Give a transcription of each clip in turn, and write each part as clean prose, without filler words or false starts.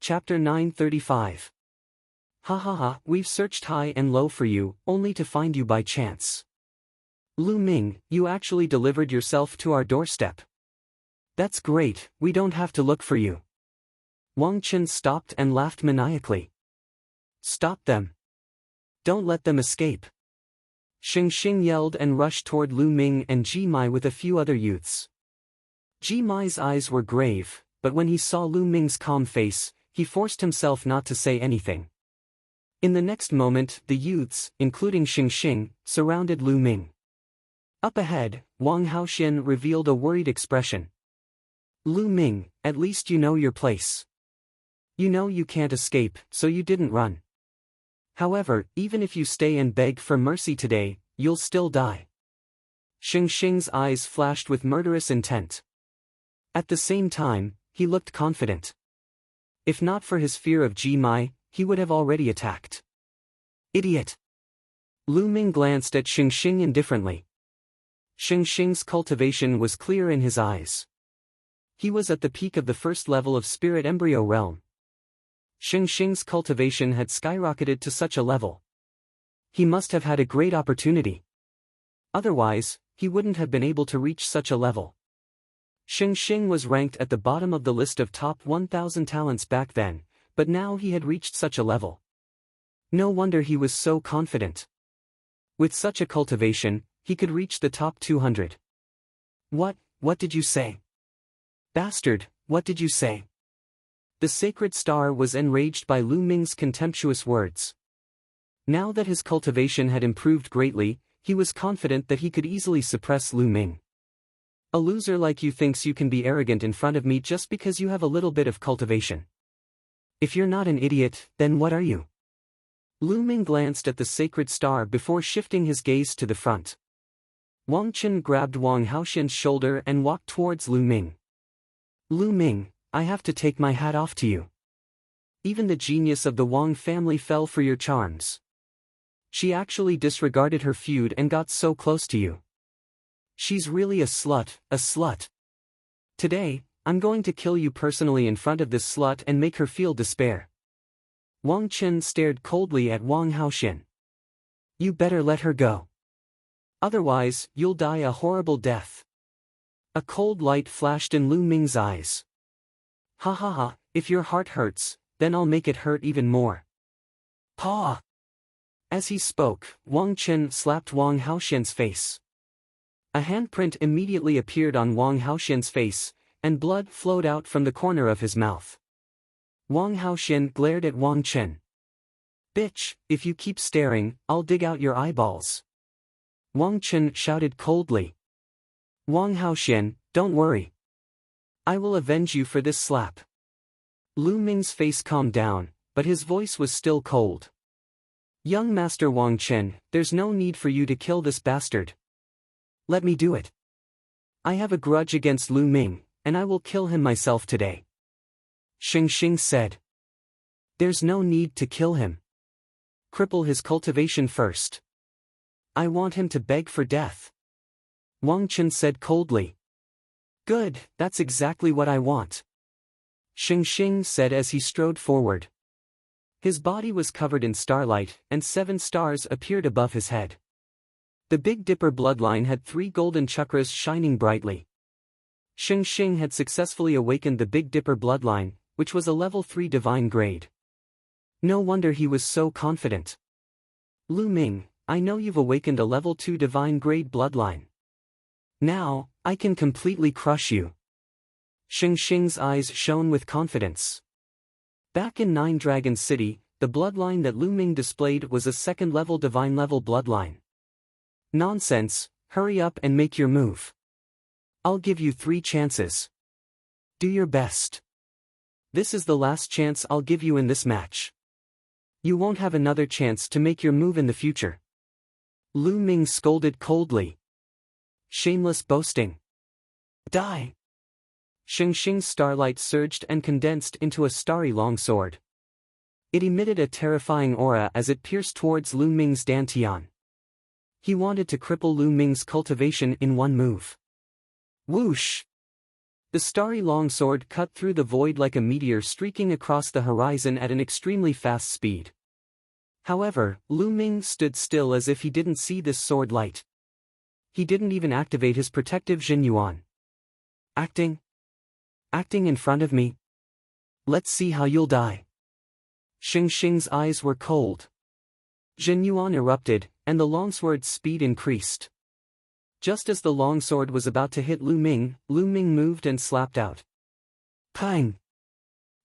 Chapter 935. Ha ha ha, we've searched high and low for you, only to find you by chance. Lu Ming, you actually delivered yourself to our doorstep. That's great, we don't have to look for you. Wang Chen stopped and laughed maniacally. Stop them. Don't let them escape. Xing Xing yelled and rushed toward Lu Ming and Ji Mai with a few other youths. Ji Mai's eyes were grave, but when he saw Lu Ming's calm face, he forced himself not to say anything. In the next moment, the youths, including Xing Xing, surrounded Lu Ming. Up ahead, Wang Haoxian revealed a worried expression. Lu Ming, at least you know your place. You know you can't escape, so you didn't run. However, even if you stay and beg for mercy today, you'll still die. Xing Xing's eyes flashed with murderous intent. At the same time, he looked confident. If not for his fear of Ji Mai, he would have already attacked. Idiot! Lu Ming glanced at Xing Xing indifferently. Xing Xing's cultivation was clear in his eyes. He was at the peak of the first level of spirit embryo realm. Xing Xing's cultivation had skyrocketed to such a level. He must have had a great opportunity. Otherwise, he wouldn't have been able to reach such a level. Xing Xing was ranked at the bottom of the list of top 1,000 talents back then, but now he had reached such a level. No wonder he was so confident. With such a cultivation, he could reach the top 200. What did you say? Bastard, what did you say? The sacred star was enraged by Lu Ming's contemptuous words. Now that his cultivation had improved greatly, he was confident that he could easily suppress Lu Ming. A loser like you thinks you can be arrogant in front of me just because you have a little bit of cultivation. If you're not an idiot, then what are you? Lu Ming glanced at the sacred star before shifting his gaze to the front. Wang Chen grabbed Wang Haoxian's shoulder and walked towards Lu Ming. Lu Ming, I have to take my hat off to you. Even the genius of the Wang family fell for your charms. She actually disregarded her feud and got so close to you. She's really a slut, a slut. Today, I'm going to kill you personally in front of this slut and make her feel despair. Wang Chen stared coldly at Wang Haoxian. You better let her go. Otherwise, you'll die a horrible death. A cold light flashed in Lu Ming's eyes. Ha ha ha, if your heart hurts, then I'll make it hurt even more. Paw! As he spoke, Wang Chen slapped Wang Haoxian's face. A handprint immediately appeared on Wang Haoxian's face, and blood flowed out from the corner of his mouth. Wang Haoxian glared at Wang Chen. Bitch, if you keep staring, I'll dig out your eyeballs. Wang Chen shouted coldly. Wang Haoxian, don't worry. I will avenge you for this slap. Lu Ming's face calmed down, but his voice was still cold. Young Master Wang Chen, there's no need for you to kill this bastard. Let me do it. I have a grudge against Lu Ming, and I will kill him myself today. Xing Xing said. There's no need to kill him. Cripple his cultivation first. I want him to beg for death. Wang Chen said coldly. Good, that's exactly what I want. Xing Xing said as he strode forward. His body was covered in starlight, and 7 stars appeared above his head. The Big Dipper bloodline had 3 golden chakras shining brightly. Xing Xing had successfully awakened the Big Dipper bloodline, which was a level 3 divine grade. No wonder he was so confident. Lu Ming, I know you've awakened a level 2 divine grade bloodline. Now, I can completely crush you. Xing Xing's eyes shone with confidence. Back in 9 Dragon City, the bloodline that Lu Ming displayed was a 2nd level divine level bloodline. Nonsense, hurry up and make your move. I'll give you 3 chances. Do your best. This is the last chance I'll give you in this match. You won't have another chance to make your move in the future. Lu Ming scolded coldly. Shameless boasting. Die! Xing Xing's starlight surged and condensed into a starry longsword. It emitted a terrifying aura as it pierced towards Lu Ming's dantian. He wanted to cripple Lu Ming's cultivation in one move. Whoosh! The starry longsword cut through the void like a meteor streaking across the horizon at an extremely fast speed. However, Lu Ming stood still as if he didn't see this sword light. He didn't even activate his protective Jin Yuan. Acting in front of me? Let's see how you'll die. Xing Xing's eyes were cold. Jin Yuan erupted, and the longsword's speed increased. Just as the longsword was about to hit Lu Ming moved and slapped out. Pang!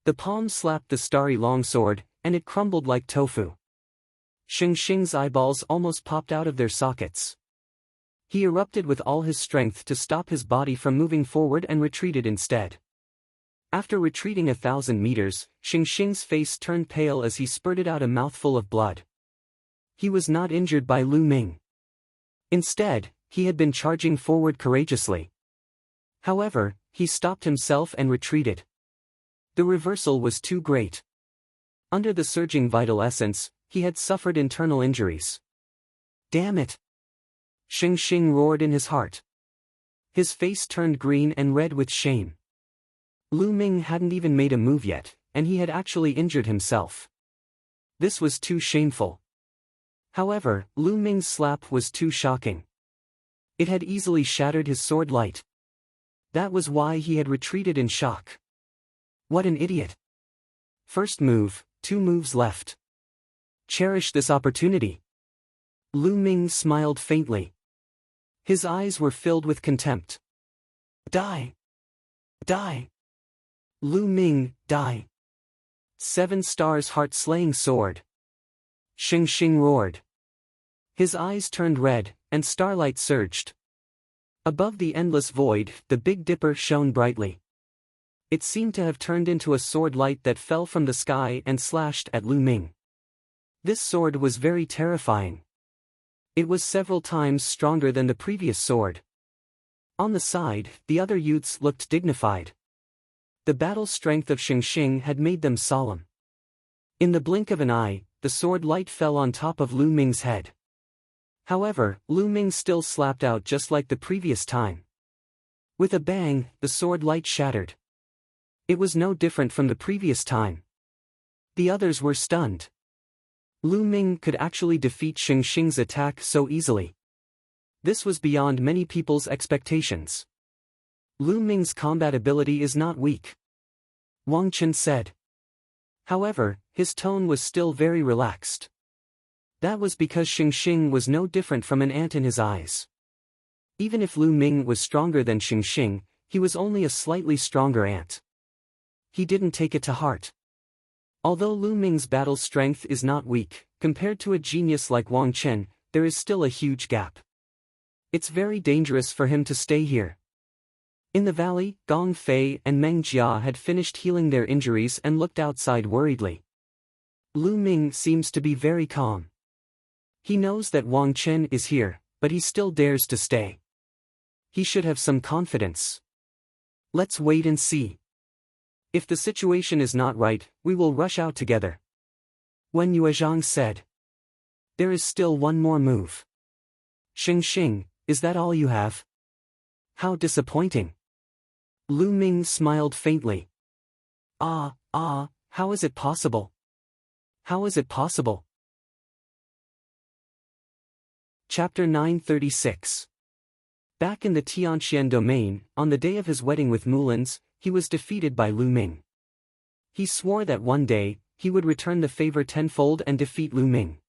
The palm slapped the starry longsword, and it crumbled like tofu. Xing Xing's eyeballs almost popped out of their sockets. He erupted with all his strength to stop his body from moving forward and retreated instead. After retreating 1,000 meters, Xing Xing's face turned pale as he spurted out a mouthful of blood. He was not injured by Lu Ming. Instead, he had been charging forward courageously. However, he stopped himself and retreated. The reversal was too great. Under the surging vital essence, he had suffered internal injuries. Damn it! Xing Xing roared in his heart. His face turned green and red with shame. Lu Ming hadn't even made a move yet, and he had actually injured himself. This was too shameful. However, Lu Ming's slap was too shocking. It had easily shattered his sword light. That was why he had retreated in shock. What an idiot. First move, 2 moves left. Cherish this opportunity. Lu Ming smiled faintly. His eyes were filled with contempt. Die! Die! Lu Ming, die! 7 stars heart-slaying sword. Xing Xing roared. His eyes turned red, and starlight surged. Above the endless void, the Big Dipper shone brightly. It seemed to have turned into a sword light that fell from the sky and slashed at Lu Ming. This sword was very terrifying. It was several times stronger than the previous sword. On the side, the other youths looked dignified. The battle strength of Xing Xing had made them solemn. In the blink of an eye, the sword light fell on top of Lu Ming's head. However, Lu Ming still slapped out just like the previous time. With a bang, the sword light shattered. It was no different from the previous time. The others were stunned. Lu Ming could actually defeat Xing Xing's attack so easily. This was beyond many people's expectations. Lu Ming's combat ability is not weak, Wang Chen said. However, his tone was still very relaxed. That was because Xing Xing was no different from an ant in his eyes. Even if Lu Ming was stronger than Xing Xing, he was only a slightly stronger ant. He didn't take it to heart. Although Lu Ming's battle strength is not weak, compared to a genius like Wang Chen, there is still a huge gap. It's very dangerous for him to stay here. In the valley, Gong Fei and Meng Jia had finished healing their injuries and looked outside worriedly. Lu Ming seems to be very calm. He knows that Wang Chen is here, but he still dares to stay. He should have some confidence. Let's wait and see. If the situation is not right, we will rush out together. Wen Yuezhang said. There is still one more move. Xing Xing, is that all you have? How disappointing. Lu Ming smiled faintly. How is it possible? How is it possible? Chapter 936. Back in the Tianxian domain, on the day of his wedding with Mulan's, he was defeated by Lu Ming. He swore that one day, he would return the favor tenfold and defeat Lu Ming.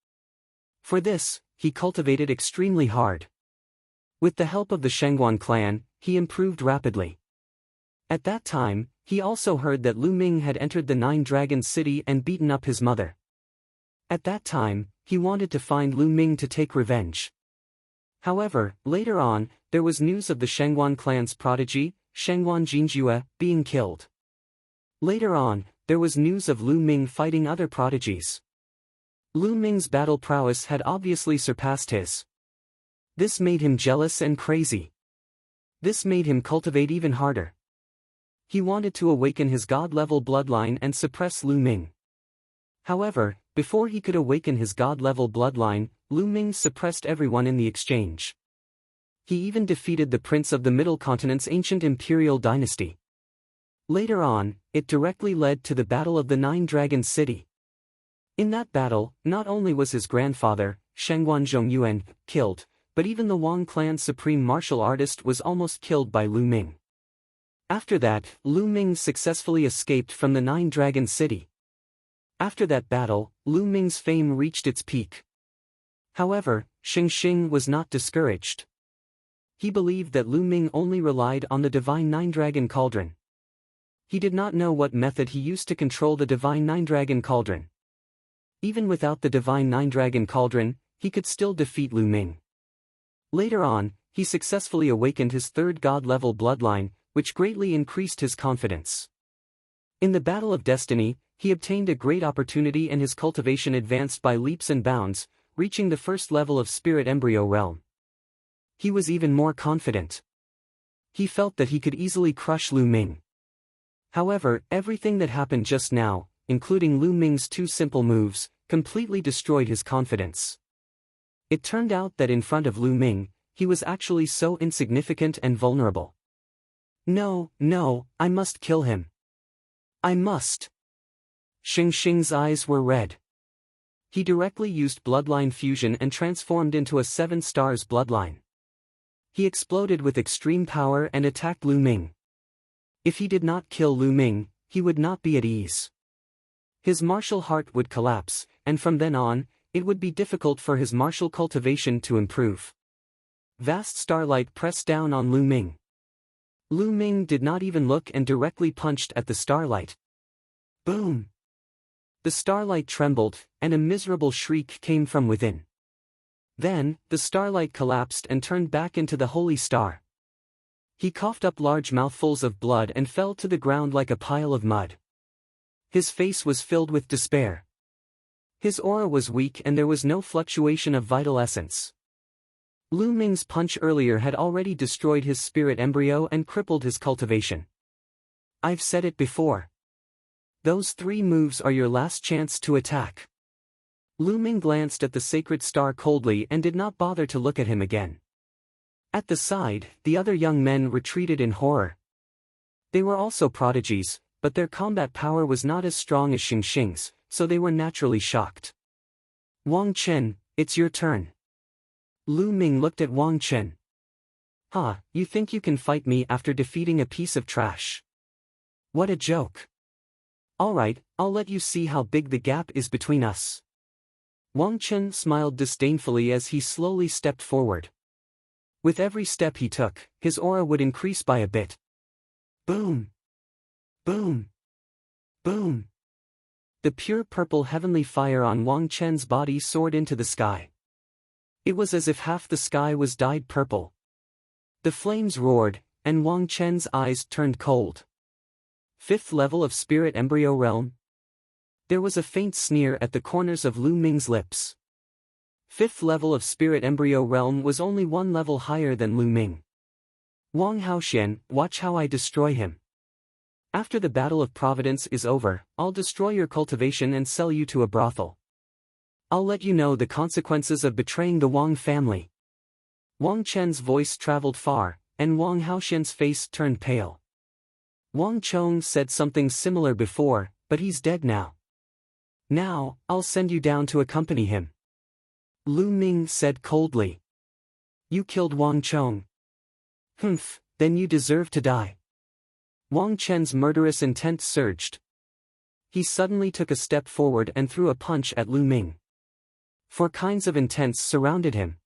For this, he cultivated extremely hard. With the help of the Shengguan clan, he improved rapidly. At that time, he also heard that Lu Ming had entered the Nine Dragons city and beaten up his mother. At that time, he wanted to find Lu Ming to take revenge. However, later on, there was news of the Shengguan clan's prodigy, Shengguan Jinjue, being killed. Later on, there was news of Lu Ming fighting other prodigies. Lu Ming's battle prowess had obviously surpassed his. This made him jealous and crazy. This made him cultivate even harder. He wanted to awaken his god-level bloodline and suppress Lu Ming. However, before he could awaken his god-level bloodline, Lu Ming suppressed everyone in the exchange. He even defeated the prince of the Middle Continent's ancient imperial dynasty. Later on, it directly led to the Battle of the Nine Dragons City. In that battle, not only was his grandfather, Shengguan Zhongyuan, killed, but even the Wang clan's supreme martial artist was almost killed by Lu Ming. After that, Lu Ming successfully escaped from the Nine Dragons City. After that battle, Lu Ming's fame reached its peak. However, Xing was not discouraged. He believed that Lu Ming only relied on the divine Nine-Dragon Cauldron. He did not know what method he used to control the divine Nine-Dragon Cauldron. Even without the divine Nine-Dragon Cauldron, he could still defeat Lu Ming. Later on, he successfully awakened his third god-level bloodline, which greatly increased his confidence. In the Battle of Destiny, he obtained a great opportunity and his cultivation advanced by leaps and bounds, reaching the first level of Spirit Embryo Realm. He was even more confident. He felt that he could easily crush Lu Ming. However, everything that happened just now, including Lu Ming's two simple moves, completely destroyed his confidence. It turned out that in front of Lu Ming, he was actually so insignificant and vulnerable. No, I must kill him. I must. Xing's eyes were red. He directly used bloodline fusion and transformed into a 7 stars bloodline. He exploded with extreme power and attacked Lu Ming. If he did not kill Lu Ming, he would not be at ease. His martial heart would collapse, and from then on, it would be difficult for his martial cultivation to improve. Vast starlight pressed down on Lu Ming. Lu Ming did not even look and directly punched at the starlight. Boom! The starlight trembled, and a miserable shriek came from within. Then, the starlight collapsed and turned back into the holy star. He coughed up large mouthfuls of blood and fell to the ground like a pile of mud. His face was filled with despair. His aura was weak and there was no fluctuation of vital essence. Lu Ming's punch earlier had already destroyed his spirit embryo and crippled his cultivation. I've said it before. Those 3 moves are your last chance to attack. Lu Ming glanced at the sacred star coldly and did not bother to look at him again. At the side, the other young men retreated in horror. They were also prodigies, but their combat power was not as strong as Xing's, so they were naturally shocked. Wang Chen, it's your turn. Lu Ming looked at Wang Chen. You think you can fight me after defeating a piece of trash? What a joke. Alright, I'll let you see how big the gap is between us. Wang Chen smiled disdainfully as he slowly stepped forward. With every step he took, his aura would increase by a bit. Boom! Boom! Boom! The pure purple heavenly fire on Wang Chen's body soared into the sky. It was as if half the sky was dyed purple. The flames roared, and Wang Chen's eyes turned cold. 5th level of Spirit Embryo Realm? There was a faint sneer at the corners of Lu Ming's lips. 5th level of Spirit Embryo Realm was only 1 level higher than Lu Ming. Wang Haoxian, watch how I destroy him. After the Battle of Providence is over, I'll destroy your cultivation and sell you to a brothel. I'll let you know the consequences of betraying the Wang family. Wang Chen's voice traveled far, and Wang Haoxian's face turned pale. Wang Chong said something similar before, but he's dead now. Now, I'll send you down to accompany him. Lu Ming said coldly. You killed Wang Chong. Humph, then you deserve to die. Wang Chen's murderous intent surged. He suddenly took a step forward and threw a punch at Lu Ming. 4 kinds of intents surrounded him.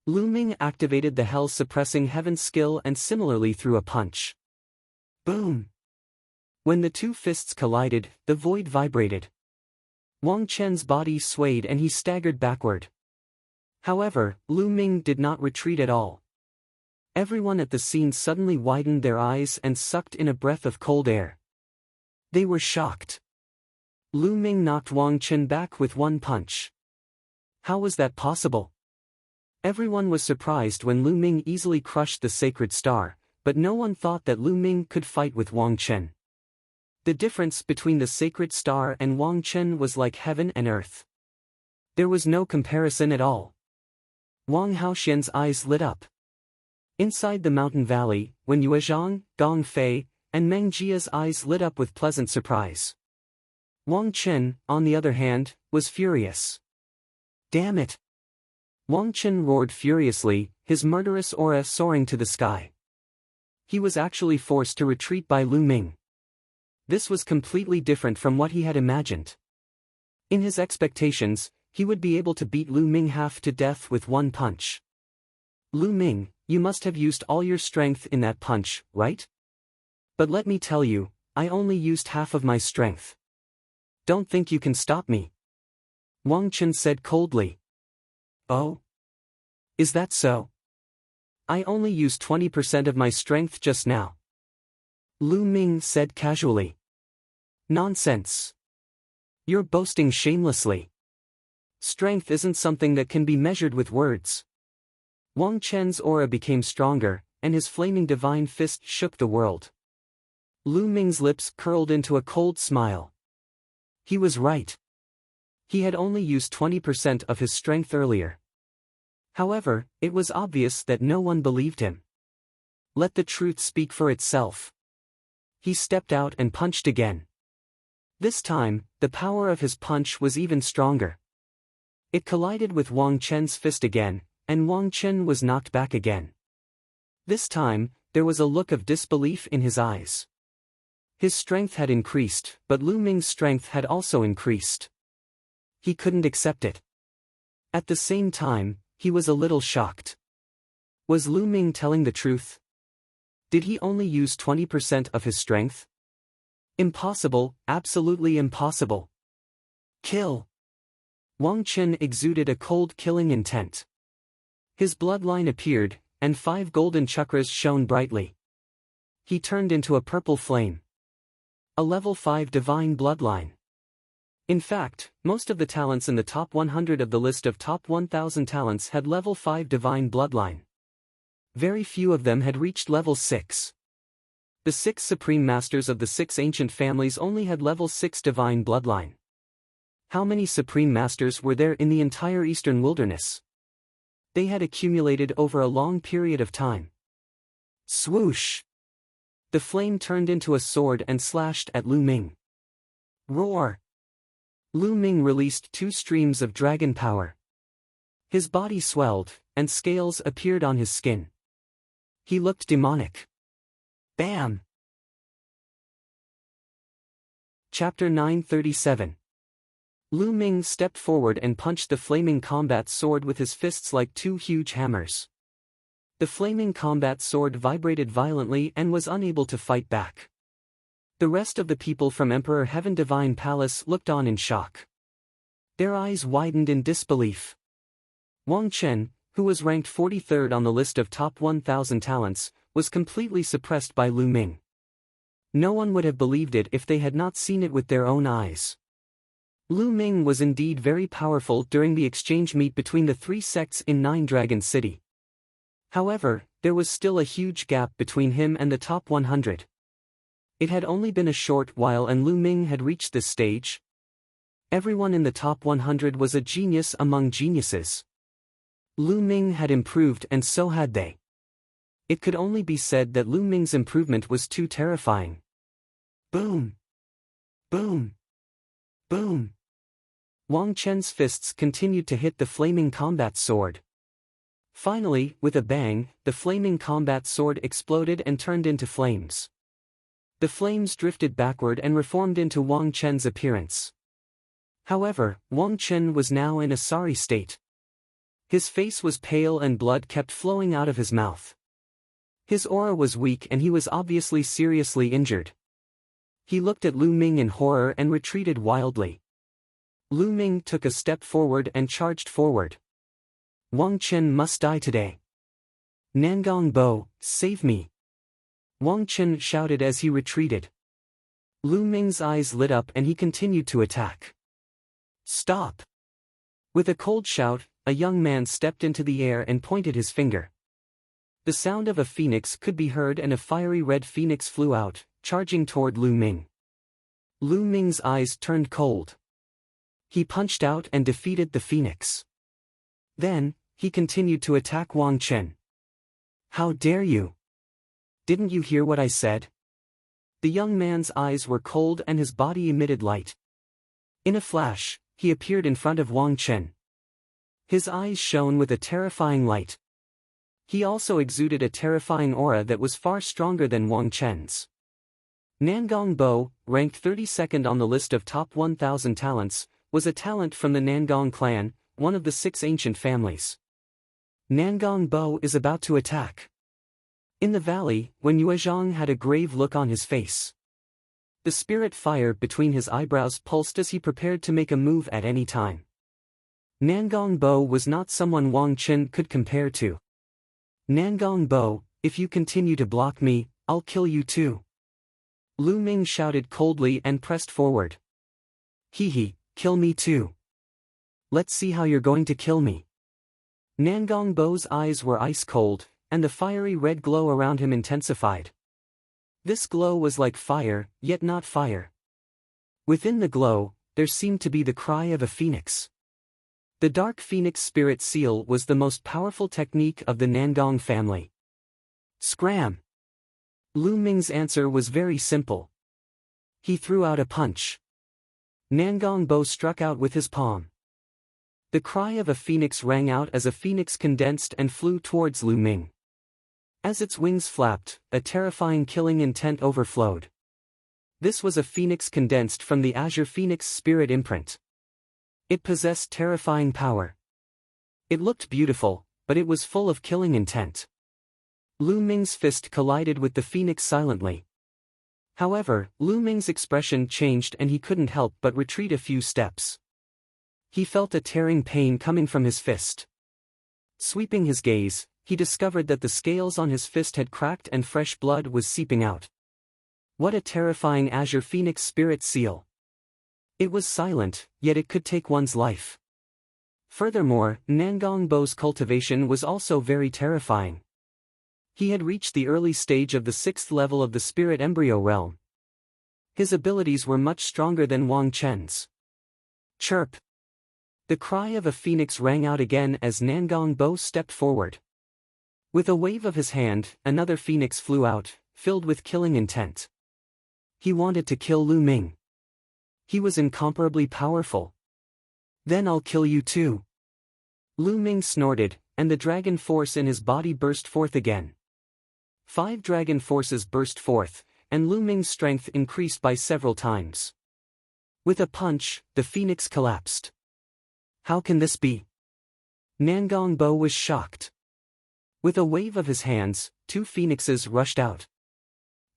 Lu Ming activated the hell-suppressing heaven skill and similarly threw a punch. Boom! When the 2 fists collided, the void vibrated. Wang Chen's body swayed and he staggered backward. However, Lu Ming did not retreat at all. Everyone at the scene suddenly widened their eyes and sucked in a breath of cold air. They were shocked. Lu Ming knocked Wang Chen back with 1 punch. How was that possible? Everyone was surprised when Lu Ming easily crushed the sacred star, but no one thought that Lu Ming could fight with Wang Chen. The difference between the sacred star and Wang Chen was like heaven and earth. There was no comparison at all. Wang Haoxian's eyes lit up. Inside the mountain valley, when Yuezhang, Gong Fei, and Meng Jia's eyes lit up with pleasant surprise. Wang Chen, on the other hand, was furious. Damn it! Wang Chen roared furiously, his murderous aura soaring to the sky. He was actually forced to retreat by Lu Ming. This was completely different from what he had imagined. In his expectations, he would be able to beat Lu Ming half to death with one punch. Lu Ming, you must have used all your strength in that punch, right? But let me tell you, I only used half of my strength. Don't think you can stop me. Wang Chen said coldly. Oh? Is that so? I only used 20% of my strength just now. Lu Ming said casually. Nonsense. You're boasting shamelessly. Strength isn't something that can be measured with words. Wang Chen's aura became stronger, and his flaming divine fist shook the world. Lu Ming's lips curled into a cold smile. He was right. He had only used 20% of his strength earlier. However, it was obvious that no one believed him. Let the truth speak for itself. He stepped out and punched again. This time, the power of his punch was even stronger. It collided with Wang Chen's fist again, and Wang Chen was knocked back again. This time, there was a look of disbelief in his eyes. His strength had increased, but Lu Ming's strength had also increased. He couldn't accept it. At the same time, he was a little shocked. Was Lu Ming telling the truth? Did he only use 20% of his strength? Impossible, absolutely impossible. Kill! Wang Chen exuded a cold killing intent. His bloodline appeared, and 5 golden chakras shone brightly. He turned into a purple flame. A level 5 divine bloodline. In fact, most of the talents in the top 100 of the list of top 1000 talents had level 5 divine bloodline. Very few of them had reached level 6. The 6 supreme masters of the 6 ancient families only had level 6 divine bloodline. How many supreme masters were there in the entire eastern wilderness? They had accumulated over a long period of time. Swoosh! The flame turned into a sword and slashed at Lu Ming. Roar! Lu Ming released 2 streams of dragon power. His body swelled, and scales appeared on his skin. He looked demonic. Bam! Chapter 937. Lu Ming stepped forward and punched the flaming combat sword with his fists like 2 huge hammers. The flaming combat sword vibrated violently and was unable to fight back. The rest of the people from Emperor Heaven Divine Palace looked on in shock. Their eyes widened in disbelief. Wang Chen, who was ranked 43rd on the list of top 1000 talents, was completely suppressed by Lu Ming. No one would have believed it if they had not seen it with their own eyes. Lu Ming was indeed very powerful during the exchange meet between the 3 sects in Nine Dragon City. However, there was still a huge gap between him and the top 100. It had only been a short while and Lu Ming had reached this stage. Everyone in the top 100 was a genius among geniuses. Lu Ming had improved and so had they. It could only be said that Lu Ming's improvement was too terrifying. Boom! Boom! Boom! Wang Chen's fists continued to hit the flaming combat sword. Finally, with a bang, the flaming combat sword exploded and turned into flames. The flames drifted backward and reformed into Wang Chen's appearance. However, Wang Chen was now in a sorry state. His face was pale and blood kept flowing out of his mouth. His aura was weak and he was obviously seriously injured. He looked at Lu Ming in horror and retreated wildly. Lu Ming took a step forward and charged forward. Wang Chen must die today. Nangong Bo, save me! Wang Chen shouted as he retreated. Lu Ming's eyes lit up and he continued to attack. Stop! With a cold shout, a young man stepped into the air and pointed his finger. The sound of a phoenix could be heard and a fiery red phoenix flew out, charging toward Lu Ming. Lu Ming's eyes turned cold. He punched out and defeated the phoenix. Then, he continued to attack Wang Chen. How dare you? Didn't you hear what I said? The young man's eyes were cold and his body emitted light. In a flash, he appeared in front of Wang Chen. His eyes shone with a terrifying light. He also exuded a terrifying aura that was far stronger than Wang Chen's. Nangong Bo, ranked 32nd on the list of top 1,000 talents, was a talent from the Nangong clan, one of the 6 ancient families. Nangong Bo is about to attack. In the valley, when Yuezhang had a grave look on his face. The spirit fire between his eyebrows pulsed as he prepared to make a move at any time. Nangong Bo was not someone Wang Chen could compare to. Nangong Bo, if you continue to block me, I'll kill you too. Lu Ming shouted coldly and pressed forward. Hee, kill me too. Let's see how you're going to kill me. Nangong Bo's eyes were ice cold, and the fiery red glow around him intensified. This glow was like fire, yet not fire. Within the glow, there seemed to be the cry of a phoenix. The Dark Phoenix Spirit Seal was the most powerful technique of the Nangong family. Scram! Lu Ming's answer was very simple. He threw out a punch. Nangong Bo struck out with his palm. The cry of a phoenix rang out as a phoenix condensed and flew towards Lu Ming. As its wings flapped, a terrifying killing intent overflowed. This was a phoenix condensed from the Azure Phoenix Spirit imprint. It possessed terrifying power. It looked beautiful, but it was full of killing intent. Lu Ming's fist collided with the phoenix silently. However, Lu Ming's expression changed and he couldn't help but retreat a few steps. He felt a tearing pain coming from his fist. Sweeping his gaze, he discovered that the scales on his fist had cracked and fresh blood was seeping out. What a terrifying Azure Phoenix Spirit Seal! It was silent, yet it could take one's life. Furthermore, Nangong Bo's cultivation was also very terrifying. He had reached the early stage of the 6th level of the Spirit Embryo Realm. His abilities were much stronger than Wang Chen's. Chirp! The cry of a phoenix rang out again as Nangong Bo stepped forward. With a wave of his hand, another phoenix flew out, filled with killing intent. He wanted to kill Lu Ming. He was incomparably powerful. Then I'll kill you too. Lu Ming snorted, and the dragon force in his body burst forth again. 5 dragon forces burst forth, and Lu Ming's strength increased by several times. With a punch, the phoenix collapsed. How can this be? Nangong Bo was shocked. With a wave of his hands, 2 phoenixes rushed out.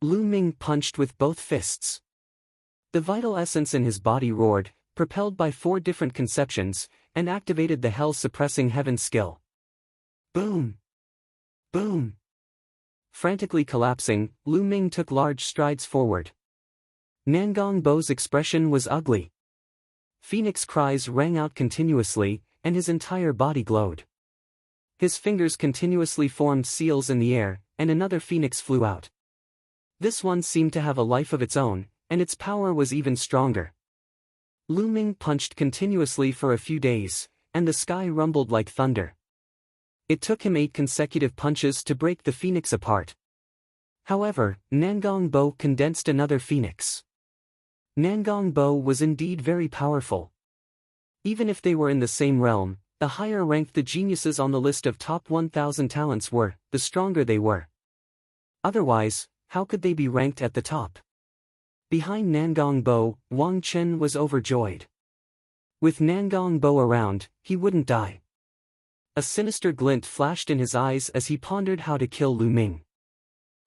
Lu Ming punched with both fists. The vital essence in his body roared, propelled by 4 different conceptions, and activated the hell-suppressing heaven skill. Boom! Boom! Frantically collapsing, Lu Ming took large strides forward. Nangong Bo's expression was ugly. Phoenix cries rang out continuously, and his entire body glowed. His fingers continuously formed seals in the air, and another phoenix flew out. This one seemed to have a life of its own, and its power was even stronger. Lu Ming punched continuously for a few days, and the sky rumbled like thunder. It took him 8 consecutive punches to break the phoenix apart. However, Nangong Bo condensed another phoenix. Nangong Bo was indeed very powerful. Even if they were in the same realm, the higher ranked the geniuses on the list of top 1,000 talents were, the stronger they were. Otherwise, how could they be ranked at the top? Behind Nangong Bo, Wang Chen was overjoyed. With Nangong Bo around, he wouldn't die. A sinister glint flashed in his eyes as he pondered how to kill Lu Ming.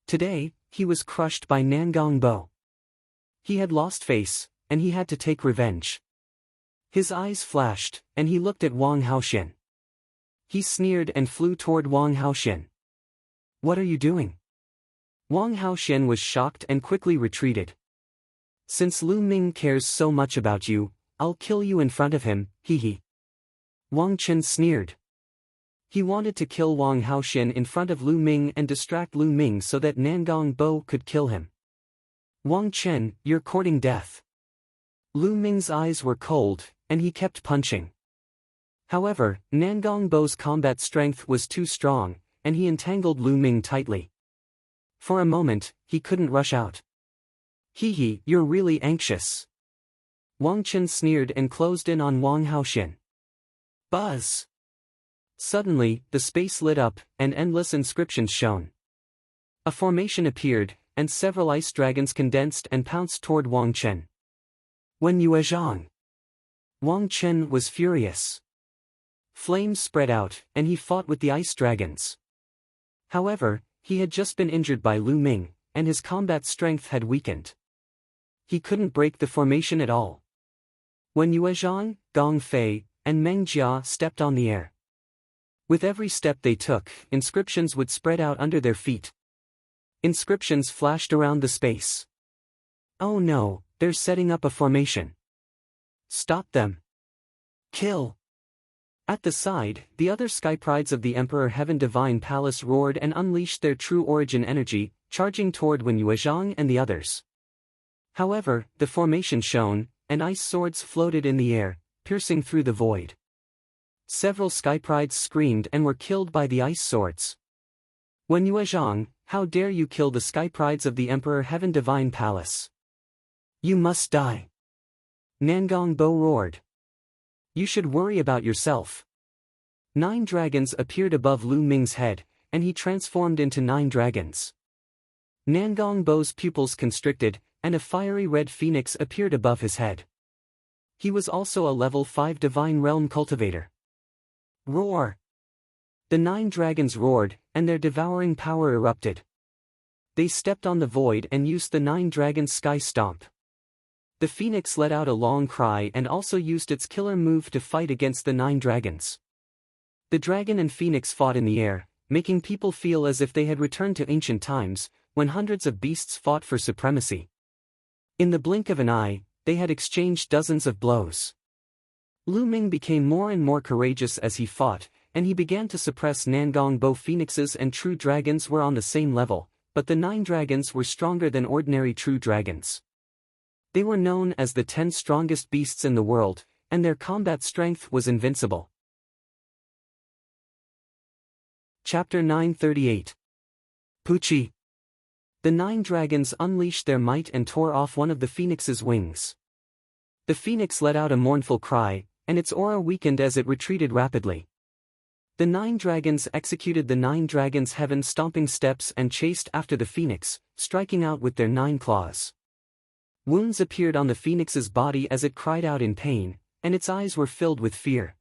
Today, he was crushed by Nangong Bo. He had lost face, and he had to take revenge. His eyes flashed, and he looked at Wang Haoxian. He sneered and flew toward Wang Haoxian. What are you doing? Wang Haoxian was shocked and quickly retreated. Since Lu Ming cares so much about you, I'll kill you in front of him, hee. Wang Chen sneered. He wanted to kill Wang Haoxian in front of Lu Ming and distract Lu Ming so that Nangong Bo could kill him. Wang Chen, you're courting death. Lu Ming's eyes were cold, and he kept punching. However, Nangong Bo's combat strength was too strong, and he entangled Lu Ming tightly. For a moment, he couldn't rush out. Hee, you're really anxious. Wang Chen sneered and closed in on Wang Haoxin. Buzz! Suddenly, the space lit up, and endless inscriptions shone. A formation appeared, and several ice dragons condensed and pounced toward Wang Chen. When Yue Zhang! Wang Chen was furious. Flames spread out, and he fought with the ice dragons. However, he had just been injured by Lu Ming, and his combat strength had weakened. He couldn't break the formation at all. When Yue Zhang, Gong Fei, and Meng Jia stepped on the air. With every step they took, inscriptions would spread out under their feet. Inscriptions flashed around the space. Oh no, they're setting up a formation. Stop them. Kill. At the side, the other sky prides of the Emperor Heaven Divine Palace roared and unleashed their true origin energy, charging toward Wen Yuezhang and the others. However, the formation shone, and ice swords floated in the air, piercing through the void. Several sky prides screamed and were killed by the ice swords. Wen Yuezhang, how dare you kill the sky prides of the Emperor Heaven Divine Palace? You must die. Nangong Bo roared. You should worry about yourself. 9 dragons appeared above Lu Ming's head, and he transformed into 9 dragons. Nangong Bo's pupils constricted, and a fiery red phoenix appeared above his head. He was also a level 5 divine realm cultivator. Roar! The 9 dragons roared, and their devouring power erupted. They stepped on the void and used the 9 dragons' sky stomp. The phoenix let out a long cry and also used its killer move to fight against the 9 dragons. The dragon and phoenix fought in the air, making people feel as if they had returned to ancient times, when hundreds of beasts fought for supremacy. In the blink of an eye, they had exchanged dozens of blows. Lu Ming became more and more courageous as he fought, and he began to suppress Nangong Bo. Phoenixes and true dragons were on the same level, but the 9 dragons were stronger than ordinary true dragons. They were known as the 10 strongest beasts in the world, and their combat strength was invincible. Chapter 938. Puchi. The 9 dragons unleashed their might and tore off one of the phoenix's wings. The phoenix let out a mournful cry, and its aura weakened as it retreated rapidly. The 9 dragons executed the 9 dragons' heaven-stomping steps and chased after the phoenix, striking out with their 9 claws. Wounds appeared on the phoenix's body as it cried out in pain, and its eyes were filled with fear.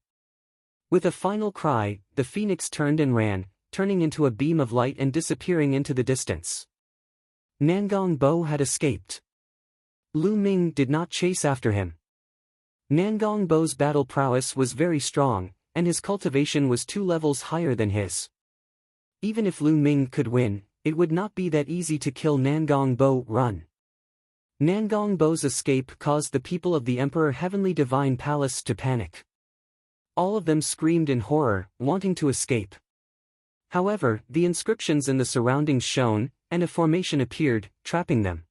With a final cry, the phoenix turned and ran, turning into a beam of light and disappearing into the distance. Nangong Bo had escaped. Lu Ming did not chase after him. Nangong Bo's battle prowess was very strong, and his cultivation was 2 levels higher than his. Even if Lu Ming could win, it would not be that easy to kill Nangong Bo. Run. Nangong Bo's escape caused the people of the Emperor Heavenly Divine Palace to panic. All of them screamed in horror, wanting to escape. However, the inscriptions in the surroundings shone, and a formation appeared, trapping them.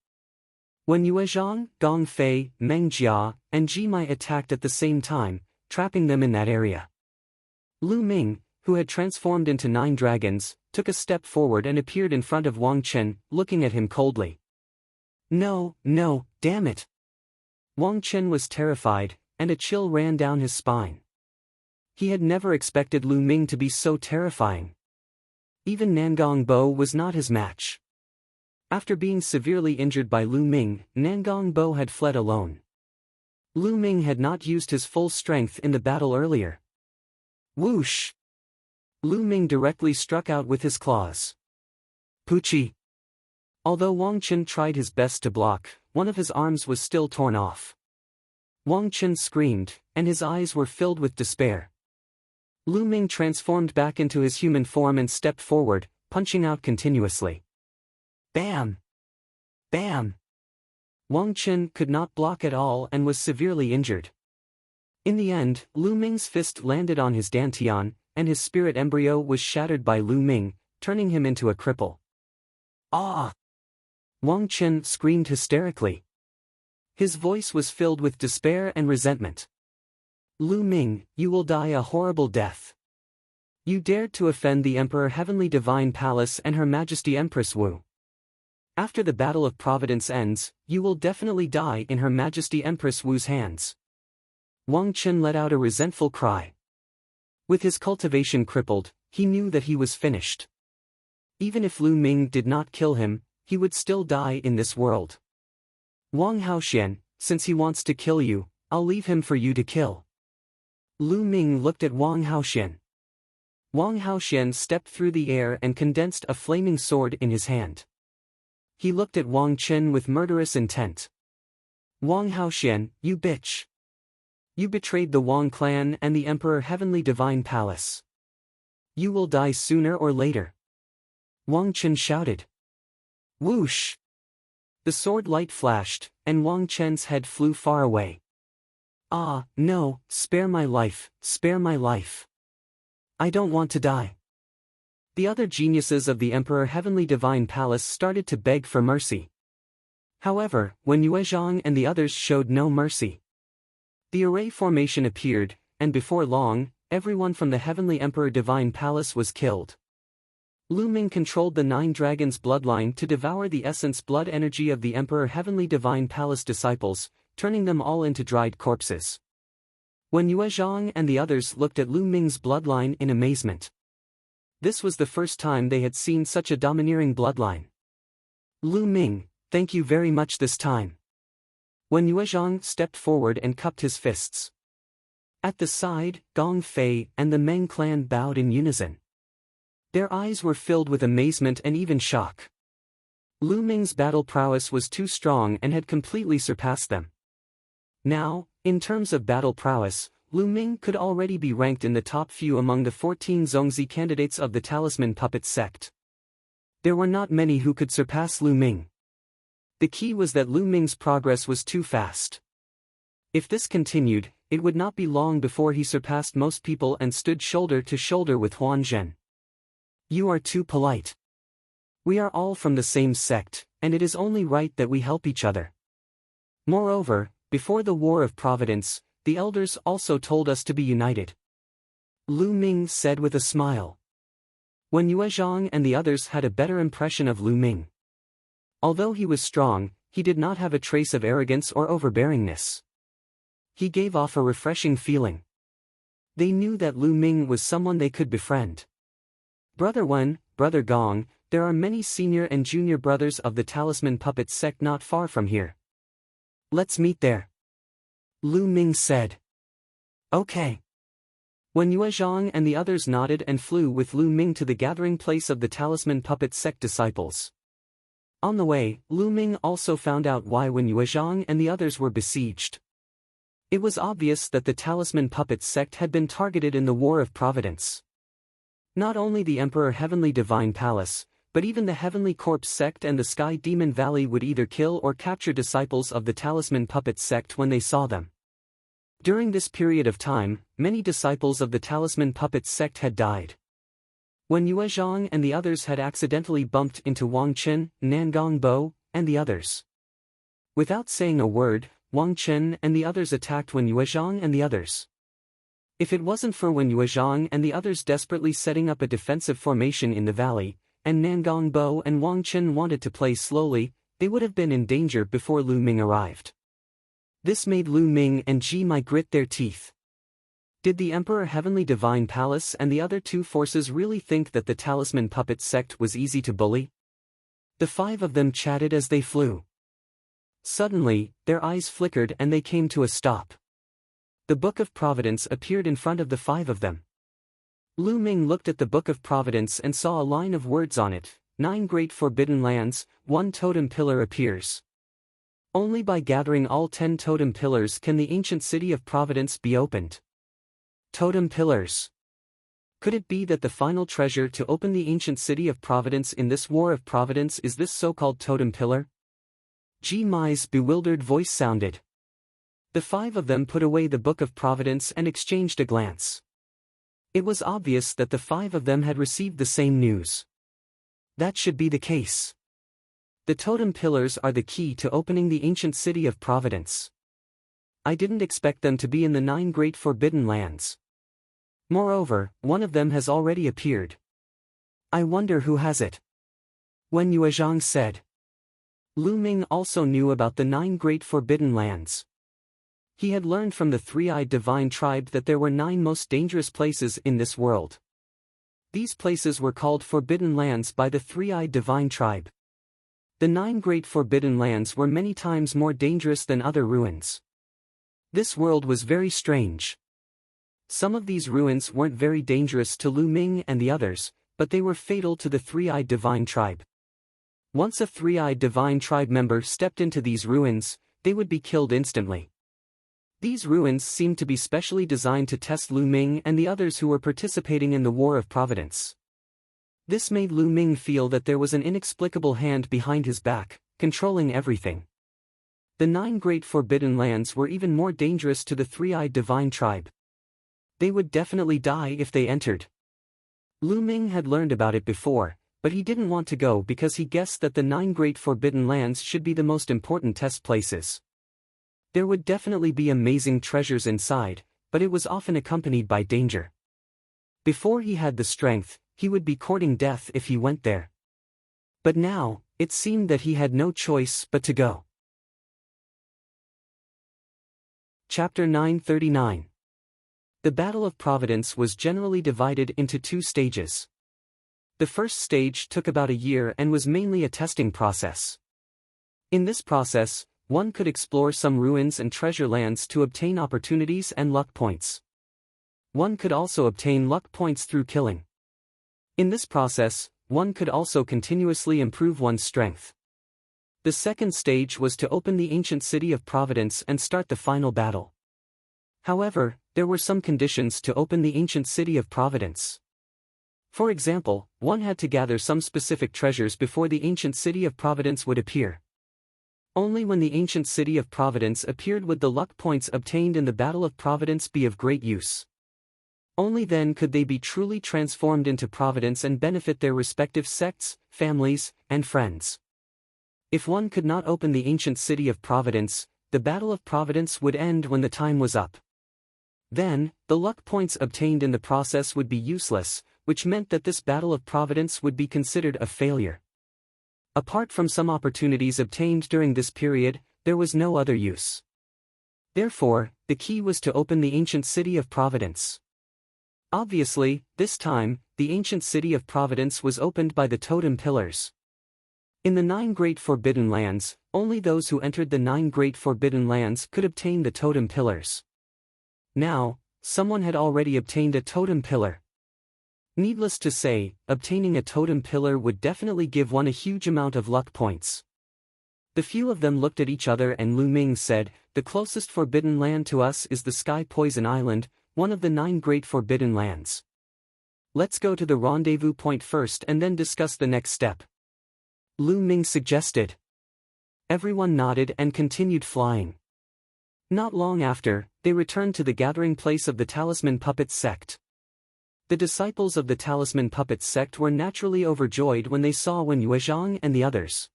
When Yuezhang, Gong Fei, Meng Jia, and Ji Mai attacked at the same time, trapping them in that area. Lu Ming, who had transformed into 9 dragons, took a step forward and appeared in front of Wang Chen, looking at him coldly. No, damn it. Wang Chen was terrified, and a chill ran down his spine. He had never expected Lu Ming to be so terrifying. Even Nangong Bo was not his match. After being severely injured by Lu Ming, Nangong Bo had fled alone. Lu Ming had not used his full strength in the battle earlier. Whoosh! Lu Ming directly struck out with his claws. Puchi! Although Wang Chen tried his best to block, one of his arms was still torn off. Wang Chen screamed, and his eyes were filled with despair. Lu Ming transformed back into his human form and stepped forward, punching out continuously. Bam! Bam! Wang Chen could not block at all and was severely injured. In the end, Lu Ming's fist landed on his dantian, and his spirit embryo was shattered by Lu Ming, turning him into a cripple. Ah! Wang Chen screamed hysterically. His voice was filled with despair and resentment. Lu Ming, you will die a horrible death. You dared to offend the Emperor Heavenly Divine Palace and Her Majesty Empress Wu. After the Battle of Providence ends, you will definitely die in Her Majesty Empress Wu's hands. Wang Chen let out a resentful cry. With his cultivation crippled, he knew that he was finished. Even if Lu Ming did not kill him, he would still die in this world. Wang Haoxian, since he wants to kill you, I'll leave him for you to kill. Lu Ming looked at Wang Haoxian. Wang Haoxian stepped through the air and condensed a flaming sword in his hand. He looked at Wang Chen with murderous intent. Wang Haoxian, you bitch. You betrayed the Wang clan and the Emperor Heavenly Divine Palace. You will die sooner or later. Wang Chen shouted. Whoosh! The sword light flashed, and Wang Chen's head flew far away. Ah, no, spare my life, spare my life. I don't want to die. The other geniuses of the Emperor Heavenly Divine Palace started to beg for mercy. However, when Yuezhang and the others showed no mercy, the array formation appeared, and before long, everyone from the Heavenly Emperor Divine Palace was killed. Lu Ming controlled the 9 dragons' bloodline to devour the essence blood energy of the Emperor Heavenly Divine Palace disciples, turning them all into dried corpses. When Yuezhang and the others looked at Lu Ming's bloodline in amazement, this was the first time they had seen such a domineering bloodline. Lu Ming, thank you very much this time. When Yuezhang stepped forward and cupped his fists. At the side, Gong Fei and the Meng clan bowed in unison. Their eyes were filled with amazement and even shock. Lu Ming's battle prowess was too strong and had completely surpassed them. Now, in terms of battle prowess, Lu Ming could already be ranked in the top few among the 14 Zongzi candidates of the Talisman Puppet sect. There were not many who could surpass Lu Ming. The key was that Lu Ming's progress was too fast. If this continued, it would not be long before he surpassed most people and stood shoulder to shoulder with Huan Zhen. You are too polite. We are all from the same sect, and it is only right that we help each other. Moreover, before the War of Providence, the elders also told us to be united. Lu Ming said with a smile. When Yuezhang and the others had a better impression of Lu Ming. Although he was strong, he did not have a trace of arrogance or overbearingness. He gave off a refreshing feeling. They knew that Lu Ming was someone they could befriend. Brother Wen, Brother Gong, there are many senior and junior brothers of the Talisman Puppet sect not far from here. Let's meet there. Lu Ming said. Okay. When Yuezhang and the others nodded and flew with Lu Ming to the gathering place of the Talisman Puppet sect disciples. On the way, Lu Ming also found out why when Yuezhang and the others were besieged. It was obvious that the Talisman Puppet sect had been targeted in the War of Providence. Not only the Emperor Heavenly Divine Palace, but even the Heavenly Corpse sect and the Sky Demon Valley would either kill or capture disciples of the Talisman Puppet sect when they saw them. During this period of time, many disciples of the Talisman Puppet sect had died. When Yuezhang and the others had accidentally bumped into Wang Chen, Nangong Bo, and the others. Without saying a word, Wang Chen and the others attacked Wen Yuezhang and the others. If it wasn't for Wen Yuezhang and the others desperately setting up a defensive formation in the valley, and Nangong Bo and Wang Chen wanted to play slowly, they would have been in danger before Lu Ming arrived. This made Lu Ming and Ji Mai grit their teeth. Did the Emperor Heavenly Divine Palace and the other two forces really think that the Talisman Puppet sect was easy to bully? The 5 of them chatted as they flew. Suddenly, their eyes flickered and they came to a stop. The Book of Providence appeared in front of the 5 of them. Lu Ming looked at the Book of Providence and saw a line of words on it. 9 great forbidden lands, 1 totem pillar appears. Only by gathering all 10 totem pillars can the ancient city of Providence be opened. Totem pillars. Could it be that the final treasure to open the ancient city of Providence in this War of Providence is this so-called totem pillar? Ji Mai's bewildered voice sounded. The 5 of them put away the Book of Providence and exchanged a glance. It was obvious that the 5 of them had received the same news. That should be the case. The totem pillars are the key to opening the ancient city of Providence. I didn't expect them to be in the 9 great forbidden lands. Moreover, one of them has already appeared. I wonder who has it. Wen Yuezhang said. Lu Ming also knew about the 9 great forbidden lands. He had learned from the three-eyed divine tribe that there were 9 most dangerous places in this world. These places were called forbidden lands by the three-eyed divine tribe. The 9 great forbidden lands were many times more dangerous than other ruins. This world was very strange. Some of these ruins weren't very dangerous to Lu Ming and the others, but they were fatal to the three-eyed divine tribe. Once a three-eyed divine tribe member stepped into these ruins, they would be killed instantly. These ruins seemed to be specially designed to test Lu Ming and the others who were participating in the War of Providence. This made Lu Ming feel that there was an inexplicable hand behind his back, controlling everything. The 9 great forbidden lands were even more dangerous to the three-eyed divine tribe. They would definitely die if they entered. Lu Ming had learned about it before, but he didn't want to go because he guessed that the 9 great forbidden lands should be the most important test places. There would definitely be amazing treasures inside, but it was often accompanied by danger. Before he had the strength, he would be courting death if he went there. But now, it seemed that he had no choice but to go. Chapter 939. The Battle of Providence was generally divided into 2 stages. The first stage took about a year and was mainly a testing process. In this process, one could explore some ruins and treasure lands to obtain opportunities and luck points. One could also obtain luck points through killing. In this process, one could also continuously improve one's strength. The second stage was to open the ancient city of Providence and start the final battle. However, there were some conditions to open the ancient city of Providence. For example, one had to gather some specific treasures before the ancient city of Providence would appear. Only when the ancient city of Providence appeared would the luck points obtained in the Battle of Providence be of great use. Only then could they be truly transformed into Providence and benefit their respective sects, families, and friends. If one could not open the ancient city of Providence, the Battle of Providence would end when the time was up. Then, the luck points obtained in the process would be useless, which meant that this Battle of Providence would be considered a failure. Apart from some opportunities obtained during this period, there was no other use. Therefore, the key was to open the ancient city of Providence. Obviously, this time, the ancient city of Providence was opened by the totem pillars. In the 9 great forbidden lands, only those who entered the 9 great forbidden lands could obtain the totem pillars. Now, someone had already obtained a totem pillar. Needless to say, obtaining a totem pillar would definitely give one a huge amount of luck points. The few of them looked at each other and Lu Ming said, "The closest forbidden land to us is the Sky Poison Island, one of the 9 great forbidden lands. Let's go to the rendezvous point first and then discuss the next step," Lu Ming suggested. Everyone nodded and continued flying. Not long after, they returned to the gathering place of the Talisman Puppets sect. The disciples of the Talisman Puppets sect were naturally overjoyed when they saw Wen Yuezhang and the others.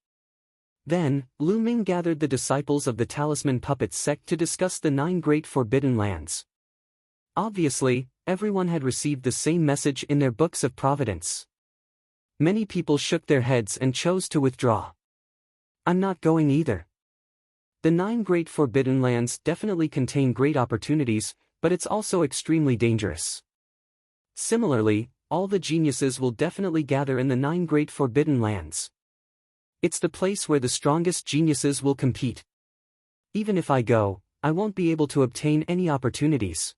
Then, Lu Ming gathered the disciples of the Talisman Puppets sect to discuss the 9 great forbidden lands. Obviously, everyone had received the same message in their books of providence. Many people shook their heads and chose to withdraw. "I'm not going either. The 9 great forbidden lands definitely contain great opportunities, but it's also extremely dangerous. Similarly, all the geniuses will definitely gather in the 9 great forbidden lands. It's the place where the strongest geniuses will compete. Even if I go, I won't be able to obtain any opportunities."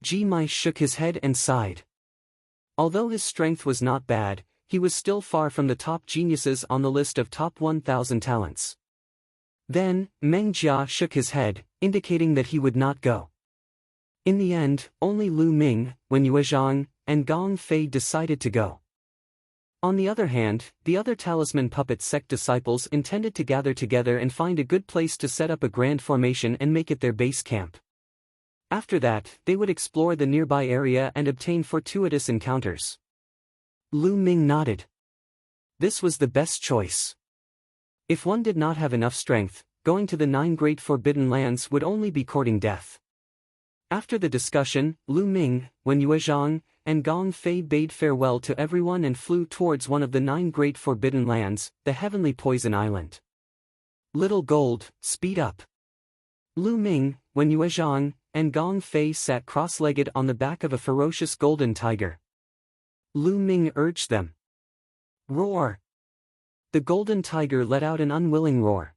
Ji Mai shook his head and sighed. Although his strength was not bad, he was still far from the top geniuses on the list of top 1,000 talents. Then, Meng Jia shook his head, indicating that he would not go. In the end, only Lu Ming, Wen Yuezhang, and Gong Fei decided to go. On the other hand, the other Talisman Puppet sect disciples intended to gather together and find a good place to set up a grand formation and make it their base camp. After that, they would explore the nearby area and obtain fortuitous encounters. Lu Ming nodded. This was the best choice. If one did not have enough strength, going to the 9 great forbidden lands would only be courting death. After the discussion, Lu Ming, Wen Yuezhang, and Gong Fei bade farewell to everyone and flew towards one of the 9 great forbidden lands, the Heavenly Poison Island. Little Gold, speed up. Lu Ming, Wen Yuezhang, and Gong Fei sat cross-legged on the back of a ferocious golden tiger. Lu Ming urged them. Roar! The golden tiger let out an unwilling roar.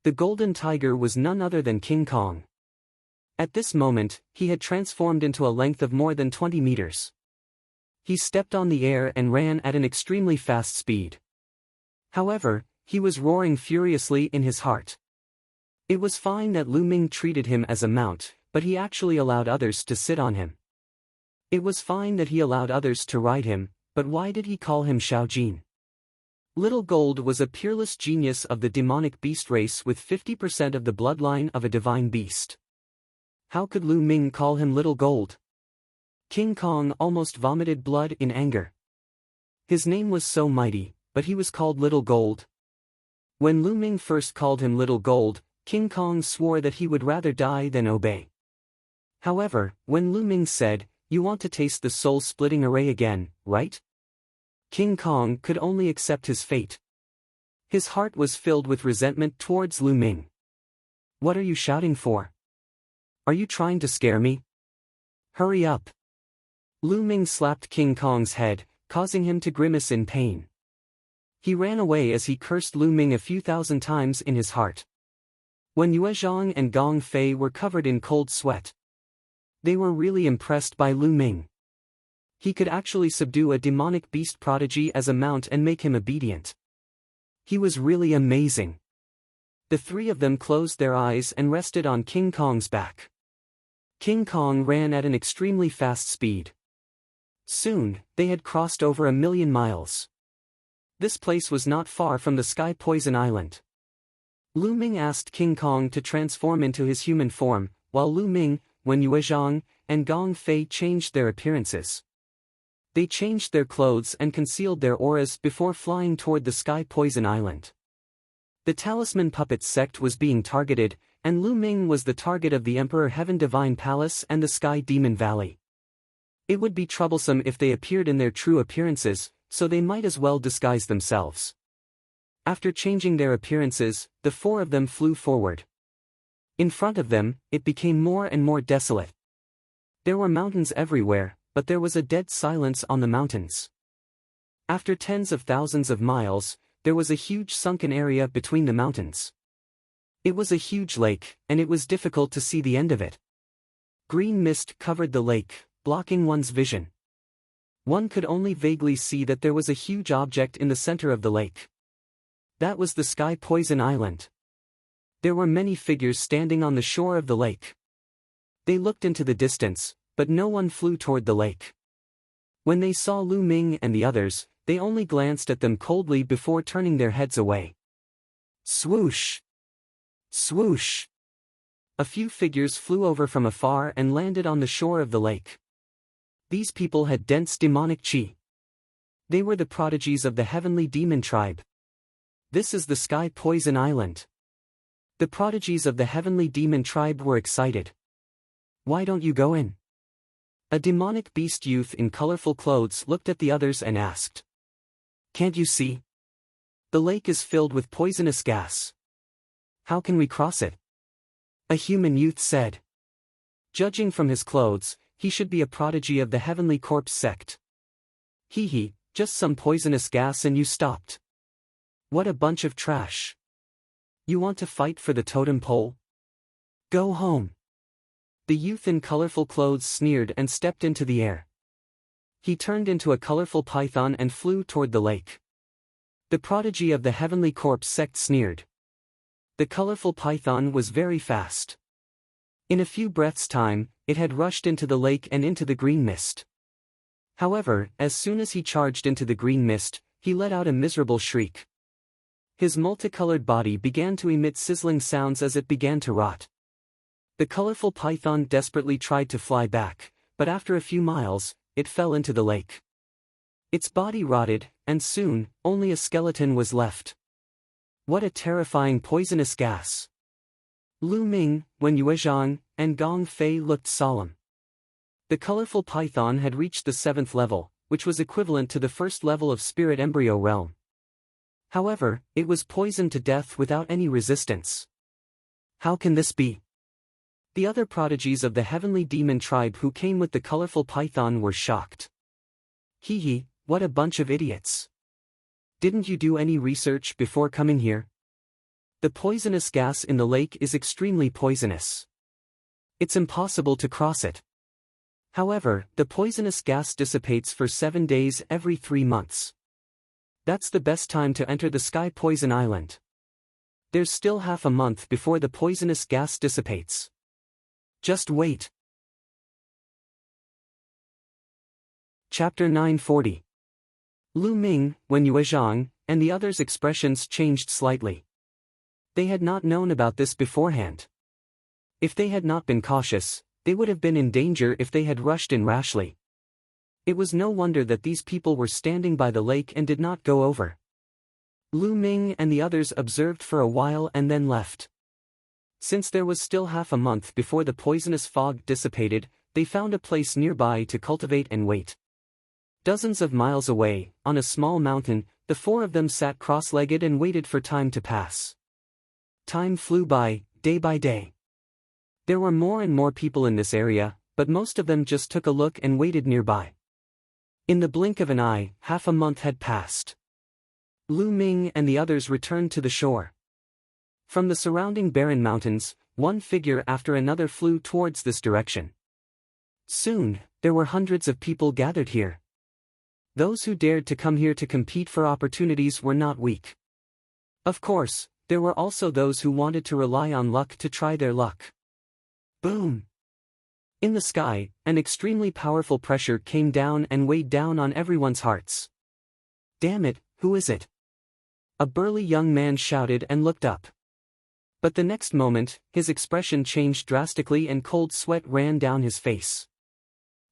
The golden tiger was none other than King Kong. At this moment, he had transformed into a length of more than 20 meters. He stepped on the air and ran at an extremely fast speed. However, he was roaring furiously in his heart. It was fine that Lu Ming treated him as a mount, but he actually allowed others to sit on him. It was fine that he allowed others to ride him, but why did he call him Shaojin? Little Gold was a peerless genius of the demonic beast race with 50% of the bloodline of a divine beast. How could Lu Ming call him Little Gold? King Kong almost vomited blood in anger. His name was so mighty, but he was called Little Gold. When Lu Ming first called him Little Gold, King Kong swore that he would rather die than obey. However, when Lu Ming said, "You want to taste the soul-splitting array again, right?" King Kong could only accept his fate. His heart was filled with resentment towards Lu Ming. What are you shouting for? Are you trying to scare me? Hurry up! Lu Ming slapped King Kong's head, causing him to grimace in pain. He ran away as he cursed Lu Ming a few thousand times in his heart. When Yuezhang and Gong Fei were covered in cold sweat, they were really impressed by Lu Ming. He could actually subdue a demonic beast prodigy as a mount and make him obedient. He was really amazing. The three of them closed their eyes and rested on King Kong's back. King Kong ran at an extremely fast speed. Soon, they had crossed over 1,000,000 miles. This place was not far from the Sky Poison Island. Lu Ming asked King Kong to transform into his human form, while Lu Ming, Wen Yuezhang, and Gong Fei changed their appearances. They changed their clothes and concealed their auras before flying toward the Sky Poison Island. The Talisman Puppet sect was being targeted, and Lu Ming was the target of the Emperor Heaven Divine Palace and the Sky Demon Valley. It would be troublesome if they appeared in their true appearances, so they might as well disguise themselves. After changing their appearances, the four of them flew forward. In front of them, it became more and more desolate. There were mountains everywhere, but there was a dead silence on the mountains. After tens of thousands of miles, there was a huge sunken area between the mountains. It was a huge lake, and it was difficult to see the end of it. Green mist covered the lake, blocking one's vision. One could only vaguely see that there was a huge object in the center of the lake. That was the Sky Poison Island. There were many figures standing on the shore of the lake. They looked into the distance, but no one flew toward the lake. When they saw Lu Ming and the others, they only glanced at them coldly before turning their heads away. Swoosh! Swoosh! A few figures flew over from afar and landed on the shore of the lake. These people had dense demonic chi. They were the prodigies of the heavenly demon tribe. This is the Sky Poison Island. The prodigies of the heavenly demon tribe were excited. Why don't you go in? A demonic beast youth in colorful clothes looked at the others and asked. Can't you see? The lake is filled with poisonous gas. How can we cross it? A human youth said. Judging from his clothes, he should be a prodigy of the Heavenly Corpse sect. Hee, just some poisonous gas and you stopped. What a bunch of trash. You want to fight for the totem pole? Go home. The youth in colorful clothes sneered and stepped into the air. He turned into a colorful python and flew toward the lake. The prodigy of the Heavenly Corpse sect sneered. The colorful python was very fast. In a few breaths' time, it had rushed into the lake and into the green mist. However, as soon as he charged into the green mist, he let out a miserable shriek. His multicolored body began to emit sizzling sounds as it began to rot. The colorful python desperately tried to fly back, but after a few miles, it fell into the lake. Its body rotted, and soon, only a skeleton was left. What a terrifying poisonous gas! Lu Ming, Wen Yuezhang, and Gong Fei looked solemn. The colorful python had reached the 7th level, which was equivalent to the first level of spirit embryo realm. However, it was poisoned to death without any resistance. How can this be? The other prodigies of the heavenly demon tribe who came with the colorful python were shocked. Hee hee, what a bunch of idiots. Didn't you do any research before coming here? The poisonous gas in the lake is extremely poisonous. It's impossible to cross it. However, the poisonous gas dissipates for 7 days every 3 months. That's the best time to enter the Sky Poison Island. There's still half a month before the poisonous gas dissipates. Just wait. Chapter 940. Lu Ming, Wen Yuezhang, and the others' expressions changed slightly. They had not known about this beforehand. If they had not been cautious, they would have been in danger if they had rushed in rashly. It was no wonder that these people were standing by the lake and did not go over. Lu Ming and the others observed for a while and then left. Since there was still half a month before the poisonous fog dissipated, they found a place nearby to cultivate and wait. Dozens of miles away, on a small mountain, the 4 of them sat cross-legged and waited for time to pass. Time flew by, day by day. There were more and more people in this area, but most of them just took a look and waited nearby. In the blink of an eye, half a month had passed. Lu Ming and the others returned to the shore. From the surrounding barren mountains, one figure after another flew towards this direction. Soon, there were hundreds of people gathered here. Those who dared to come here to compete for opportunities were not weak. Of course, there were also those who wanted to rely on luck to try their luck. Boom! In the sky, an extremely powerful pressure came down and weighed down on everyone's hearts. Damn it, who is it? A burly young man shouted and looked up. But the next moment, his expression changed drastically and cold sweat ran down his face.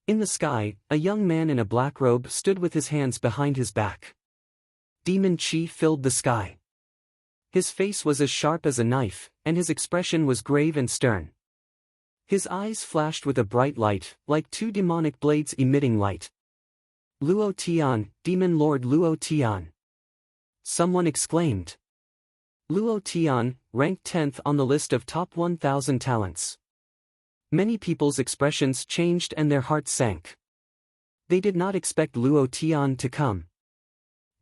In the sky, a young man in a black robe stood with his hands behind his back. Demon chi filled the sky. His face was as sharp as a knife, and his expression was grave and stern. His eyes flashed with a bright light, like 2 demonic blades emitting light. Luo Tian, Demon Lord Luo Tian. Someone exclaimed. Luo Tian, ranked 10th on the list of top 1,000 talents. Many people's expressions changed and their hearts sank. They did not expect Luo Tian to come.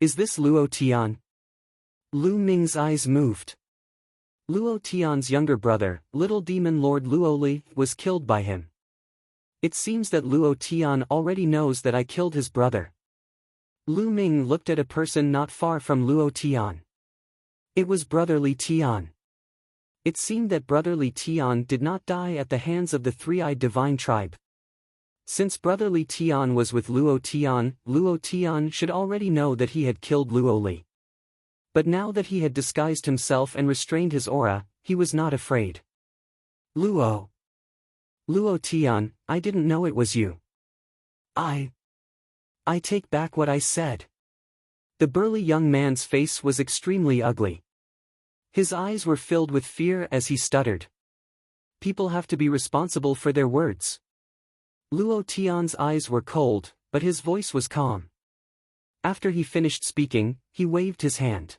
Is this Luo Tian? Lu Ming's eyes moved. Luo Tian's younger brother, Little Demon Lord Luo Li, was killed by him. It seems that Luo Tian already knows that I killed his brother. Lu Ming looked at a person not far from Luo Tian. It was Brotherly Tian. It seemed that Brotherly Tian did not die at the hands of the 3-eyed divine tribe. Since Brotherly Tian was with Luo Tian should already know that he had killed Luo Li. But now that he had disguised himself and restrained his aura, he was not afraid. Luo Tian, I didn't know it was you. I take back what I said. The burly young man's face was extremely ugly. His eyes were filled with fear as he stuttered. People have to be responsible for their words. Luo Tian's eyes were cold, but his voice was calm. After he finished speaking, he waved his hand.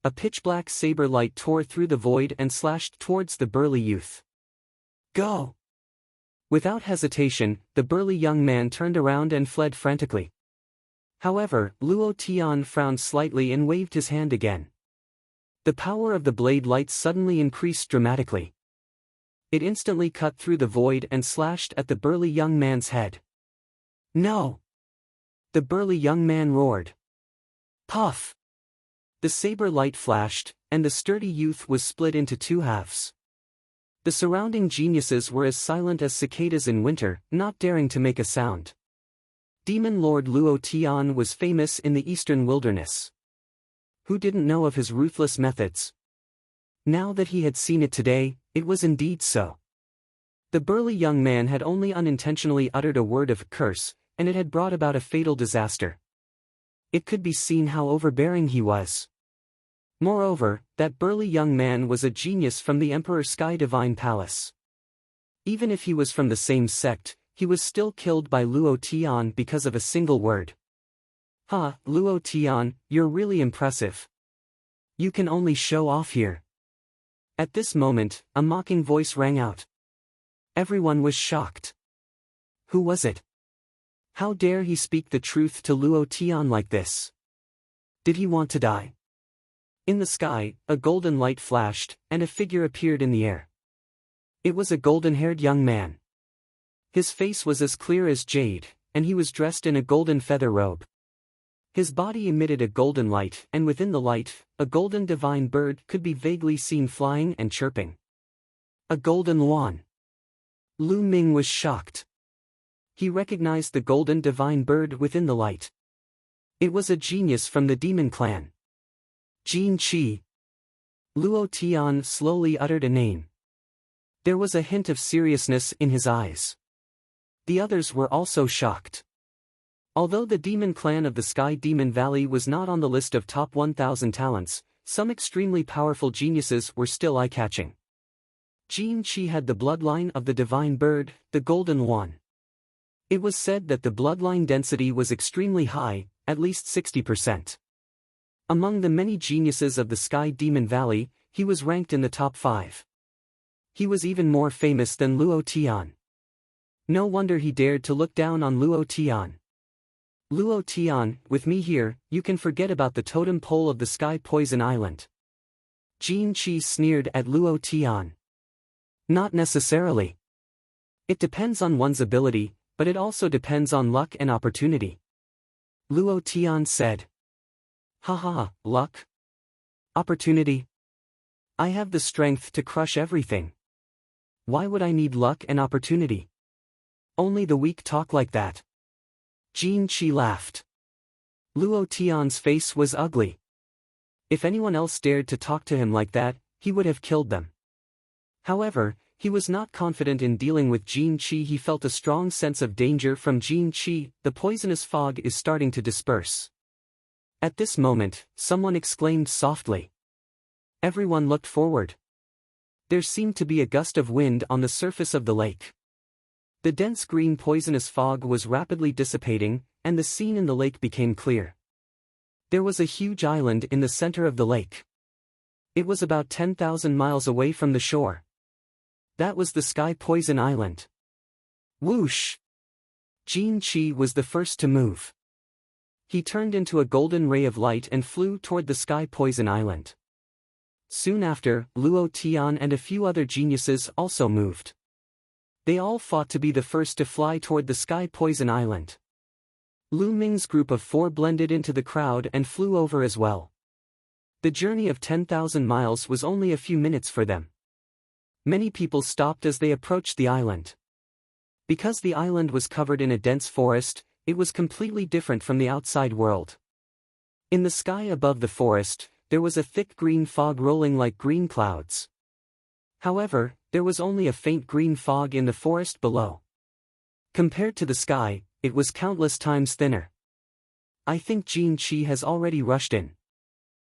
A pitch-black saber light tore through the void and slashed towards the burly youth. Go! Without hesitation, the burly young man turned around and fled frantically. However, Luo Tian frowned slightly and waved his hand again. The power of the blade light suddenly increased dramatically. It instantly cut through the void and slashed at the burly young man's head. No! The burly young man roared. Puff! The saber light flashed, and the sturdy youth was split into 2 halves. The surrounding geniuses were as silent as cicadas in winter, not daring to make a sound. Demon Lord Luo Tian was famous in the eastern wilderness. Who didn't know of his ruthless methods? Now that he had seen it today, it was indeed so. The burly young man had only unintentionally uttered a word of curse, and it had brought about a fatal disaster. It could be seen how overbearing he was. Moreover, that burly young man was a genius from the Emperor Sky Divine Palace. Even if he was from the same sect, he was still killed by Luo Tian because of a single word. Ha, Luo Tian, you're really impressive. You can only show off here. At this moment, a mocking voice rang out. Everyone was shocked. Who was it? How dare he speak the truth to Luo Tian like this? Did he want to die? In the sky, a golden light flashed, and a figure appeared in the air. It was a golden-haired young man. His face was as clear as jade, and he was dressed in a golden feather robe. His body emitted a golden light, and within the light, a golden divine bird could be vaguely seen flying and chirping. A golden Luan. Lu Ming was shocked. He recognized the golden divine bird within the light. It was a genius from the demon clan. Jin Qi. Luo Tian slowly uttered a name. There was a hint of seriousness in his eyes. The others were also shocked. Although the demon clan of the Sky Demon Valley was not on the list of top 1,000 talents, some extremely powerful geniuses were still eye-catching. Jin Qi had the bloodline of the divine bird, the Golden Luan. It was said that the bloodline density was extremely high, at least 60%. Among the many geniuses of the Sky Demon Valley, he was ranked in the top 5. He was even more famous than Luo Tian. No wonder he dared to look down on Luo Tian. Luo Tian, with me here, you can forget about the totem pole of the Sky Poison Island. Jin Qi sneered at Luo Tian. Not necessarily. It depends on one's ability, but it also depends on luck and opportunity. Luo Tian said. Haha, luck? Opportunity? I have the strength to crush everything. Why would I need luck and opportunity? Only the weak talk like that. Jin Qi laughed. Luo Tian's face was ugly. If anyone else dared to talk to him like that, he would have killed them. However, he was not confident in dealing with Jin Qi. He felt a strong sense of danger from Jin Qi. The poisonous fog is starting to disperse. At this moment, someone exclaimed softly. Everyone looked forward. There seemed to be a gust of wind on the surface of the lake. The dense green poisonous fog was rapidly dissipating, and the scene in the lake became clear. There was a huge island in the center of the lake. It was about 10,000 miles away from the shore. That was the Sky Poison Island. Whoosh! Jin Qi was the first to move. He turned into a golden ray of light and flew toward the Sky Poison Island. Soon after, Luo Tian and a few other geniuses also moved. They all fought to be the first to fly toward the Sky Poison Island. Lu Ming's group of 4 blended into the crowd and flew over as well. The journey of 10,000 miles was only a few minutes for them. Many people stopped as they approached the island. Because the island was covered in a dense forest, it was completely different from the outside world. In the sky above the forest, there was a thick green fog rolling like green clouds. However, there was only a faint green fog in the forest below. Compared to the sky, it was countless times thinner. I think Jin Qi has already rushed in.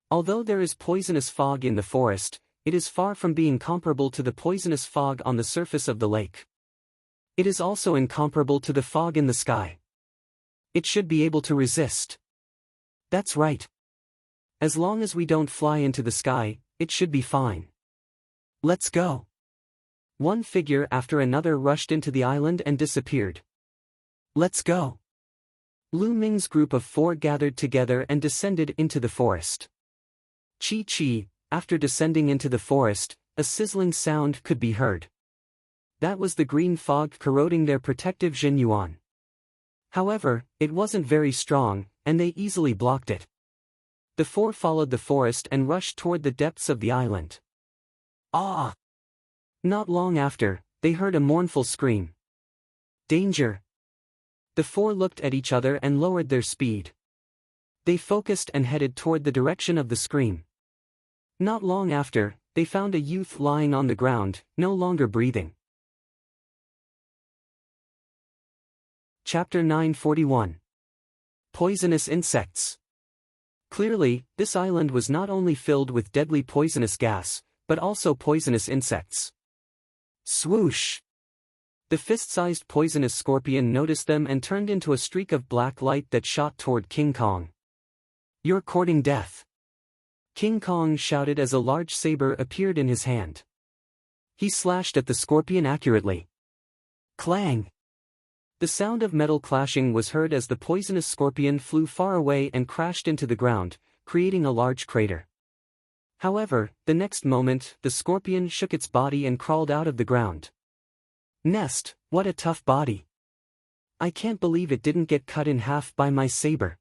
Although there is poisonous fog in the forest, it is far from being comparable to the poisonous fog on the surface of the lake. It is also incomparable to the fog in the sky. It should be able to resist. That's right. As long as we don't fly into the sky, it should be fine. Let's go. One figure after another rushed into the island and disappeared. Let's go. Lu Ming's group of 4 gathered together and descended into the forest. Chi, after descending into the forest, a sizzling sound could be heard. That was the green fog corroding their protective Zhenyuan. However, it wasn't very strong, and they easily blocked it. The 4 followed the forest and rushed toward the depths of the island. Ah! Not long after, they heard a mournful scream. Danger! The 4 looked at each other and lowered their speed. They focused and headed toward the direction of the scream. Not long after, they found a youth lying on the ground, no longer breathing. Chapter 941. Poisonous Insects. Clearly, this island was not only filled with deadly poisonous gas, but also poisonous insects. Swoosh! The fist-sized poisonous scorpion noticed them and turned into a streak of black light that shot toward King Kong. You're courting death. King Kong shouted as a large saber appeared in his hand. He slashed at the scorpion accurately. Clang! The sound of metal clashing was heard as the poisonous scorpion flew far away and crashed into the ground, creating a large crater. However, the next moment, the scorpion shook its body and crawled out of the ground. Nest, what a tough body. I can't believe it didn't get cut in half by my saber.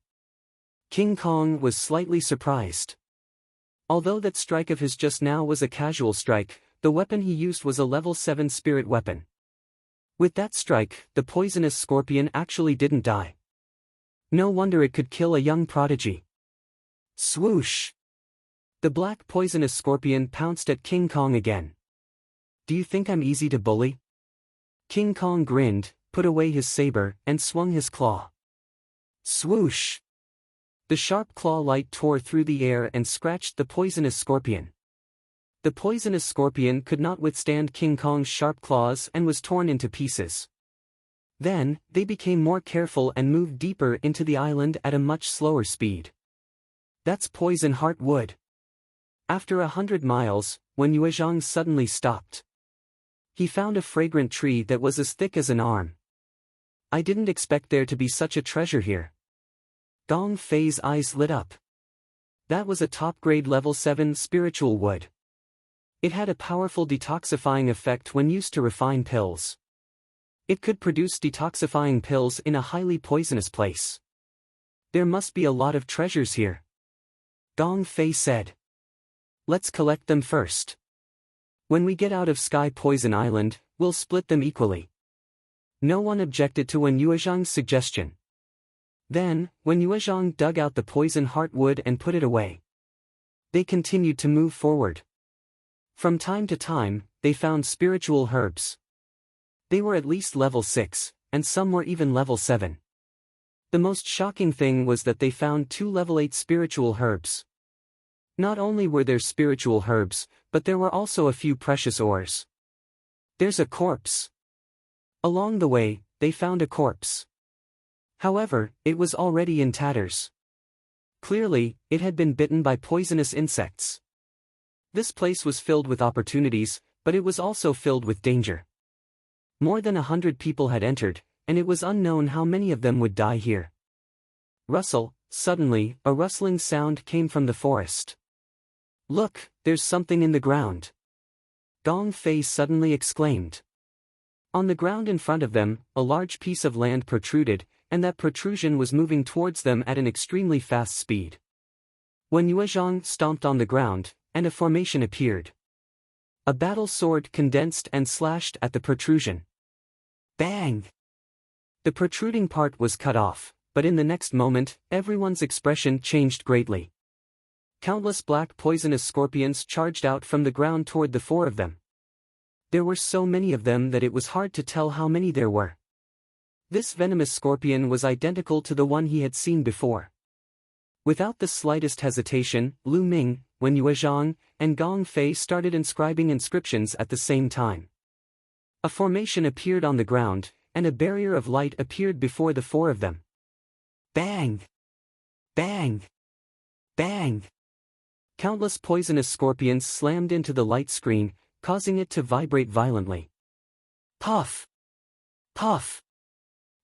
King Kong was slightly surprised. Although that strike of his just now was a casual strike, the weapon he used was a level 7 spirit weapon. With that strike, the poisonous scorpion actually didn't die. No wonder it could kill a young prodigy. Swoosh! The black poisonous scorpion pounced at King Kong again. Do you think I'm easy to bully? King Kong grinned, put away his saber, and swung his claw. Swoosh! The sharp claw light tore through the air and scratched the poisonous scorpion. The poisonous scorpion could not withstand King Kong's sharp claws and was torn into pieces. Then, they became more careful and moved deeper into the island at a much slower speed. That's poison heart wood. After 100 miles, when Yuezhang suddenly stopped. He found a fragrant tree that was as thick as an arm. I didn't expect there to be such a treasure here. Gong Fei's eyes lit up. That was a top-grade level 7 spiritual wood. It had a powerful detoxifying effect when used to refine pills. It could produce detoxifying pills in a highly poisonous place. There must be a lot of treasures here. Gong Fei said. Let's collect them first. When we get out of Sky Poison Island, we'll split them equally. No one objected to Wen Yuezhang's suggestion. Then, Wen Yuezhang dug out the poison heartwood and put it away. They continued to move forward. From time to time, they found spiritual herbs. They were at least level 6, and some were even level 7. The most shocking thing was that they found 2 level 8 spiritual herbs. Not only were there spiritual herbs, but there were also a few precious ores. There's a corpse. Along the way, they found a corpse. However, it was already in tatters. Clearly, it had been bitten by poisonous insects. This place was filled with opportunities, but it was also filled with danger. More than 100 people had entered, and it was unknown how many of them would die here. Rustle, suddenly, a rustling sound came from the forest. Look, there's something in the ground. Gong Fei suddenly exclaimed. On the ground in front of them, a large piece of land protruded, and that protrusion was moving towards them at an extremely fast speed. When Yuezhang stomped on the ground, and a formation appeared. A battle sword condensed and slashed at the protrusion. Bang! The protruding part was cut off, but in the next moment, everyone's expression changed greatly. Countless black poisonous scorpions charged out from the ground toward the 4 of them. There were so many of them that it was hard to tell how many there were. This venomous scorpion was identical to the one he had seen before. Without the slightest hesitation, Lu Ming, Wen Yuezhang, and Gong Fei started inscribing inscriptions at the same time. A formation appeared on the ground, and a barrier of light appeared before the 4 of them. Bang! Bang! Bang! Countless poisonous scorpions slammed into the light screen, causing it to vibrate violently. Puff! Puff!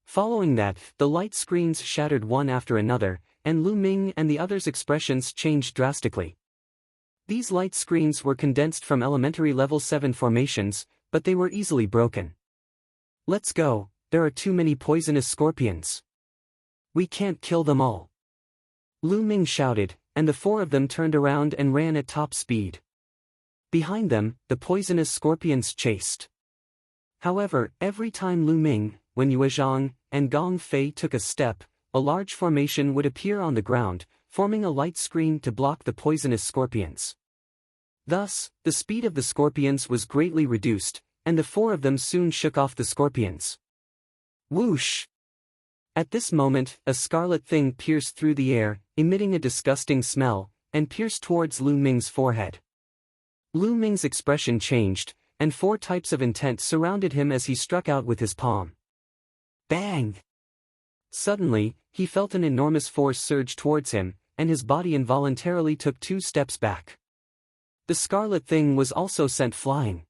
Following that, the light screens shattered one after another, and Lu Ming and the others' expressions changed drastically. These light screens were condensed from elementary level 7 formations, but they were easily broken. Let's go, there are too many poisonous scorpions. We can't kill them all. Lu Ming shouted, and the 4 of them turned around and ran at top speed. Behind them, the poisonous scorpions chased. However, every time Lu Ming, Wen Yuezhang, and Gong Fei took a step, a large formation would appear on the ground, forming a light screen to block the poisonous scorpions. Thus, the speed of the scorpions was greatly reduced, and the 4 of them soon shook off the scorpions. Whoosh! At this moment, a scarlet thing pierced through the air, emitting a disgusting smell, and pierced towards Lu Ming's forehead. Lu Ming's expression changed, and 4 types of intent surrounded him as he struck out with his palm. Bang! Suddenly, he felt an enormous force surge towards him, and his body involuntarily took 2 steps back. The scarlet thing was also sent flying.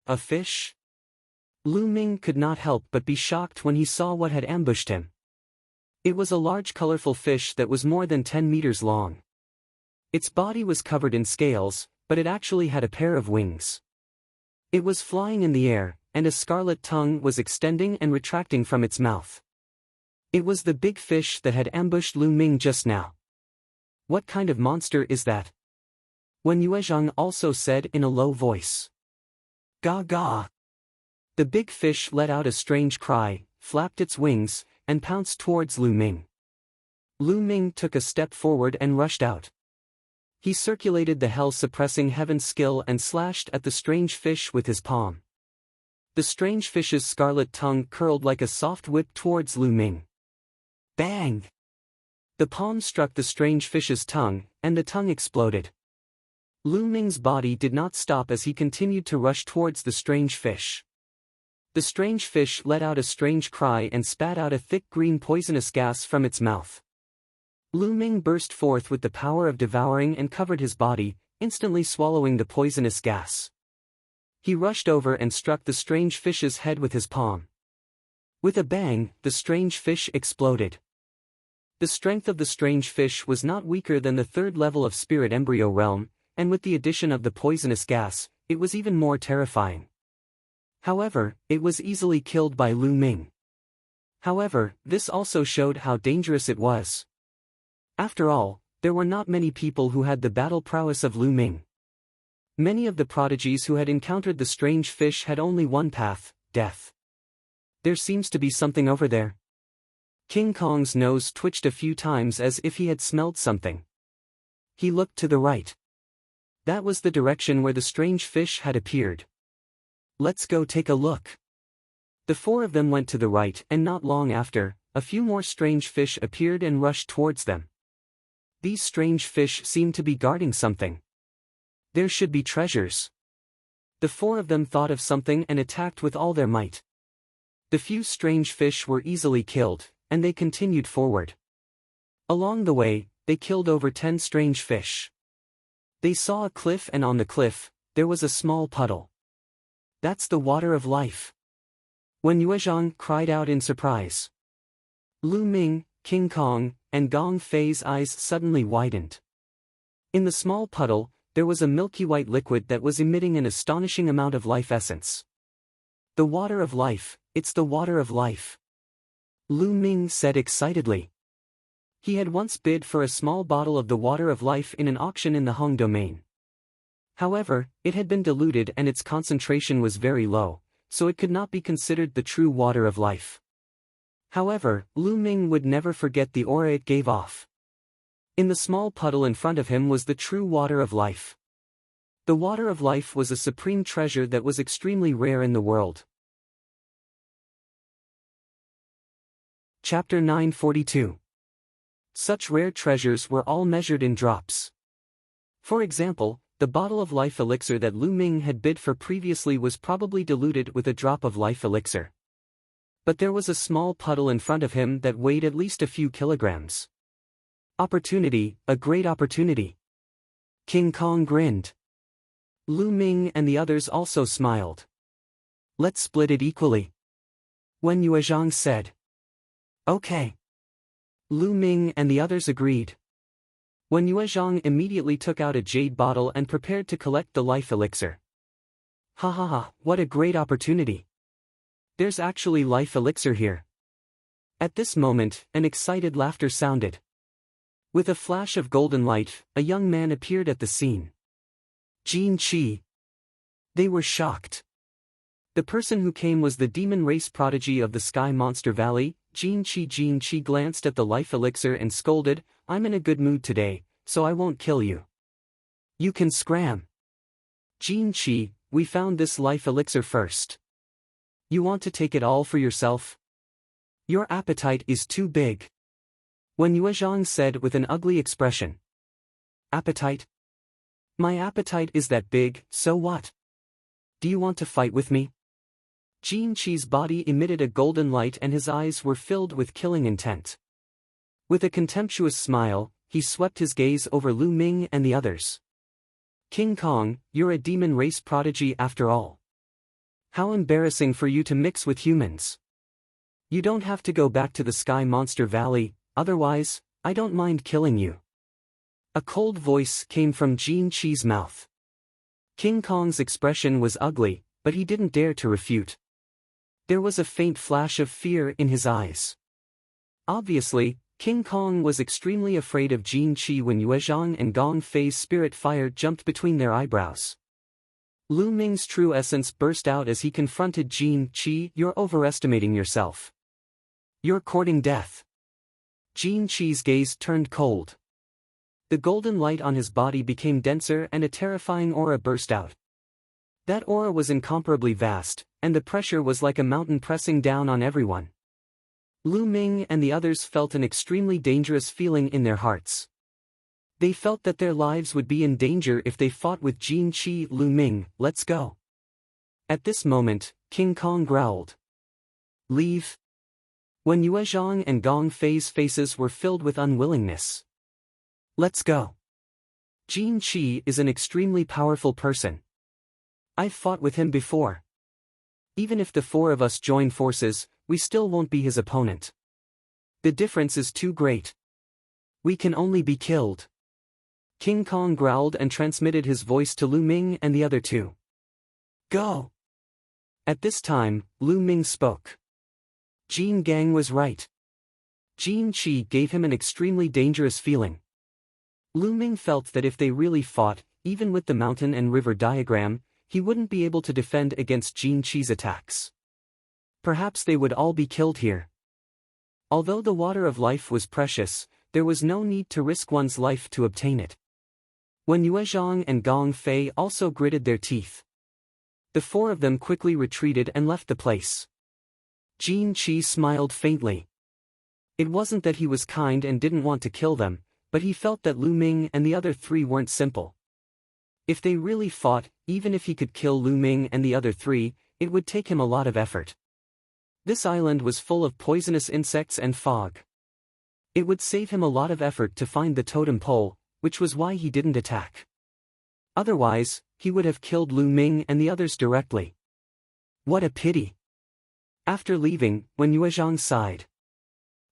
A fish? Lu Ming could not help but be shocked when he saw what had ambushed him. It was a large colorful fish that was more than 10 meters long. Its body was covered in scales, but it actually had a pair of wings. It was flying in the air, and a scarlet tongue was extending and retracting from its mouth. It was the big fish that had ambushed Lu Ming just now. What kind of monster is that? Wen Yuezhang also said in a low voice. Ga ga. The big fish let out a strange cry, flapped its wings, and pounced towards Lu Ming. Lu Ming took a step forward and rushed out. He circulated the hell-suppressing heaven skill and slashed at the strange fish with his palm. The strange fish's scarlet tongue curled like a soft whip towards Lu Ming. Bang! The palm struck the strange fish's tongue, and the tongue exploded. Lu Ming's body did not stop as he continued to rush towards the strange fish. The strange fish let out a strange cry and spat out a thick green poisonous gas from its mouth. Lu Ming burst forth with the power of devouring and covered his body, instantly swallowing the poisonous gas. He rushed over and struck the strange fish's head with his palm. With a bang, the strange fish exploded. The strength of the strange fish was not weaker than the 3rd level of spirit embryo realm, and with the addition of the poisonous gas, it was even more terrifying. However, it was easily killed by Lu Ming. However, this also showed how dangerous it was. After all, there were not many people who had the battle prowess of Lu Ming. Many of the prodigies who had encountered the strange fish had only one path, death. There seems to be something over there. King Kong's nose twitched a few times as if he had smelled something. He looked to the right. That was the direction where the strange fish had appeared. Let's go take a look. The 4 of them went to the right, and not long after, a few more strange fish appeared and rushed towards them. These strange fish seemed to be guarding something. There should be treasures. The 4 of them thought of something and attacked with all their might. The few strange fish were easily killed, and they continued forward. Along the way, they killed over 10 strange fish. They saw a cliff, and on the cliff, there was a small puddle. That's the water of life. Wen Yuezhang cried out in surprise. Lu Ming, King Kong, and Gong Fei's eyes suddenly widened. In the small puddle, there was a milky white liquid that was emitting an astonishing amount of life essence. The water of life, it's the water of life. Lu Ming said excitedly. He had once bid for a small bottle of the water of life in an auction in the Hong domain. However, it had been diluted and its concentration was very low, so it could not be considered the true water of life. However, Lu Ming would never forget the aura it gave off. In the small puddle in front of him was the true water of life. The water of life was a supreme treasure that was extremely rare in the world. Chapter 942. Such rare treasures were all measured in drops. For example, the bottle of life elixir that Lu Ming had bid for previously was probably diluted with a drop of life elixir. But there was a small puddle in front of him that weighed at least a few kilograms. Opportunity, a great opportunity. King Kong grinned. Lu Ming and the others also smiled. Let's split it equally. Wen Yuezhang said. Okay. Lu Ming and the others agreed. Wen Yuezhang immediately took out a jade bottle and prepared to collect the life elixir. Ha ha ha, what a great opportunity. There's actually life elixir here. At this moment, an excited laughter sounded. With a flash of golden light, a young man appeared at the scene. Jin Qi. They were shocked. The person who came was the demon race prodigy of the Sky Monster Valley. Jin Qi. Jin Qi glanced at the life elixir and scolded, I'm in a good mood today, so I won't kill you. You can scram. Jin Qi, we found this life elixir first. You want to take it all for yourself? Your appetite is too big. Wen Yuezhang said with an ugly expression. Appetite? My appetite is that big, so what? Do you want to fight with me? Jin Qi's body emitted a golden light and his eyes were filled with killing intent. With a contemptuous smile, he swept his gaze over Lu Ming and the others. King Kong, you're a demon race prodigy after all. How embarrassing for you to mix with humans. You don't have to go back to the Sky Monster Valley, otherwise, I don't mind killing you. A cold voice came from Jin Chi's mouth. King Kong's expression was ugly, but he didn't dare to refute. There was a faint flash of fear in his eyes. Obviously, King Kong was extremely afraid of Jin Chi when Yuezhang and Gong Fei's spirit fire jumped between their eyebrows. Lu Ming's true essence burst out as he confronted Jin Chi. You're overestimating yourself. You're courting death. Jin Chi's gaze turned cold. The golden light on his body became denser and a terrifying aura burst out. That aura was incomparably vast, and the pressure was like a mountain pressing down on everyone. Lu Ming and the others felt an extremely dangerous feeling in their hearts. They felt that their lives would be in danger if they fought with Jin Chi. Lu Ming, let's go. At this moment, King Kong growled. Leave. When Yuezhang and Gong Fei's faces were filled with unwillingness. Let's go. Jin Chi is an extremely powerful person. I've fought with him before. Even if the four of us join forces, we still won't be his opponent. The difference is too great. We can only be killed. King Kong growled and transmitted his voice to Lu Ming and the other two. Go. At this time, Lu Ming spoke. Jin Gang was right. Jin Chi gave him an extremely dangerous feeling. Lu Ming felt that if they really fought, even with the mountain and river diagram, he wouldn't be able to defend against Jin Chi's attacks. Perhaps they would all be killed here. Although the water of life was precious, there was no need to risk one's life to obtain it. When Yuezhang and Gong Fei also gritted their teeth, the four of them quickly retreated and left the place. Jin Chi smiled faintly. It wasn't that he was kind and didn't want to kill them, but he felt that Lu Ming and the other three weren't simple. If they really fought, even if he could kill Lu Ming and the other three, it would take him a lot of effort. This island was full of poisonous insects and fog. It would save him a lot of effort to find the totem pole, which was why he didn't attack. Otherwise, he would have killed Lu Ming and the others directly. What a pity. After leaving, when Yuezhang sighed,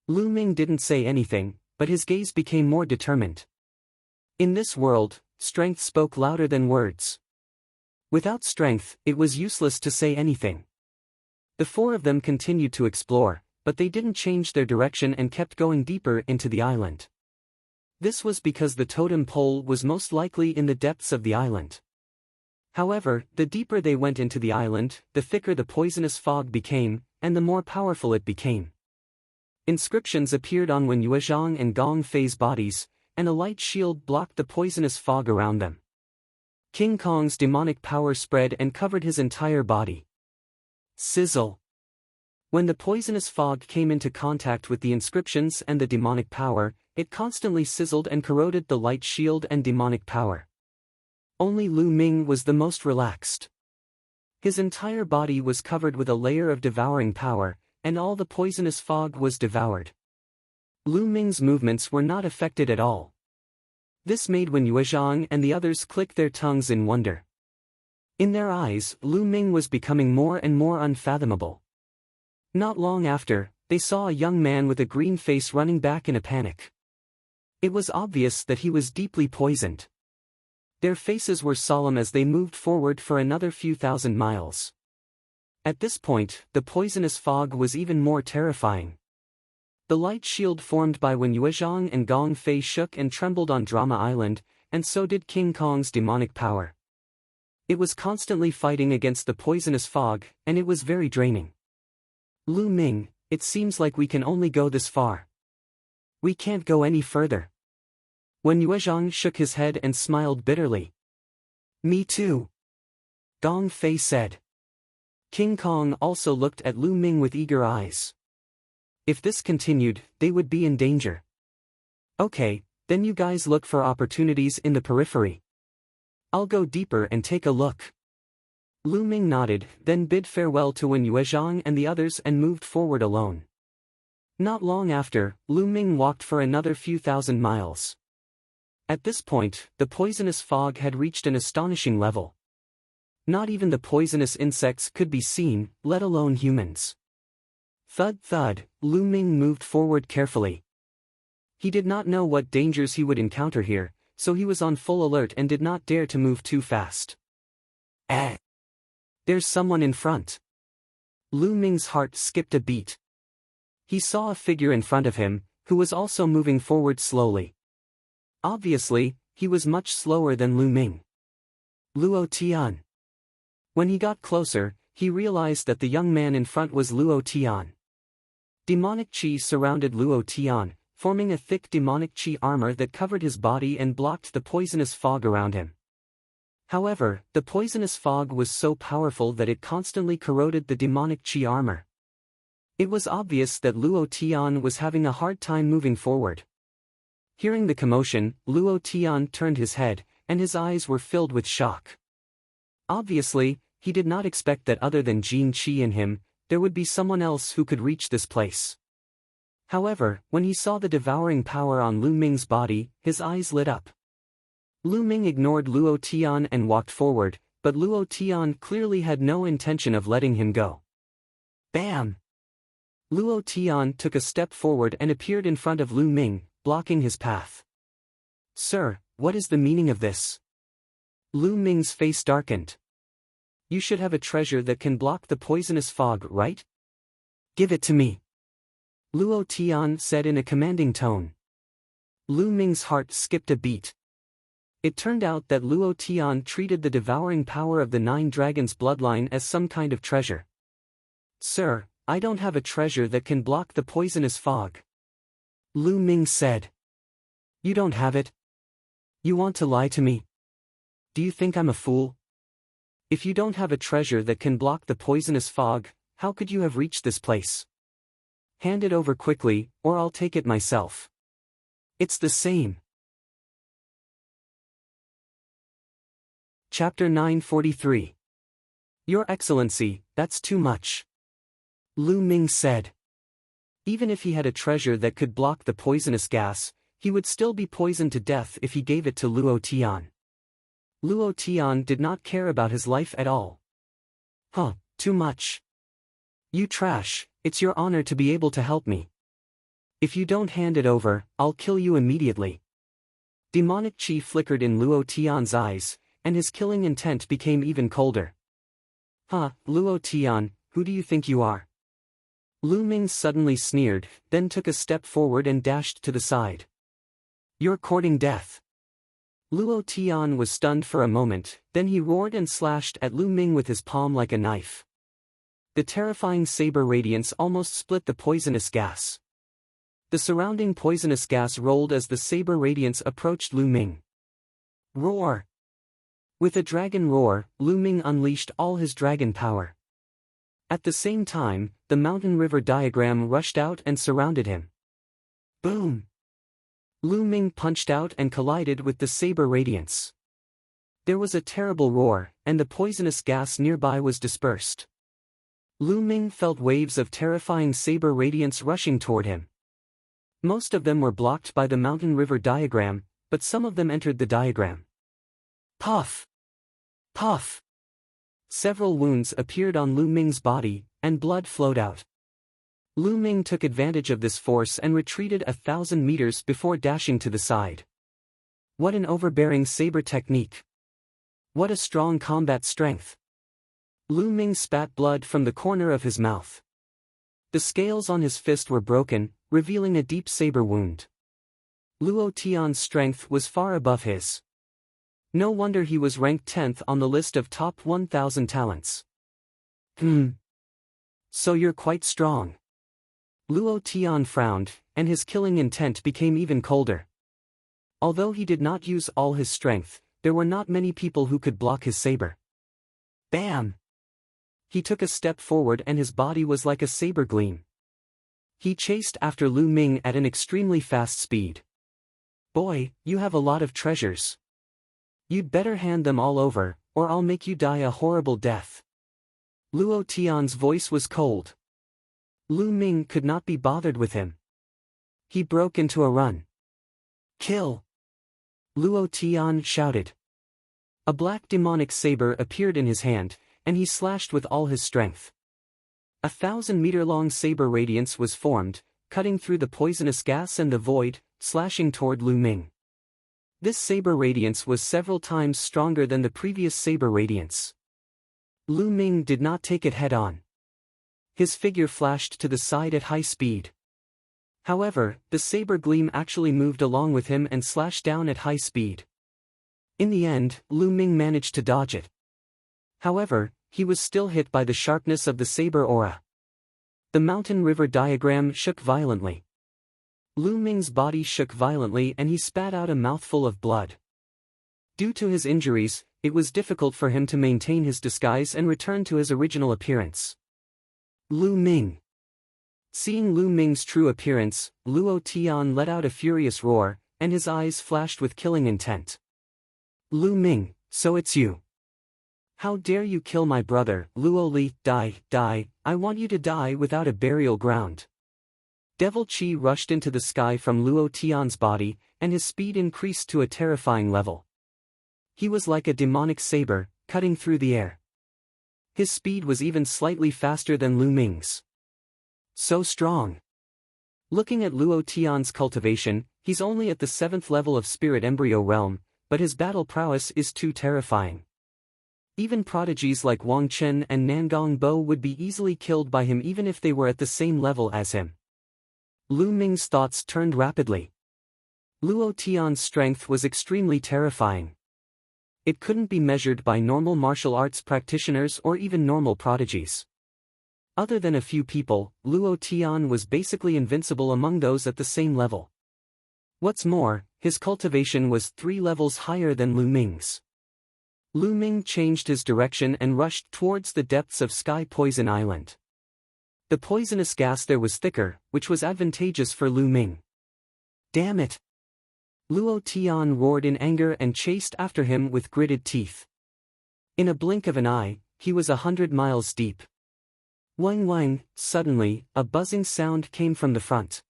Lu Ming didn't say anything, but his gaze became more determined. In this world, strength spoke louder than words. Without strength, it was useless to say anything. The four of them continued to explore, but they didn't change their direction and kept going deeper into the island. This was because the totem pole was most likely in the depths of the island. However, the deeper they went into the island, the thicker the poisonous fog became, and the more powerful it became. Inscriptions appeared on Wen Yuezhang and Gong Fei's bodies, and a light shield blocked the poisonous fog around them. King Kong's demonic power spread and covered his entire body. Sizzle. When the poisonous fog came into contact with the inscriptions and the demonic power, it constantly sizzled and corroded the light shield and demonic power. Only Lu Ming was the most relaxed. His entire body was covered with a layer of devouring power, and all the poisonous fog was devoured. Lu Ming's movements were not affected at all. This made Wen Yuezhang and the others click their tongues in wonder. In their eyes, Lu Ming was becoming more and more unfathomable. Not long after, they saw a young man with a green face running back in a panic. It was obvious that he was deeply poisoned. Their faces were solemn as they moved forward for another few thousand miles. At this point, the poisonous fog was even more terrifying. The light shield formed by Wen Yuezhang and Gong Fei shook and trembled on Drama Island, and so did King Kong's demonic power. It was constantly fighting against the poisonous fog, and it was very draining. Lu Ming, it seems like we can only go this far. We can't go any further. Wen Yuezhang shook his head and smiled bitterly. Me too. Gong Fei said. King Kong also looked at Lu Ming with eager eyes. If this continued, they would be in danger. Okay, then you guys look for opportunities in the periphery. I'll go deeper and take a look. Lu Ming nodded, then bid farewell to Wen Yuezhang and the others and moved forward alone. Not long after, Lu Ming walked for another few thousand miles. At this point, the poisonous fog had reached an astonishing level. Not even the poisonous insects could be seen, let alone humans. Thud thud, Lu Ming moved forward carefully. He did not know what dangers he would encounter here, so he was on full alert and did not dare to move too fast. There's someone in front. Lu Ming's heart skipped a beat. He saw a figure in front of him, who was also moving forward slowly. Obviously, he was much slower than Lu Ming. Luo Tian. When he got closer, he realized that the young man in front was Luo Tian. Demonic qi surrounded Luo Tian, forming a thick demonic qi armor that covered his body and blocked the poisonous fog around him. However, the poisonous fog was so powerful that it constantly corroded the demonic qi armor. It was obvious that Luo Tian was having a hard time moving forward. Hearing the commotion, Luo Tian turned his head, and his eyes were filled with shock. Obviously, he did not expect that other than Jin Qi in him, there would be someone else who could reach this place. However, when he saw the devouring power on Lu Ming's body, his eyes lit up. Lu Ming ignored Luo Tian and walked forward, but Luo Tian clearly had no intention of letting him go. Bam! Luo Tian took a step forward and appeared in front of Lu Ming, blocking his path. Sir, what is the meaning of this? Lu Ming's face darkened. You should have a treasure that can block the poisonous fog, right? Give it to me. Luo Tian said in a commanding tone. Lu Ming's heart skipped a beat. It turned out that Luo Tian treated the devouring power of the 9 dragons bloodline as some kind of treasure. Sir, I don't have a treasure that can block the poisonous fog. Lu Ming said. You don't have it? You want to lie to me? Do you think I'm a fool? If you don't have a treasure that can block the poisonous fog, how could you have reached this place? Hand it over quickly, or I'll take it myself. It's the same. Chapter 943. Your Excellency, that's too much. Lu Ming said. Even if he had a treasure that could block the poisonous gas, he would still be poisoned to death if he gave it to Luo Tian. Luo Tian did not care about his life at all. Too much. You trash, it's your honor to be able to help me. If you don't hand it over, I'll kill you immediately. Demonic qi flickered in Luo Tian's eyes, and his killing intent became even colder. Luo Tian, who do you think you are? Lu Ming suddenly sneered, then took a step forward and dashed to the side. You're courting death. Luo Tian was stunned for a moment, then he roared and slashed at Lu Ming with his palm like a knife. The terrifying saber radiance almost split the poisonous gas. The surrounding poisonous gas rolled as the saber radiance approached Lu Ming. Roar! With a dragon roar, Lu Ming unleashed all his dragon power. At the same time, the mountain river diagram rushed out and surrounded him. Boom! Lu Ming punched out and collided with the saber radiance. There was a terrible roar, and the poisonous gas nearby was dispersed. Lu Ming felt waves of terrifying saber radiance rushing toward him. Most of them were blocked by the mountain river diagram, but some of them entered the diagram. Puff! Puff! Several wounds appeared on Lu Ming's body, and blood flowed out. Lu Ming took advantage of this force and retreated 1,000 meters before dashing to the side. What an overbearing saber technique! What a strong combat strength! Lu Ming spat blood from the corner of his mouth. The scales on his fist were broken, revealing a deep saber wound. Luo Tian's strength was far above his. No wonder he was ranked 10th on the list of top 1,000 talents. So you're quite strong. Luo Tian frowned, and his killing intent became even colder. Although he did not use all his strength, there were not many people who could block his saber. Bam! He took a step forward and his body was like a saber gleam. He chased after Lu Ming at an extremely fast speed. Boy, you have a lot of treasures. You'd better hand them all over, or I'll make you die a horrible death. Luo Tian's voice was cold. Lu Ming could not be bothered with him. He broke into a run. Kill! Luo Tian shouted. A black demonic saber appeared in his hand, and he slashed with all his strength. 1,000-meter-long saber radiance was formed, cutting through the poisonous gas and the void, slashing toward Lu Ming. This saber radiance was several times stronger than the previous saber radiance. Lu Ming did not take it head-on. His figure flashed to the side at high speed. However, the saber gleam actually moved along with him and slashed down at high speed. In the end, Lu Ming managed to dodge it. However, he was still hit by the sharpness of the saber aura. The mountain-river diagram shook violently. Lu Ming's body shook violently and he spat out a mouthful of blood. Due to his injuries, it was difficult for him to maintain his disguise and return to his original appearance. Lu Ming. Seeing Lu Ming's true appearance, Luo Tian let out a furious roar, and his eyes flashed with killing intent. Lu Ming, so it's you. How dare you kill my brother, Luo Li, die, I want you to die without a burial ground. Devil Chi rushed into the sky from Luo Tian's body, and his speed increased to a terrifying level. He was like a demonic saber, cutting through the air. His speed was even slightly faster than Lu Ming's. So strong. Looking at Luo Tian's cultivation, he's only at the 7th level of Spirit Embryo Realm, but his battle prowess is too terrifying. Even prodigies like Wang Chen and Nangong Bo would be easily killed by him even if they were at the same level as him. Lu Ming's thoughts turned rapidly. Luo Tian's strength was extremely terrifying. It couldn't be measured by normal martial arts practitioners or even normal prodigies. Other than a few people, Luo Tian was basically invincible among those at the same level. What's more, his cultivation was 3 levels higher than Lu Ming's. Lu Ming changed his direction and rushed towards the depths of Sky Poison Island. The poisonous gas there was thicker, which was advantageous for Lu Ming. Damn it! Luo Tian roared in anger and chased after him with gritted teeth. In a blink of an eye, he was 100 miles deep. Wang wang, suddenly, a buzzing sound came from the front.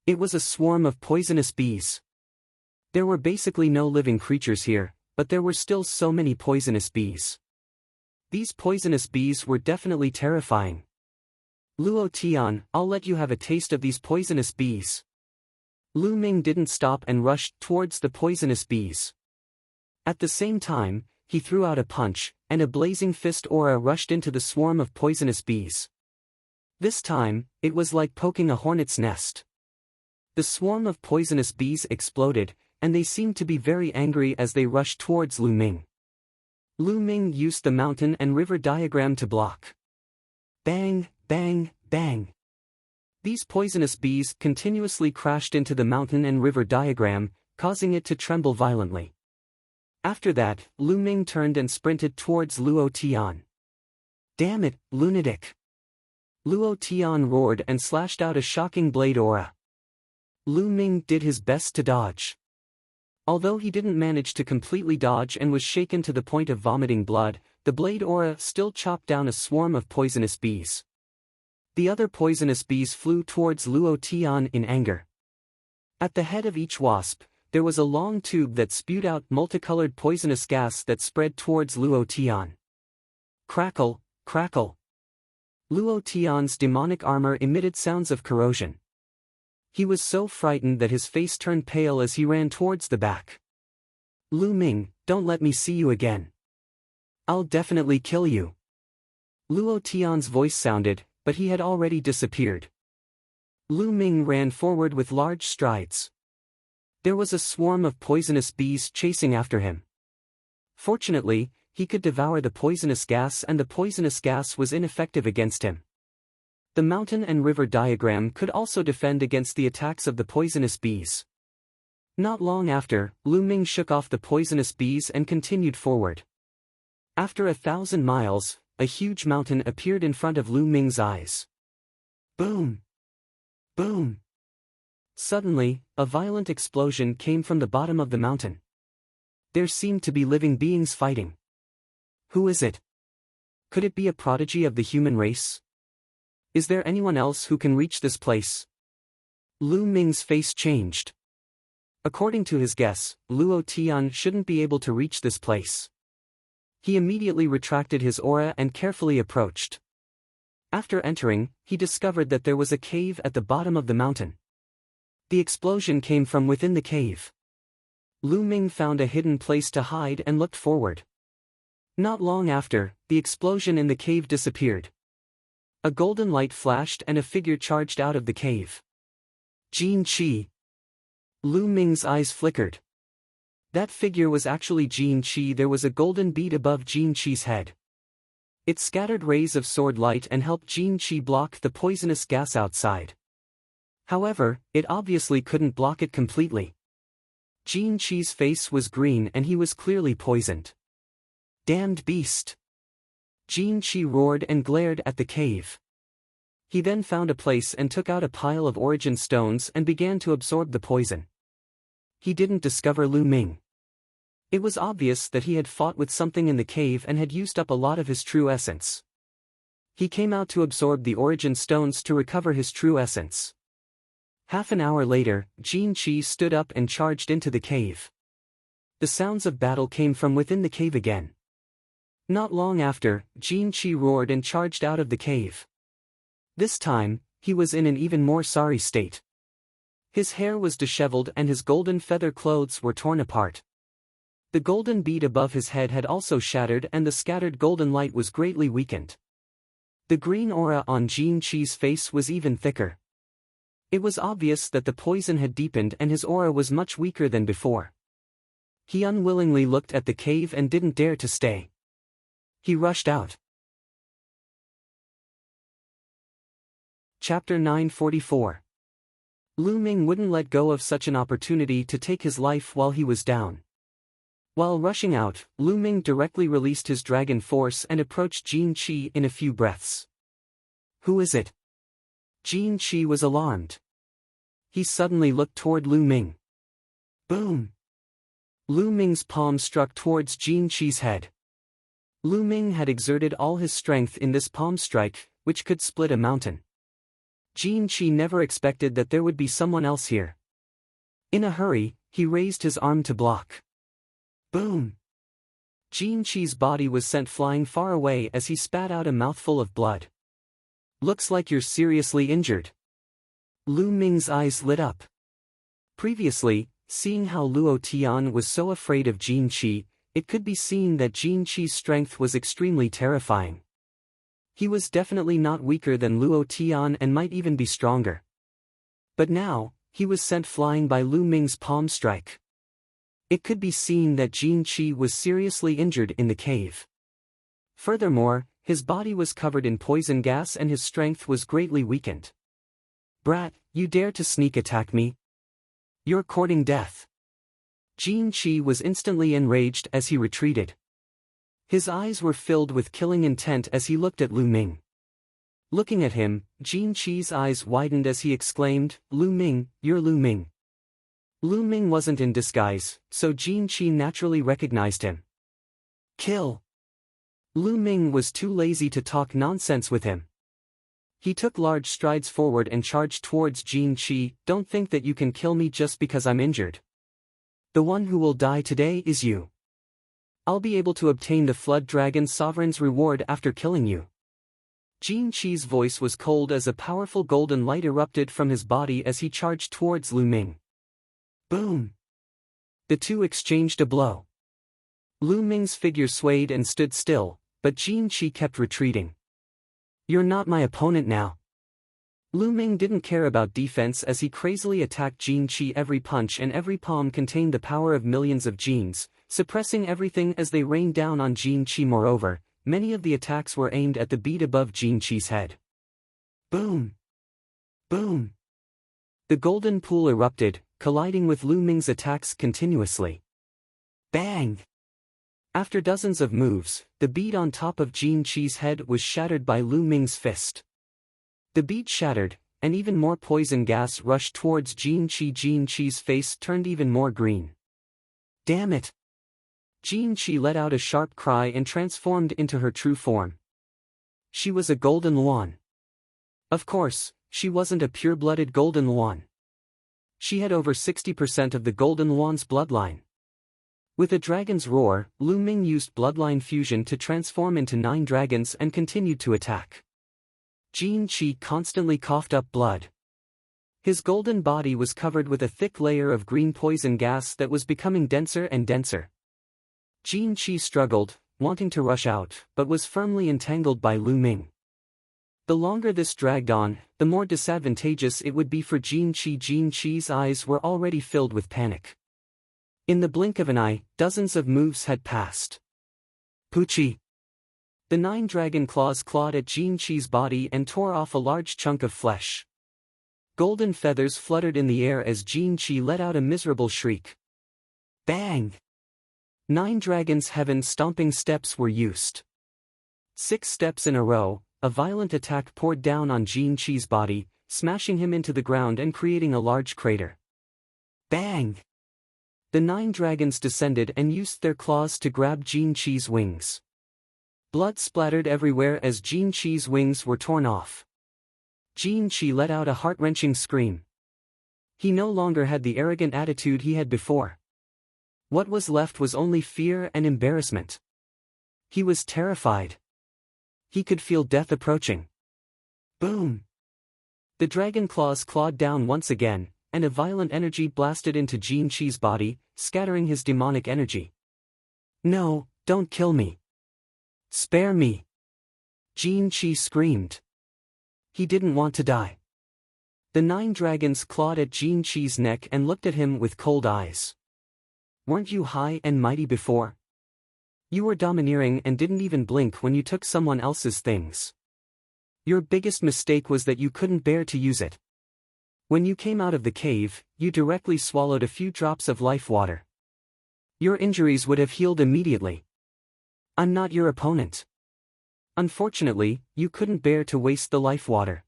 It was a swarm of poisonous bees. There were basically no living creatures here, but there were still so many poisonous bees. These poisonous bees were definitely terrifying. Luo Tian, I'll let you have a taste of these poisonous bees. Lu Ming didn't stop and rushed towards the poisonous bees. At the same time, he threw out a punch, and a blazing fist aura rushed into the swarm of poisonous bees. This time, it was like poking a hornet's nest. The swarm of poisonous bees exploded, and they seemed to be very angry as they rushed towards Lu Ming. Lu Ming used the mountain and river diagram to block. Bang, bang, bang. These poisonous bees continuously crashed into the mountain and river diagram, causing it to tremble violently. After that, Lu Ming turned and sprinted towards Luo Tian. Damn it, lunatic! Luo Tian roared and slashed out a shocking blade aura. Lu Ming did his best to dodge. Although he didn't manage to completely dodge and was shaken to the point of vomiting blood, the blade aura still chopped down a swarm of poisonous bees. The other poisonous bees flew towards Luo Tian in anger. At the head of each wasp, there was a long tube that spewed out multicolored poisonous gas that spread towards Luo Tian. Crackle, crackle. Luo Tian's demonic armor emitted sounds of corrosion. He was so frightened that his face turned pale as he ran towards the back. Lu Ming, don't let me see you again. I'll definitely kill you. Luo Tian's voice sounded, but he had already disappeared. Lu Ming ran forward with large strides. There was a swarm of poisonous bees chasing after him. Fortunately, he could devour the poisonous gas and the poisonous gas was ineffective against him. The mountain and river diagram could also defend against the attacks of the poisonous bees. Not long after, Lu Ming shook off the poisonous bees and continued forward. After 1,000 miles, a huge mountain appeared in front of Lu Ming's eyes. Boom! Boom! Suddenly, a violent explosion came from the bottom of the mountain. There seemed to be living beings fighting. Who is it? Could it be a prodigy of the human race? Is there anyone else who can reach this place? Lu Ming's face changed. According to his guess, Luo Tian shouldn't be able to reach this place. He immediately retracted his aura and carefully approached. After entering, he discovered that there was a cave at the bottom of the mountain. The explosion came from within the cave. Lu Ming found a hidden place to hide and looked forward. Not long after, the explosion in the cave disappeared. A golden light flashed and a figure charged out of the cave. Jin Qi. Lu Ming's eyes flickered. That figure was actually Jin Qi. There was a golden bead above Jin Qi's head. It scattered rays of sword light and helped Jin Qi block the poisonous gas outside. However, it obviously couldn't block it completely. Jin Qi's face was green and he was clearly poisoned. Damned beast! Jin Qi roared and glared at the cave. He then found a place and took out a pile of origin stones and began to absorb the poison. He didn't discover Lu Ming. It was obvious that he had fought with something in the cave and had used up a lot of his true essence. He came out to absorb the origin stones to recover his true essence. Half an hour later, Jin Qi stood up and charged into the cave. The sounds of battle came from within the cave again. Not long after, Jin Qi roared and charged out of the cave. This time, he was in an even more sorry state. His hair was disheveled and his golden feather clothes were torn apart. The golden bead above his head had also shattered and the scattered golden light was greatly weakened. The green aura on Jin Qi's face was even thicker. It was obvious that the poison had deepened and his aura was much weaker than before. He unwillingly looked at the cave and didn't dare to stay. He rushed out. Chapter 944. Lu Ming wouldn't let go of such an opportunity to take his life while he was down. While rushing out, Lu Ming directly released his dragon force and approached Jin Qi in a few breaths. Who is it? Jin Qi was alarmed. He suddenly looked toward Lu Ming. Boom! Lu Ming's palm struck towards Jin Qi's head. Lu Ming had exerted all his strength in this palm strike, which could split a mountain. Jin Qi never expected that there would be someone else here. In a hurry, he raised his arm to block. Boom! Jin Qi's body was sent flying far away as he spat out a mouthful of blood. Looks like you're seriously injured. Lu Ming's eyes lit up. Previously, seeing how Luo Tian was so afraid of Jin Qi, it could be seen that Jin Qi's strength was extremely terrifying. He was definitely not weaker than Luo Tian and might even be stronger. But now, he was sent flying by Lu Ming's palm strike. It could be seen that Jin Qi was seriously injured in the cave. Furthermore, his body was covered in poison gas and his strength was greatly weakened. Brat, you dare to sneak attack me? You're courting death. Jin Qi was instantly enraged as he retreated. His eyes were filled with killing intent as he looked at Lu Ming. Looking at him, Jin Qi's eyes widened as he exclaimed, Lu Ming, you're Lu Ming. Lu Ming wasn't in disguise, so Jin Qi naturally recognized him. Kill! Lu Ming was too lazy to talk nonsense with him. He took large strides forward and charged towards Jin Qi. Don't think that you can kill me just because I'm injured. The one who will die today is you. I'll be able to obtain the Flood Dragon Sovereign's reward after killing you. Jin Qi's voice was cold as a powerful golden light erupted from his body as he charged towards Lu Ming. Boom! The two exchanged a blow. Lu Ming's figure swayed and stood still, but Jin Qi kept retreating. You're not my opponent now. Lu Ming didn't care about defense as he crazily attacked Jin Qi. Every punch and every palm contained the power of millions of Jins, suppressing everything as they rained down on Jin Qi. Moreover, many of the attacks were aimed at the bead above Jin Qi's head. Boom! Boom! The golden pool erupted, colliding with Lu Ming's attacks continuously. Bang! After dozens of moves, the bead on top of Jin Qi's head was shattered by Lu Ming's fist. The bead shattered, and even more poison gas rushed towards Jin Qi. Jin Qi's face turned even more green. Damn it! Jin Qi let out a sharp cry and transformed into her true form. She was a golden Luan. Of course, she wasn't a pure-blooded golden Luan. She had over 60% of the Golden Wan's bloodline. With a dragon's roar, Lu Ming used bloodline fusion to transform into 9 dragons and continued to attack. Jin Qi constantly coughed up blood. His golden body was covered with a thick layer of green poison gas that was becoming denser and denser. Jin Qi struggled, wanting to rush out, but was firmly entangled by Lu Ming. The longer this dragged on, the more disadvantageous it would be for Jin Qi. Jin Qi's eyes were already filled with panic. In the blink of an eye, dozens of moves had passed. Puchi! The 9 dragon claws clawed at Jin Qi's body and tore off a large chunk of flesh. Golden feathers fluttered in the air as Jin Qi let out a miserable shriek. Bang! 9 dragons' heaven-stomping steps were used. 6 steps in a row, a violent attack poured down on Jin Qi's body, smashing him into the ground and creating a large crater. Bang! The 9 dragons descended and used their claws to grab Jin Qi's wings. Blood splattered everywhere as Jin Qi's wings were torn off. Jin Qi let out a heart-wrenching scream. He no longer had the arrogant attitude he had before. What was left was only fear and embarrassment. He was terrified. He could feel death approaching. Boom! The dragon claws clawed down once again, and a violent energy blasted into Jin Qi's body, scattering his demonic energy. No, don't kill me. Spare me! Jin Qi screamed. He didn't want to die. The 9 dragons clawed at Jin Qi's neck and looked at him with cold eyes. Weren't you high and mighty before? You were domineering and didn't even blink when you took someone else's things. Your biggest mistake was that you couldn't bear to use it. When you came out of the cave, you directly swallowed a few drops of life water. Your injuries would have healed immediately. I'm not your opponent. Unfortunately, you couldn't bear to waste the life water.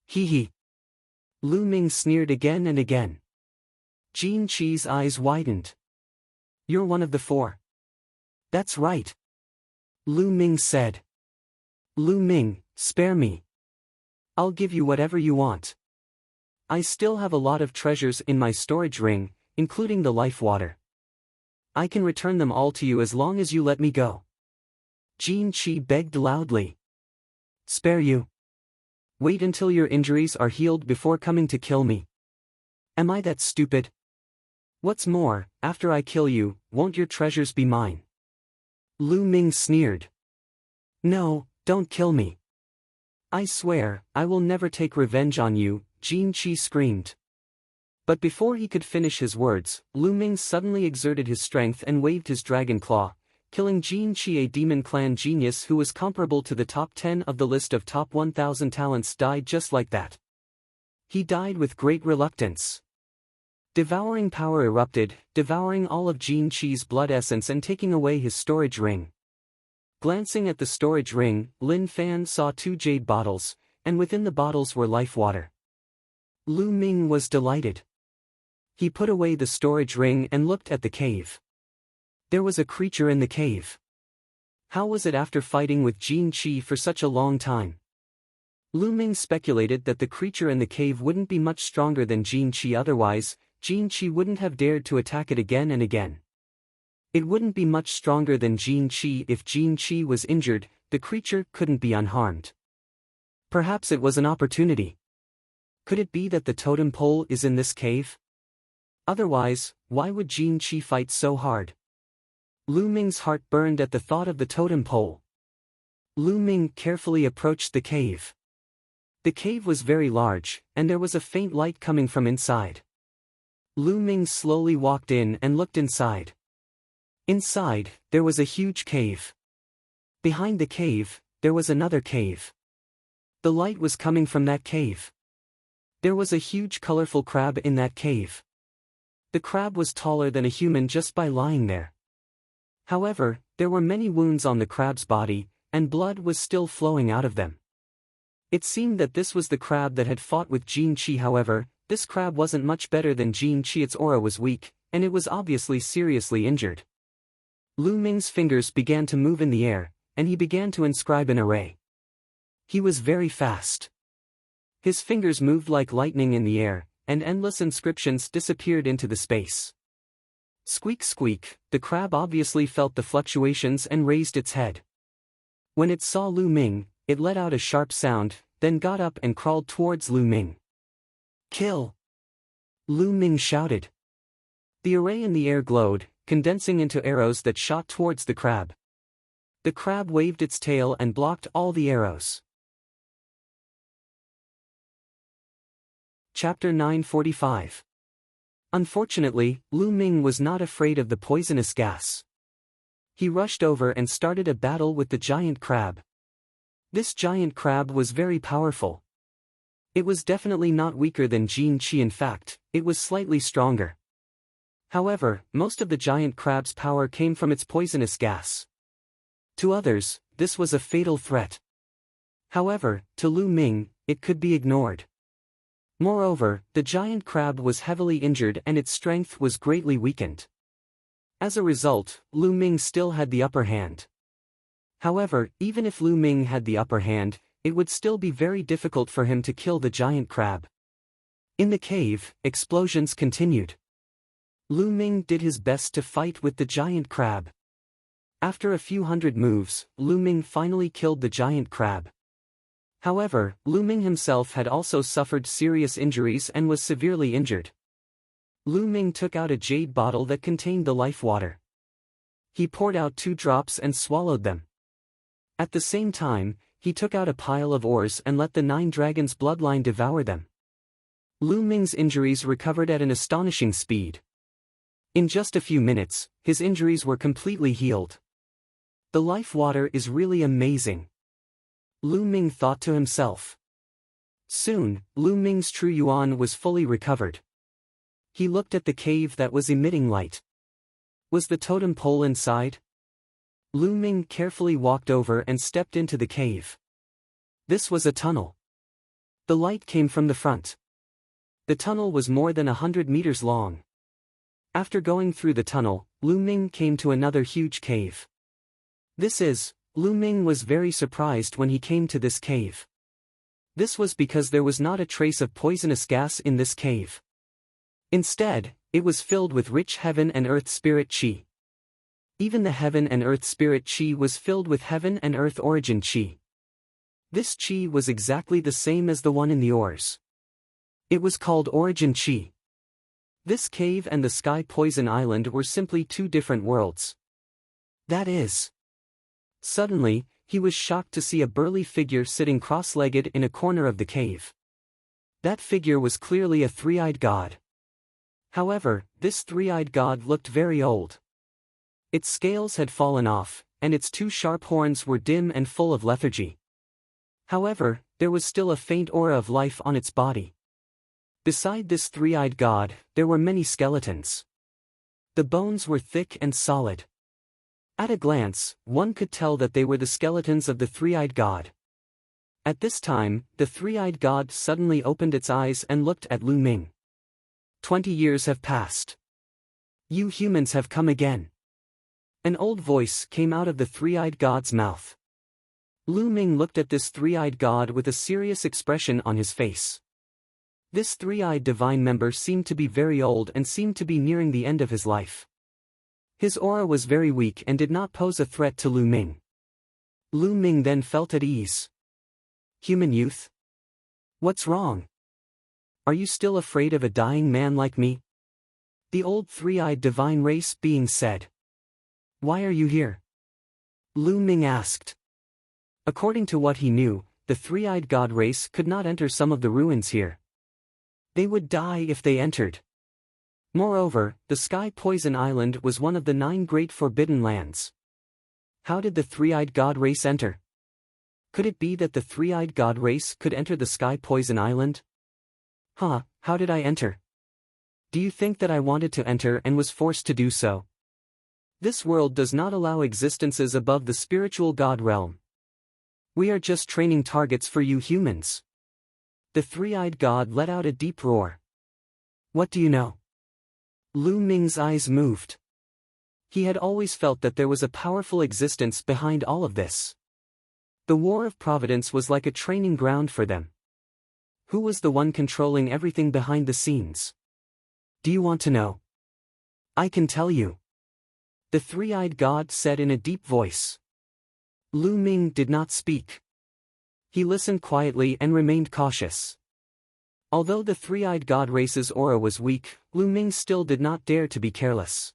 Hee hee. Lu Ming sneered again and again. Jin Qi's eyes widened. You're one of the 4. That's right. Lu Ming said. Lu Ming, spare me. I'll give you whatever you want. I still have a lot of treasures in my storage ring, including the life water. I can return them all to you as long as you let me go. Jin Qi begged loudly. Spare you? Wait until your injuries are healed before coming to kill me. Am I that stupid? What's more, after I kill you, won't your treasures be mine? Lu Ming sneered. No, don't kill me. I swear, I will never take revenge on you, Jin Qi screamed. But before he could finish his words, Lu Ming suddenly exerted his strength and waved his dragon claw, killing Jin Qi. A demon clan genius who was comparable to the top 10 of the list of top 1,000 talents died just like that. He died with great reluctance. Devouring power erupted, devouring all of Jin Qi's blood essence and taking away his storage ring. Glancing at the storage ring, Lin Fan saw 2 jade bottles, and within the bottles were life water. Lu Ming was delighted. He put away the storage ring and looked at the cave. There was a creature in the cave. How was it after fighting with Jin Qi for such a long time? Lu Ming speculated that the creature in the cave wouldn't be much stronger than Jin Qi, otherwise, Jin Qi wouldn't have dared to attack it again and again. It wouldn't be much stronger than Jin Qi. If Jin Qi was injured, the creature couldn't be unharmed. Perhaps it was an opportunity. Could it be that the totem pole is in this cave? Otherwise, why would Jin Qi fight so hard? Lu Ming's heart burned at the thought of the totem pole. Lu Ming carefully approached the cave. The cave was very large, and there was a faint light coming from inside. Lu Ming slowly walked in and looked inside. Inside, there was a huge cave. Behind the cave, there was another cave. The light was coming from that cave. There was a huge colorful crab in that cave. The crab was taller than a human just by lying there. However, there were many wounds on the crab's body, and blood was still flowing out of them. It seemed that this was the crab that had fought with Jin Qi. However, this crab wasn't much better than Jin Qi. Its aura was weak, and it was obviously seriously injured. Lu Ming's fingers began to move in the air, and he began to inscribe an array. He was very fast. His fingers moved like lightning in the air, and endless inscriptions disappeared into the space. Squeak squeak, the crab obviously felt the fluctuations and raised its head. When it saw Lu Ming, it let out a sharp sound, then got up and crawled towards Lu Ming. "Kill!" Lu Ming shouted. The array in the air glowed, condensing into arrows that shot towards the crab. The crab waved its tail and blocked all the arrows. Chapter 945. Unfortunately, Lu Ming was not afraid of the poisonous gas. He rushed over and started a battle with the giant crab. This giant crab was very powerful. It was definitely not weaker than Jin Qi. In fact, it was slightly stronger. However, most of the giant crab's power came from its poisonous gas. To others, this was a fatal threat. However, to Lu Ming, it could be ignored. Moreover, the giant crab was heavily injured and its strength was greatly weakened. As a result, Lu Ming still had the upper hand. However, even if Lu Ming had the upper hand, it would still be very difficult for him to kill the giant crab. In the cave, explosions continued. Lu Ming did his best to fight with the giant crab. After a few hundred moves, Lu Ming finally killed the giant crab. However, Lu Ming himself had also suffered serious injuries and was severely injured. Lu Ming took out a jade bottle that contained the life water. He poured out 2 drops and swallowed them. At the same time, he took out a pile of ores and let the 9 dragons' bloodline devour them. Lu Ming's injuries recovered at an astonishing speed. In just a few minutes, his injuries were completely healed. The life water is really amazing, Lu Ming thought to himself. Soon, Lu Ming's true yuan was fully recovered. He looked at the cave that was emitting light. Was the totem pole inside? Lu Ming carefully walked over and stepped into the cave. This was a tunnel. The light came from the front. The tunnel was more than 100 meters long. After going through the tunnel, Lu Ming came to another huge cave. Lu Ming was very surprised when he came to this cave. This was because there was not a trace of poisonous gas in this cave. Instead, it was filled with rich heaven and earth spirit qi. Even the heaven and earth spirit qi was filled with heaven and earth origin qi. This qi was exactly the same as the one in the ores. It was called origin qi. This cave and the Sky Poison Island were simply 2 different worlds. That is. Suddenly, he was shocked to see a burly figure sitting cross-legged in a corner of the cave. That figure was clearly a 3-eyed god. However, this 3-eyed god looked very old. Its scales had fallen off, and its 2 sharp horns were dim and full of lethargy. However, there was still a faint aura of life on its body. Beside this 3-eyed god, there were many skeletons. The bones were thick and solid. At a glance, one could tell that they were the skeletons of the 3-eyed god. At this time, the 3-eyed god suddenly opened its eyes and looked at Lu Ming. 20 years have passed. You humans have come again. An old voice came out of the 3-eyed god's mouth. Lu Ming looked at this 3-eyed god with a serious expression on his face. This 3-eyed divine member seemed to be very old and seemed to be nearing the end of his life. His aura was very weak and did not pose a threat to Lu Ming. Lu Ming then felt at ease. Human youth? What's wrong? Are you still afraid of a dying man like me? The old 3-eyed divine race being said. Why are you here? Lu Ming asked. According to what he knew, the 3-eyed god race could not enter some of the ruins here. They would die if they entered. Moreover, the Sky Poison Island was one of the 9 great forbidden lands. How did the 3-eyed god race enter? Could it be that the 3-eyed god race could enter the Sky Poison Island? How did I enter? Do you think that I wanted to enter and was forced to do so? This world does not allow existences above the spiritual god realm. We are just training targets for you humans. The 3-eyed god let out a deep roar. What do you know? Lu Ming's eyes moved. He had always felt that there was a powerful existence behind all of this. The War of Providence was like a training ground for them. Who was the one controlling everything behind the scenes? Do you want to know? I can tell you. The three-eyed god said in a deep voice. Lu Ming did not speak. He listened quietly and remained cautious. Although the three-eyed god race's aura was weak, Lu Ming still did not dare to be careless.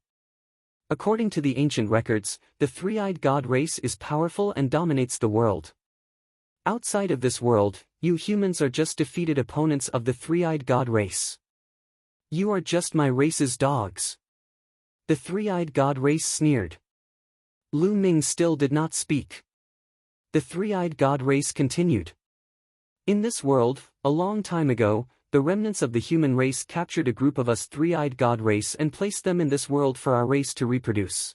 According to the ancient records, the three-eyed god race is powerful and dominates the world. Outside of this world, you humans are just defeated opponents of the three-eyed god race. You are just my race's dogs. The three-eyed god race sneered. Lu Ming still did not speak. The three-eyed god race continued. In this world, a long time ago, the remnants of the human race captured a group of us three-eyed god race and placed them in this world for our race to reproduce.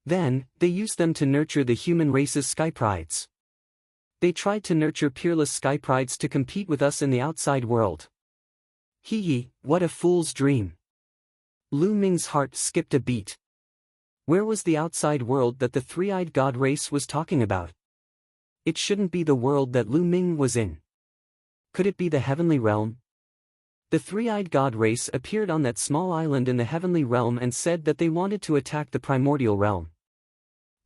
Then, they used them to nurture the human race's skyprides. They tried to nurture peerless skyprides to compete with us in the outside world. Hee hee, what a fool's dream. Lu Ming's heart skipped a beat. Where was the outside world that the three-eyed god race was talking about? It shouldn't be the world that Lu Ming was in. Could it be the heavenly realm? The three-eyed god race appeared on that small island in the heavenly realm and said that they wanted to attack the primordial realm.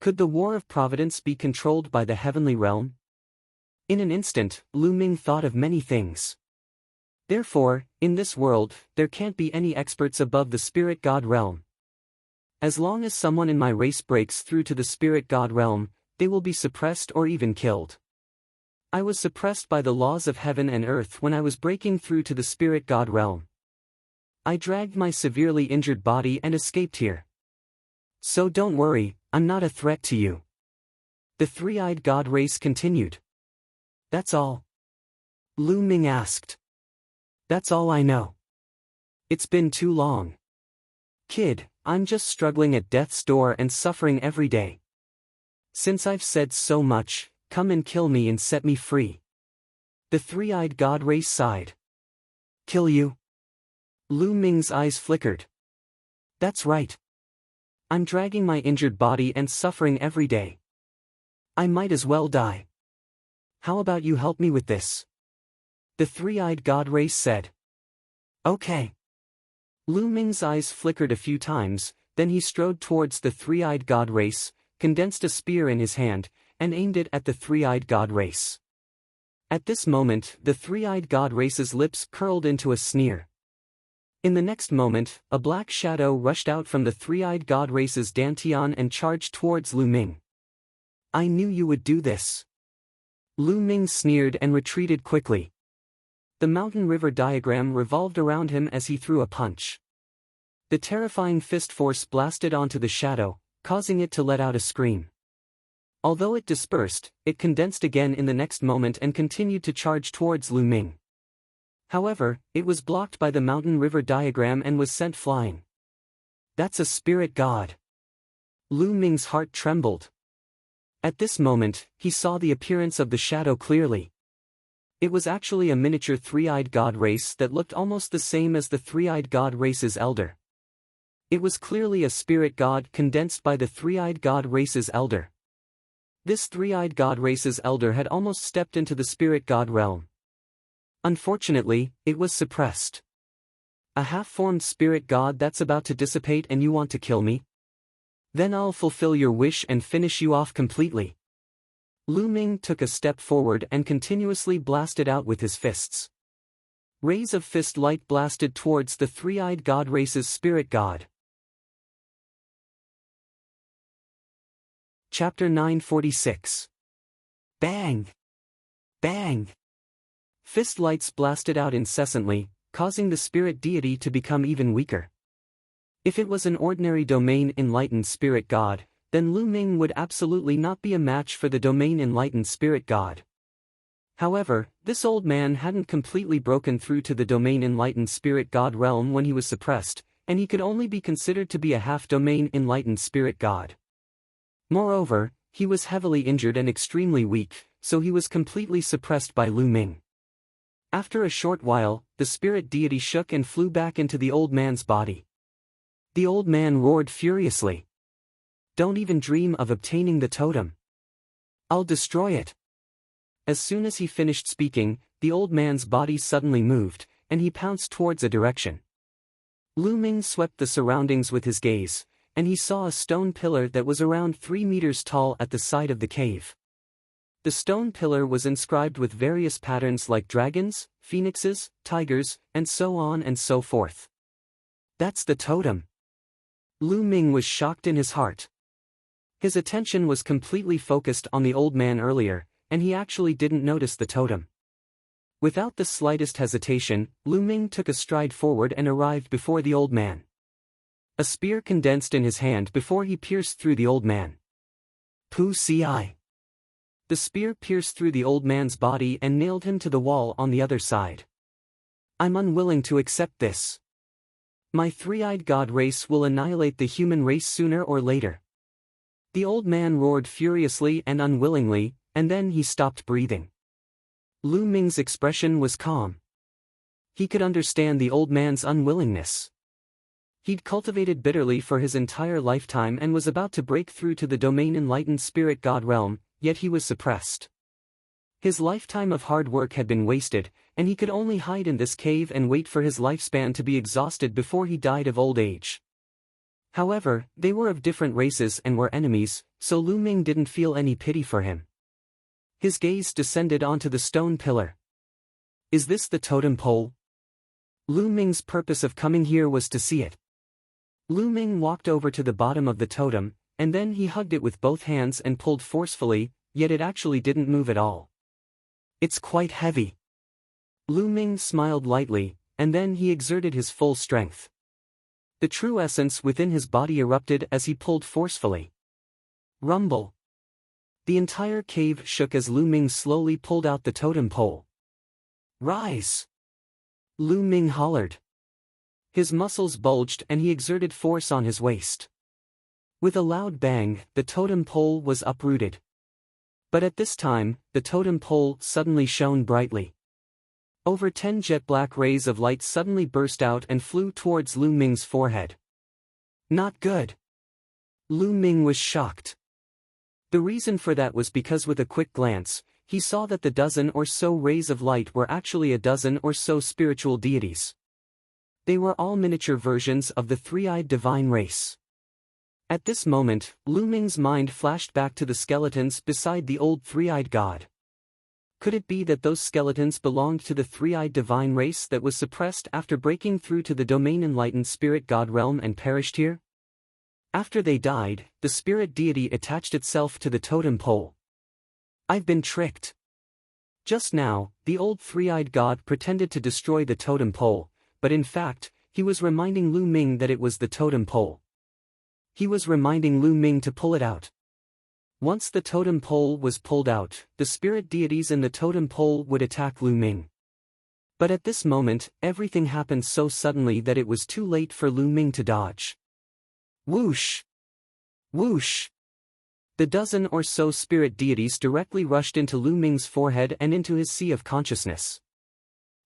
Could the War of Providence be controlled by the heavenly realm? In an instant, Lu Ming thought of many things. Therefore, in this world, there can't be any experts above the spirit god realm. As long as someone in my race breaks through to the spirit god realm, they will be suppressed or even killed. I was suppressed by the laws of heaven and earth when I was breaking through to the spirit god realm. I dragged my severely injured body and escaped here. So don't worry, I'm not a threat to you. The three-eyed god race continued. That's all? Lu Ming asked. That's all I know. It's been too long. Kid, I'm just struggling at death's door and suffering every day. Since I've said so much, come and kill me and set me free. The three-eyed god race sighed. Kill you? Lu Ming's eyes flickered. That's right. I'm dragging my injured body and suffering every day. I might as well die. How about you help me with this? The three-eyed god race said. Okay. Lu Ming's eyes flickered a few times, then he strode towards the three-eyed god race, condensed a spear in his hand, and aimed it at the three-eyed god race. At this moment, the three-eyed god race's lips curled into a sneer. In the next moment, a black shadow rushed out from the three-eyed god race's dantian and charged towards Lu Ming. I knew you would do this. Lu Ming sneered and retreated quickly. The mountain river diagram revolved around him as he threw a punch. The terrifying fist force blasted onto the shadow, causing it to let out a scream. Although it dispersed, it condensed again in the next moment and continued to charge towards Lu Ming. However, it was blocked by the mountain river diagram and was sent flying. That's a spirit god. Lu Ming's heart trembled. At this moment, he saw the appearance of the shadow clearly. It was actually a miniature three-eyed god race that looked almost the same as the three-eyed god race's elder. It was clearly a spirit god condensed by the three-eyed god race's elder. This three-eyed god race's elder had almost stepped into the spirit god realm. Unfortunately, it was suppressed. A half-formed spirit god that's about to dissipate and you want to kill me? Then I'll fulfill your wish and finish you off completely. Lu Ming took a step forward and continuously blasted out with his fists. Rays of fist light blasted towards the three-eyed god race's spirit god. Chapter 946. Bang! Bang! Fist lights blasted out incessantly, causing the spirit deity to become even weaker. If it was an ordinary domain enlightened spirit god, then Lu Ming would absolutely not be a match for the domain enlightened spirit god. However, this old man hadn't completely broken through to the domain enlightened spirit god realm when he was suppressed, and he could only be considered to be a half-domain enlightened spirit god. Moreover, he was heavily injured and extremely weak, so he was completely suppressed by Lu Ming. After a short while, the spirit deity shook and flew back into the old man's body. The old man roared furiously. Don't even dream of obtaining the totem. I'll destroy it. As soon as he finished speaking, the old man's body suddenly moved, and he pounced towards a direction. Lu Ming swept the surroundings with his gaze, and he saw a stone pillar that was around 3 meters tall at the side of the cave. The stone pillar was inscribed with various patterns like dragons, phoenixes, tigers, and so on and so forth. That's the totem. Lu Ming was shocked in his heart. His attention was completely focused on the old man earlier, and he actually didn't notice the totem. Without the slightest hesitation, Lu Ming took a stride forward and arrived before the old man. A spear condensed in his hand before he pierced through the old man. Pu Ci. The spear pierced through the old man's body and nailed him to the wall on the other side. I'm unwilling to accept this. My three-eyed god race will annihilate the human race sooner or later. The old man roared furiously and unwillingly, and then he stopped breathing. Lu Ming's expression was calm. He could understand the old man's unwillingness. He'd cultivated bitterly for his entire lifetime and was about to break through to the domain enlightened spirit god realm, yet he was suppressed. His lifetime of hard work had been wasted, and he could only hide in this cave and wait for his lifespan to be exhausted before he died of old age. However, they were of different races and were enemies, so Lu Ming didn't feel any pity for him. His gaze descended onto the stone pillar. Is this the totem pole? Lu Ming's purpose of coming here was to see it. Lu Ming walked over to the bottom of the totem, and then he hugged it with both hands and pulled forcefully, yet it actually didn't move at all. It's quite heavy. Lu Ming smiled lightly, and then he exerted his full strength. The true essence within his body erupted as he pulled forcefully. Rumble. The entire cave shook as Lu Ming slowly pulled out the totem pole. Rise! Lu Ming hollered. His muscles bulged and he exerted force on his waist. With a loud bang, the totem pole was uprooted. But at this time, the totem pole suddenly shone brightly. Over 10 jet-black rays of light suddenly burst out and flew towards Lu Ming's forehead. Not good. Lu Ming was shocked. The reason for that was because with a quick glance, he saw that the dozen or so rays of light were actually a dozen or so spiritual deities. They were all miniature versions of the three-eyed divine race. At this moment, Lu Ming's mind flashed back to the skeletons beside the old three-eyed god. Could it be that those skeletons belonged to the three-eyed divine race that was suppressed after breaking through to the domain enlightened spirit god realm and perished here? After they died, the spirit deity attached itself to the totem pole. I've been tricked. Just now, the old three-eyed god pretended to destroy the totem pole, but in fact, he was reminding Lu Ming that it was the totem pole. He was reminding Lu Ming to pull it out. Once the totem pole was pulled out, the spirit deities in the totem pole would attack Lu Ming. But at this moment, everything happened so suddenly that it was too late for Lu Ming to dodge. Whoosh! Whoosh! The dozen or so spirit deities directly rushed into Lu Ming's forehead and into his sea of consciousness.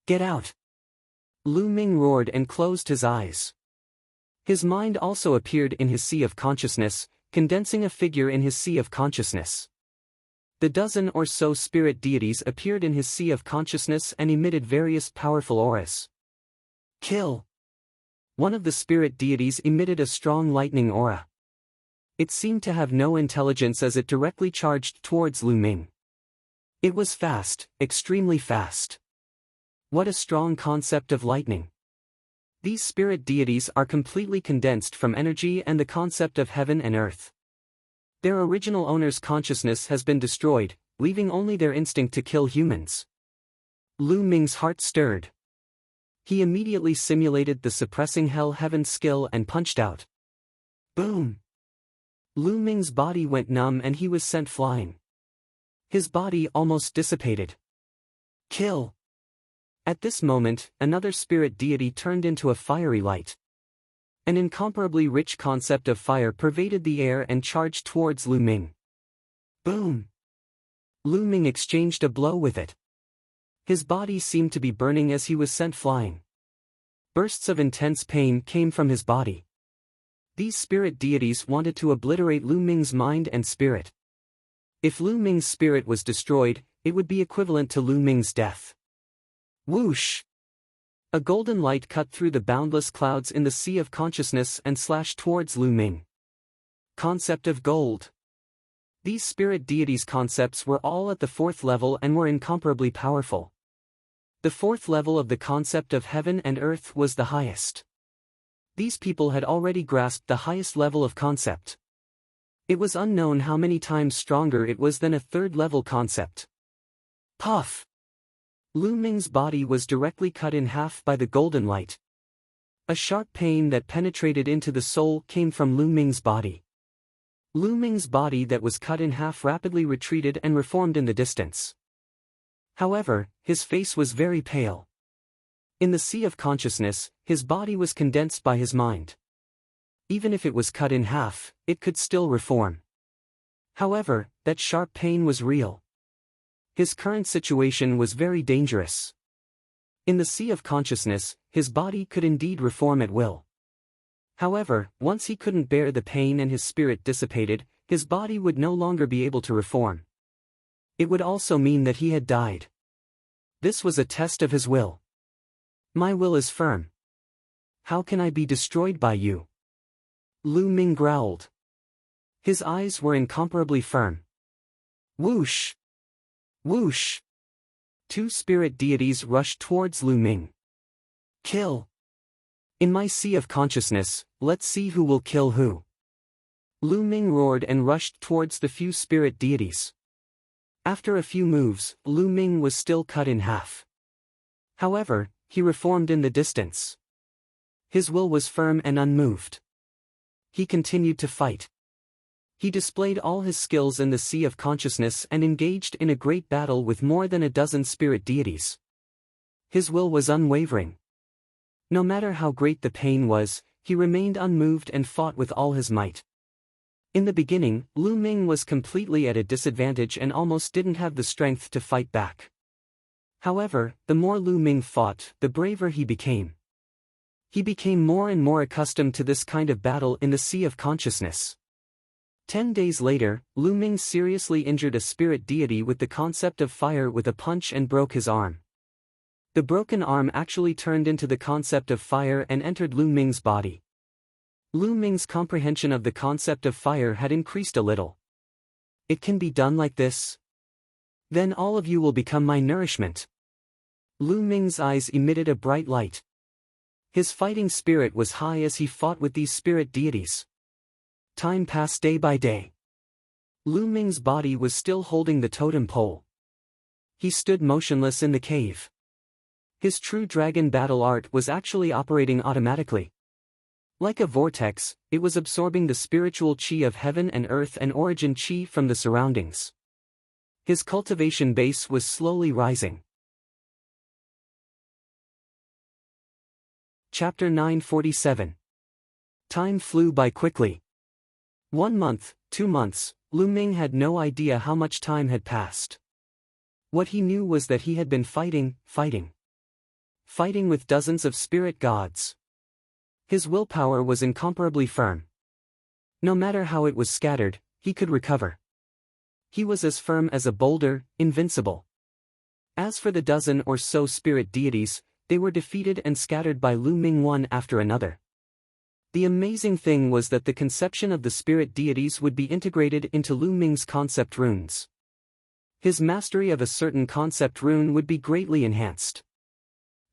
Get out! Lu Ming roared and closed his eyes. His mind also appeared in his sea of consciousness, condensing a figure in his sea of consciousness. The dozen or so spirit deities appeared in his sea of consciousness and emitted various powerful auras. Kill! One of the spirit deities emitted a strong lightning aura. It seemed to have no intelligence as it directly charged towards Lu Ming. It was fast, extremely fast. What a strong concept of lightning. These spirit deities are completely condensed from energy and the concept of heaven and earth. Their original owner's consciousness has been destroyed, leaving only their instinct to kill humans. Lu Ming's heart stirred. He immediately simulated the suppressing hell-heaven skill and punched out. Boom! Lu Ming's body went numb and he was sent flying. His body almost dissipated. Kill! At this moment, another spirit deity turned into a fiery light. An incomparably rich concept of fire pervaded the air and charged towards Lu Ming. Boom! Lu Ming exchanged a blow with it. His body seemed to be burning as he was sent flying. Bursts of intense pain came from his body. These spirit deities wanted to obliterate Lu Ming's mind and spirit. If Lu Ming's spirit was destroyed, it would be equivalent to Lu Ming's death. Whoosh! A golden light cut through the boundless clouds in the sea of consciousness and slashed towards Lu Ming. Concept of gold. These spirit deities' concepts were all at the fourth level and were incomparably powerful. The fourth level of the concept of heaven and earth was the highest. These people had already grasped the highest level of concept. It was unknown how many times stronger it was than a third-level concept. Puff! Lu Ming's body was directly cut in half by the golden light. A sharp pain that penetrated into the soul came from Lu Ming's body. Lu Ming's body that was cut in half rapidly retreated and reformed in the distance. However, his face was very pale. In the sea of consciousness, his body was condensed by his mind. Even if it was cut in half, it could still reform. However, that sharp pain was real. His current situation was very dangerous. In the sea of consciousness, his body could indeed reform at will. However, once he couldn't bear the pain and his spirit dissipated, his body would no longer be able to reform. It would also mean that he had died. This was a test of his will. My will is firm. How can I be destroyed by you? Lu Ming growled. His eyes were incomparably firm. Whoosh! Whoosh! Two spirit deities rushed towards Lu Ming. Kill! In my sea of consciousness, let's see who will kill who. Lu Ming roared and rushed towards the few spirit deities. After a few moves, Lu Ming was still cut in half. However, he reformed in the distance. His will was firm and unmoved. He continued to fight. He displayed all his skills in the sea of consciousness and engaged in a great battle with more than a dozen spirit deities. His will was unwavering. No matter how great the pain was, he remained unmoved and fought with all his might. In the beginning, Lu Ming was completely at a disadvantage and almost didn't have the strength to fight back. However, the more Lu Ming fought, the braver he became. He became more and more accustomed to this kind of battle in the sea of consciousness. 10 days later, Lu Ming seriously injured a spirit deity with the concept of fire with a punch and broke his arm. The broken arm actually turned into the concept of fire and entered Lu Ming's body. Lu Ming's comprehension of the concept of fire had increased a little. It can be done like this? Then all of you will become my nourishment. Lu Ming's eyes emitted a bright light. His fighting spirit was high as he fought with these spirit deities. Time passed day by day. Lu Ming's body was still holding the totem pole. He stood motionless in the cave. His true dragon battle art was actually operating automatically. Like a vortex, it was absorbing the spiritual chi of heaven and earth and origin chi from the surroundings. His cultivation base was slowly rising. Chapter 947. Time flew by quickly. 1 month, 2 months, Lu Ming had no idea how much time had passed. What he knew was that he had been fighting with dozens of spirit gods. His willpower was incomparably firm. No matter how it was scattered, he could recover. He was as firm as a boulder, invincible. As for the dozen or so spirit deities, they were defeated and scattered by Lu Ming one after another. The amazing thing was that the conception of the spirit deities would be integrated into Lu Ming's concept runes. His mastery of a certain concept rune would be greatly enhanced.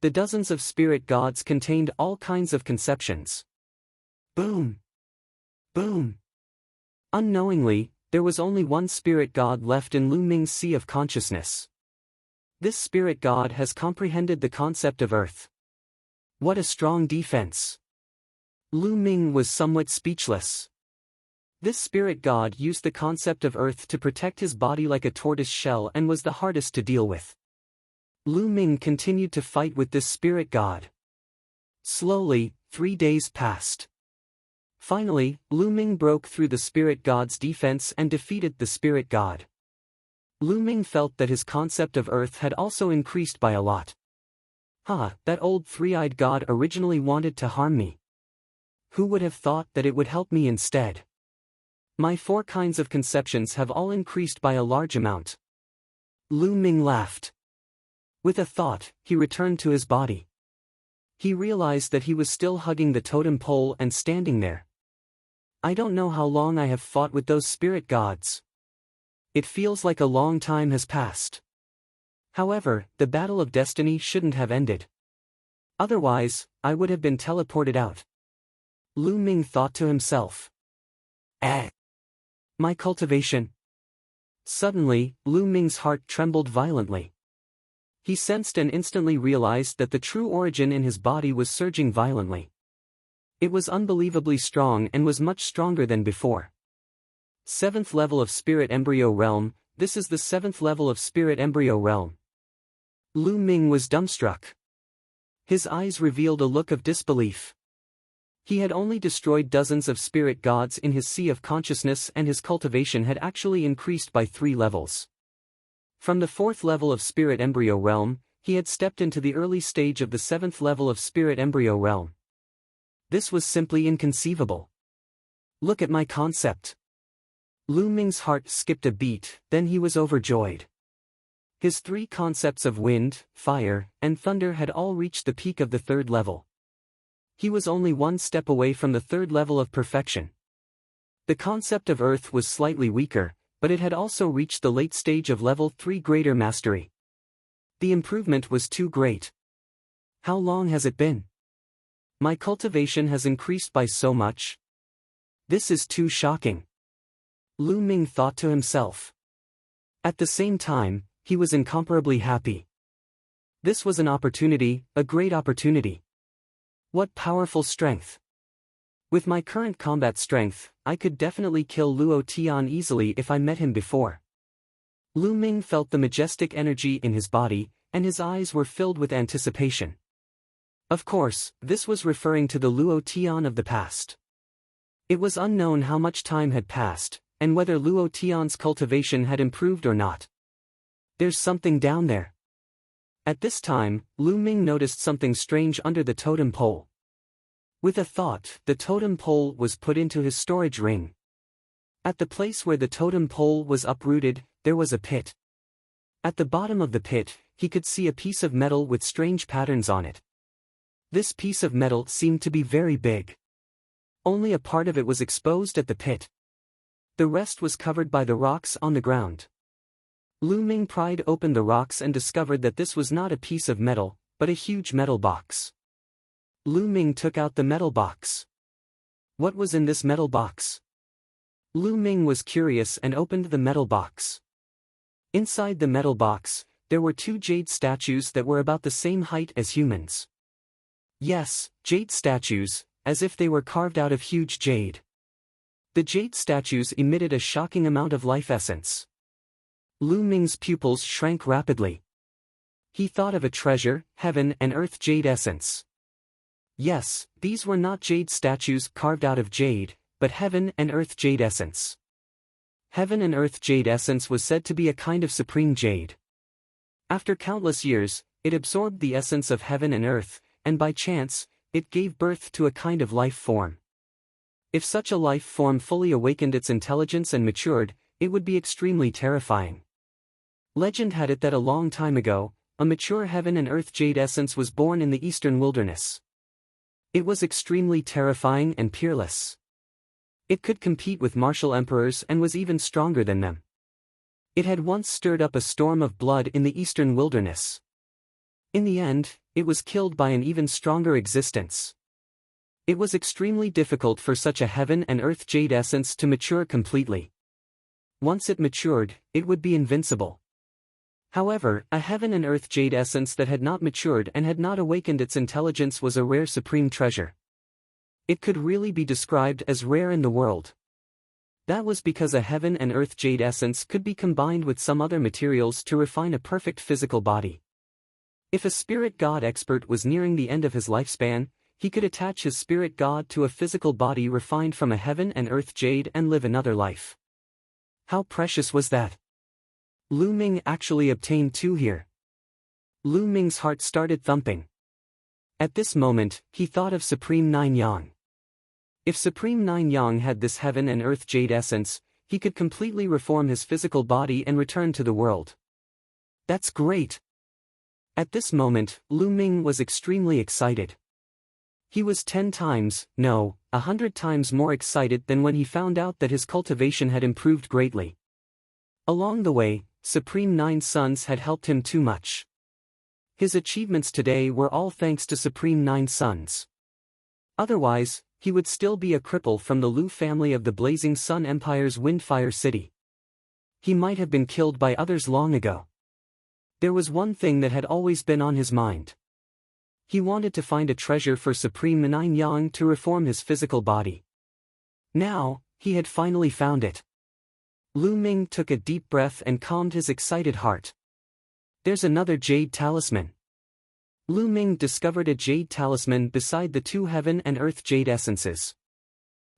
The dozens of spirit gods contained all kinds of conceptions. Boom! Boom! Unknowingly, there was only one spirit god left in Lu Ming's sea of consciousness. This spirit god has comprehended the concept of earth. What a strong defense! Lu Ming was somewhat speechless. This spirit god used the concept of earth to protect his body like a tortoise shell and was the hardest to deal with. Lu Ming continued to fight with this spirit god. Slowly, 3 days passed. Finally, Lu Ming broke through the spirit god's defense and defeated the spirit god. Lu Ming felt that his concept of earth had also increased by a lot. That old three-eyed god originally wanted to harm me. Who would have thought that it would help me instead? My 4 kinds of conceptions have all increased by a large amount. Lu Ming laughed. With a thought, he returned to his body. He realized that he was still hugging the totem pole and standing there. I don't know how long I have fought with those spirit gods. It feels like a long time has passed. However, the battle of destiny shouldn't have ended. Otherwise, I would have been teleported out. Lu Ming thought to himself. My cultivation. Suddenly, Lu Ming's heart trembled violently. He sensed and instantly realized that the true origin in his body was surging violently. It was unbelievably strong and was much stronger than before. 7th level of Spirit Embryo Realm, this is the 7th level of Spirit Embryo Realm. Lu Ming was dumbstruck. His eyes revealed a look of disbelief. He had only destroyed dozens of spirit gods in his sea of consciousness, and his cultivation had actually increased by 3 levels. From the 4th level of Spirit Embryo Realm, he had stepped into the early stage of the 7th level of Spirit Embryo Realm. This was simply inconceivable. Look at my concept. Lu Ming's heart skipped a beat, then he was overjoyed. His 3 concepts of wind, fire, and thunder had all reached the peak of the 3rd level. He was only 1 step away from the 3rd level of perfection. The concept of earth was slightly weaker, but it had also reached the late stage of level 3 greater mastery. The improvement was too great. How long has it been? My cultivation has increased by so much. This is too shocking. Lu Ming thought to himself. At the same time, he was incomparably happy. This was an opportunity, a great opportunity. What powerful strength! With my current combat strength, I could definitely kill Luo Tian easily if I met him before. Lu Ming felt the majestic energy in his body, and his eyes were filled with anticipation. Of course, this was referring to the Luo Tian of the past. It was unknown how much time had passed, and whether Luo Tian's cultivation had improved or not. There's something down there. At this time, Lu Ming noticed something strange under the totem pole. With a thought, the totem pole was put into his storage ring. At the place where the totem pole was uprooted, there was a pit. At the bottom of the pit, he could see a piece of metal with strange patterns on it. This piece of metal seemed to be very big. Only a part of it was exposed at the pit. The rest was covered by the rocks on the ground. Lu Ming pried open the rocks and discovered that this was not a piece of metal, but a huge metal box. Lu Ming took out the metal box. What was in this metal box? Lu Ming was curious and opened the metal box. Inside the metal box, there were 2 jade statues that were about the same height as humans. Yes, jade statues, as if they were carved out of huge jade. The jade statues emitted a shocking amount of life essence. Lu Ming's pupils shrank rapidly. He thought of a treasure, heaven and earth jade essence. Yes, these were not jade statues carved out of jade, but heaven and earth jade essence. Heaven and earth jade essence was said to be a kind of supreme jade. After countless years, it absorbed the essence of heaven and earth, and by chance, it gave birth to a kind of life form. If such a life form fully awakened its intelligence and matured, it would be extremely terrifying. Legend had it that a long time ago, a mature heaven and earth jade essence was born in the eastern wilderness. It was extremely terrifying and peerless. It could compete with martial emperors and was even stronger than them. It had once stirred up a storm of blood in the eastern wilderness. In the end, it was killed by an even stronger existence. It was extremely difficult for such a heaven and earth jade essence to mature completely. Once it matured, it would be invincible. However, a heaven and earth jade essence that had not matured and had not awakened its intelligence was a rare supreme treasure. It could really be described as rare in the world. That was because a heaven and earth jade essence could be combined with some other materials to refine a perfect physical body. If a spirit god expert was nearing the end of his lifespan, he could attach his spirit god to a physical body refined from a heaven and earth jade and live another life. How precious was that? Lu Ming actually obtained 2 here. Lu Ming's heart started thumping. At this moment, he thought of Supreme Nine Yang. If Supreme Nine Yang had this heaven and earth jade essence, he could completely reform his physical body and return to the world. That's great! At this moment, Lu Ming was extremely excited. He was 10 times, no, 100 times more excited than when he found out that his cultivation had improved greatly. Along the way, Supreme Nine Suns had helped him too much. His achievements today were all thanks to Supreme Nine Suns. Otherwise, he would still be a cripple from the Lu family of the Blazing Sun Empire's Windfire City. He might have been killed by others long ago. There was one thing that had always been on his mind. He wanted to find a treasure for Supreme Nine Yang to reform his physical body. Now, he had finally found it. Lu Ming took a deep breath and calmed his excited heart. There's another jade talisman. Lu Ming discovered a jade talisman beside the two heaven and earth jade essences.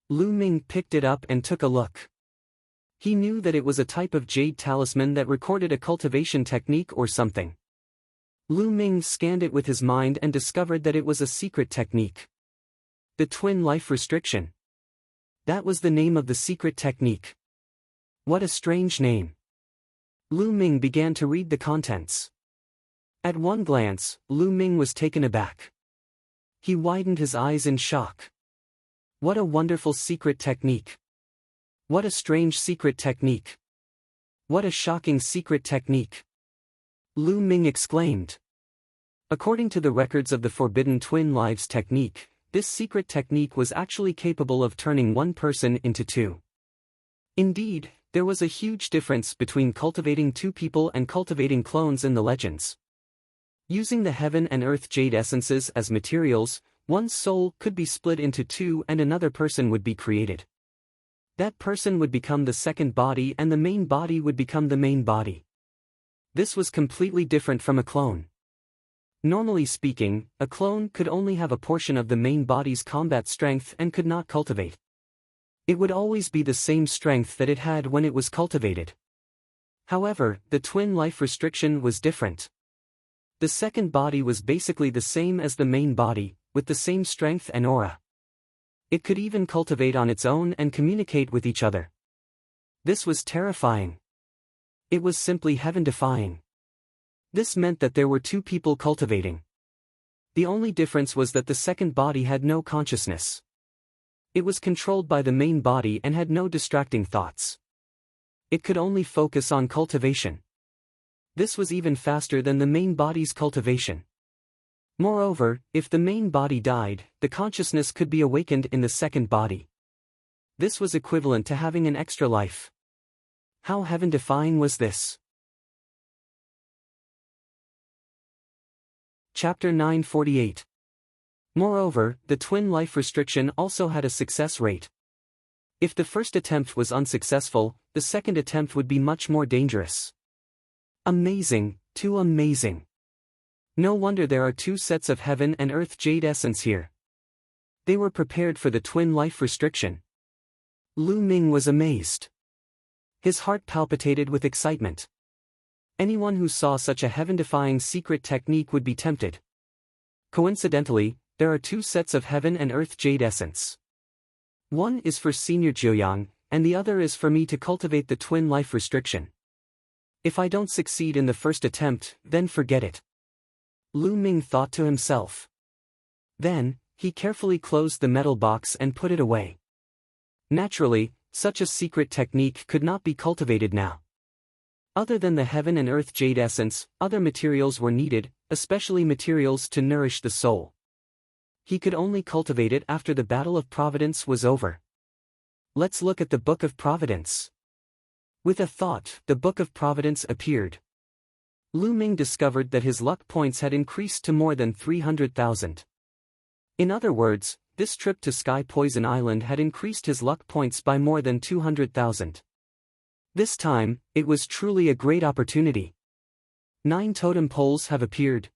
Lu Ming picked it up and took a look. He knew that it was a type of jade talisman that recorded a cultivation technique or something. Lu Ming scanned it with his mind and discovered that it was a secret technique. The twin life restriction. That was the name of the secret technique. What a strange name. Lu Ming began to read the contents. At one glance, Lu Ming was taken aback. He widened his eyes in shock. What a wonderful secret technique. What a strange secret technique. What a shocking secret technique. Lu Ming exclaimed. According to the records of the Forbidden Twin Lives technique, this secret technique was actually capable of turning one person into two. Indeed, there was a huge difference between cultivating two people and cultivating clones in the legends. Using the heaven and earth jade essences as materials, one's soul could be split into two and another person would be created. That person would become the second body and the main body would become the main body. This was completely different from a clone. Normally speaking, a clone could only have a portion of the main body's combat strength and could not cultivate. It would always be the same strength that it had when it was cultivated. However, the twin life restriction was different. The second body was basically the same as the main body, with the same strength and aura. It could even cultivate on its own and communicate with each other. This was terrifying. It was simply heaven-defying. This meant that there were two people cultivating. The only difference was that the second body had no consciousness. It was controlled by the main body and had no distracting thoughts. It could only focus on cultivation. This was even faster than the main body's cultivation. Moreover, if the main body died, the consciousness could be awakened in the second body. This was equivalent to having an extra life. How heaven-defying was this? Chapter 948. Moreover, the twin life restriction also had a success rate. If the first attempt was unsuccessful, the second attempt would be much more dangerous. Amazing, too amazing. No wonder there are two sets of heaven and earth jade essence here. They were prepared for the twin life restriction. Lu Ming was amazed. His heart palpitated with excitement. Anyone who saw such a heaven-defying secret technique would be tempted. Coincidentally, there are two sets of heaven and earth jade essence. One is for Senior Jiuyang, and the other is for me to cultivate the twin life restriction. If I don't succeed in the first attempt, then forget it. Lu Ming thought to himself. Then, he carefully closed the metal box and put it away. Naturally, such a secret technique could not be cultivated now. Other than the heaven and earth jade essence, other materials were needed, especially materials to nourish the soul. He could only cultivate it after the Battle of Providence was over. Let's look at the Book of Providence. With a thought, the Book of Providence appeared. Lu Ming discovered that his luck points had increased to more than 300,000. In other words, this trip to Sky Poison Island had increased his luck points by more than 200,000. This time, it was truly a great opportunity. 9 totem poles have appeared.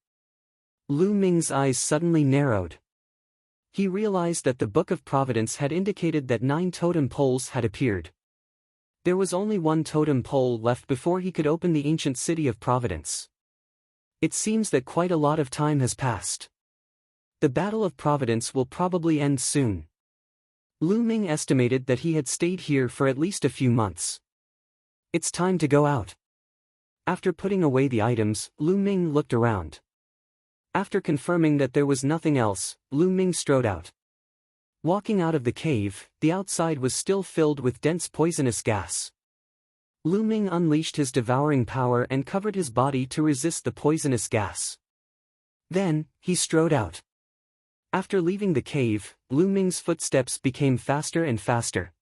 Lu Ming's eyes suddenly narrowed. He realized that the Book of Providence had indicated that 9 totem poles had appeared. There was only 1 totem pole left before he could open the ancient city of Providence. It seems that quite a lot of time has passed. The Battle of Providence will probably end soon. Lu Ming estimated that he had stayed here for at least a few months. It's time to go out. After putting away the items, Lu Ming looked around. After confirming that there was nothing else, Lu Ming strode out. Walking out of the cave, the outside was still filled with dense poisonous gas. Lu Ming unleashed his devouring power and covered his body to resist the poisonous gas. Then, he strode out. After leaving the cave, Lu Ming's footsteps became faster and faster.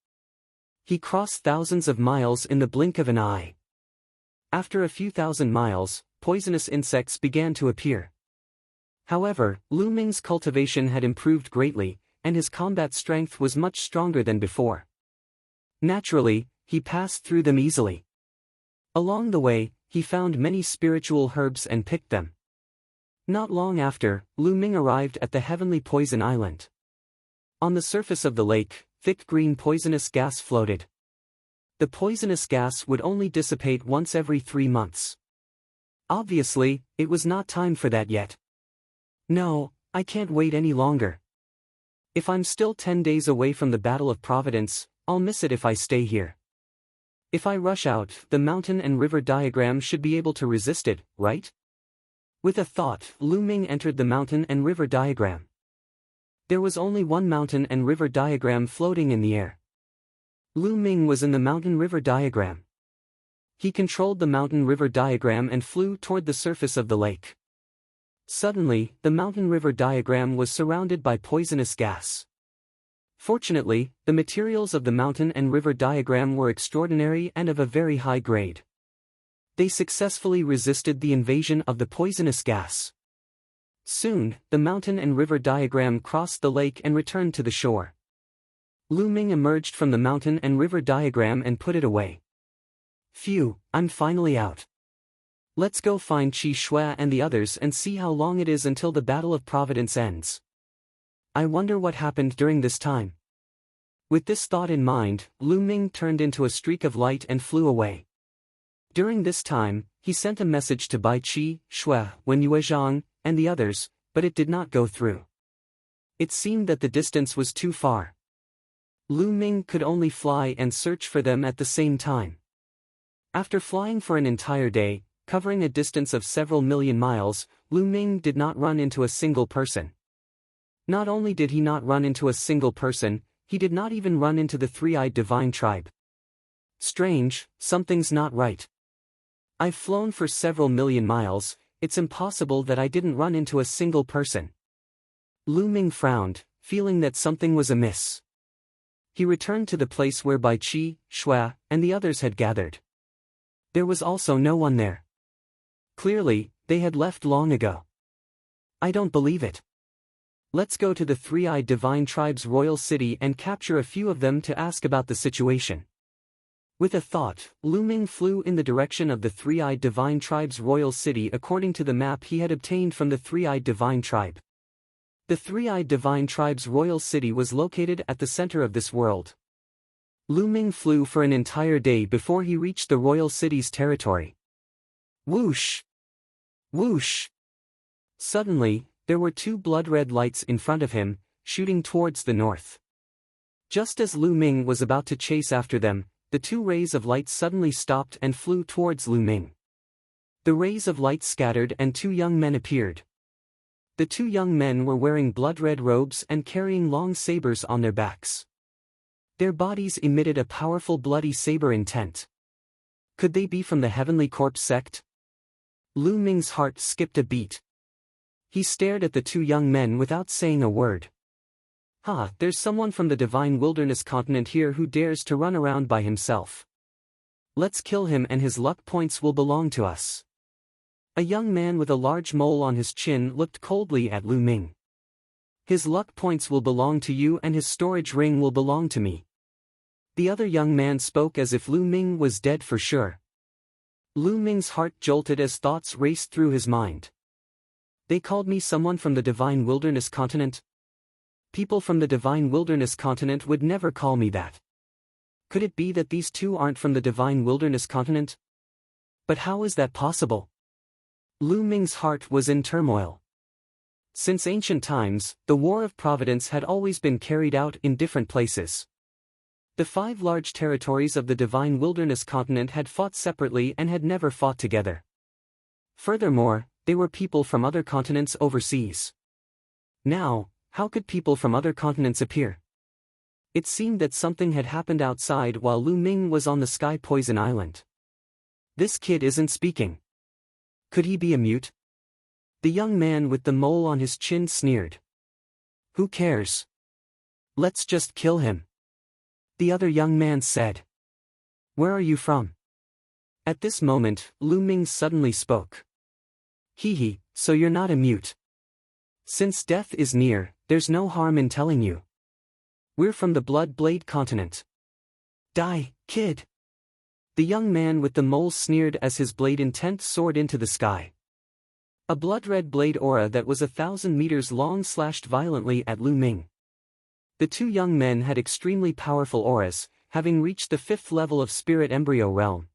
He crossed thousands of miles in the blink of an eye. After a few thousand miles, poisonous insects began to appear. However, Lu Ming's cultivation had improved greatly, and his combat strength was much stronger than before. Naturally, he passed through them easily. Along the way, he found many spiritual herbs and picked them. Not long after, Lu Ming arrived at the heavenly poison island. On the surface of the lake, thick green poisonous gas floated. The poisonous gas would only dissipate once every 3 months. Obviously, it was not time for that yet. No, I can't wait any longer. If I'm still 10 days away from the Battle of Providence, I'll miss it if I stay here. If I rush out, the mountain and river diagram should be able to resist it, right? With a thought, Lu Ming entered the mountain and river diagram. There was only one mountain and river diagram floating in the air. Lu Ming was in the mountain-river diagram. He controlled the mountain-river diagram and flew toward the surface of the lake. Suddenly, the mountain-river diagram was surrounded by poisonous gas. Fortunately, the materials of the mountain and river diagram were extraordinary and of a very high grade. They successfully resisted the invasion of the poisonous gas. Soon, the mountain and river diagram crossed the lake and returned to the shore. Lu Ming emerged from the mountain and river diagram and put it away. Phew, I'm finally out. Let's go find Qi Shui and the others and see how long it is until the Battle of Providence ends. I wonder what happened during this time. With this thought in mind, Lu Ming turned into a streak of light and flew away. During this time, he sent a message to Bai Qi, Shui, Wen Yuezhang, and the others, but it did not go through. It seemed that the distance was too far. Lu Ming could only fly and search for them at the same time. After flying for an entire day, covering a distance of several million miles, Lu Ming did not run into a single person. Not only did he not run into a single person, he did not even run into the three-eyed divine tribe. Strange, something's not right. I've flown for several million miles, it's impossible that I didn't run into a single person. Lu Ming frowned, feeling that something was amiss. He returned to the place where Bai Qi, Shui, and the others had gathered. There was also no one there. Clearly, they had left long ago. I don't believe it. Let's go to the three-eyed divine tribe's royal city and capture a few of them to ask about the situation. With a thought, Lu Ming flew in the direction of the three-eyed divine tribe's royal city according to the map he had obtained from the three-eyed divine tribe. The three-eyed divine tribe's royal city was located at the center of this world. Lu Ming flew for an entire day before he reached the royal city's territory. Whoosh! Whoosh! Suddenly, there were 2 blood-red lights in front of him, shooting towards the north. Just as Lu Ming was about to chase after them, the 2 rays of light suddenly stopped and flew towards Lu Ming. The rays of light scattered and 2 young men appeared. The 2 young men were wearing blood-red robes and carrying long sabers on their backs. Their bodies emitted a powerful bloody saber intent. Could they be from the Heavenly Corpse sect? Lu Ming's heart skipped a beat. He stared at the 2 young men without saying a word. There's someone from the Divine Wilderness continent here who dares to run around by himself. Let's kill him and his luck points will belong to us. A young man with a large mole on his chin looked coldly at Lu Ming. His luck points will belong to you and his storage ring will belong to me. The other young man spoke as if Lu Ming was dead for sure. Lu Ming's heart jolted as thoughts raced through his mind. They called me someone from the Divine Wilderness continent? People from the Divine Wilderness continent would never call me that. Could it be that these 2 aren't from the Divine Wilderness continent? But how is that possible? Lu Ming's heart was in turmoil. Since ancient times, the War of Providence had always been carried out in different places. The 5 large territories of the Divine Wilderness continent had fought separately and had never fought together. Furthermore, they were people from other continents overseas. Now, how could people from other continents appear? It seemed that something had happened outside while Lu Ming was on the Sky Poison Island. This kid isn't speaking. Could he be a mute? The young man with the mole on his chin sneered. Who cares? Let's just kill him. The other young man said. Where are you from? At this moment, Lu Ming suddenly spoke. Hee, so you're not a mute. Since death is near, there's no harm in telling you. We're from the Blood Blade continent. Die, kid. The young man with the mole sneered as his blade intent soared into the sky. A blood-red blade aura that was 1,000 meters long slashed violently at Lu Ming. The two young men had extremely powerful auras, having reached the 5th level of Spirit Embryo Realm.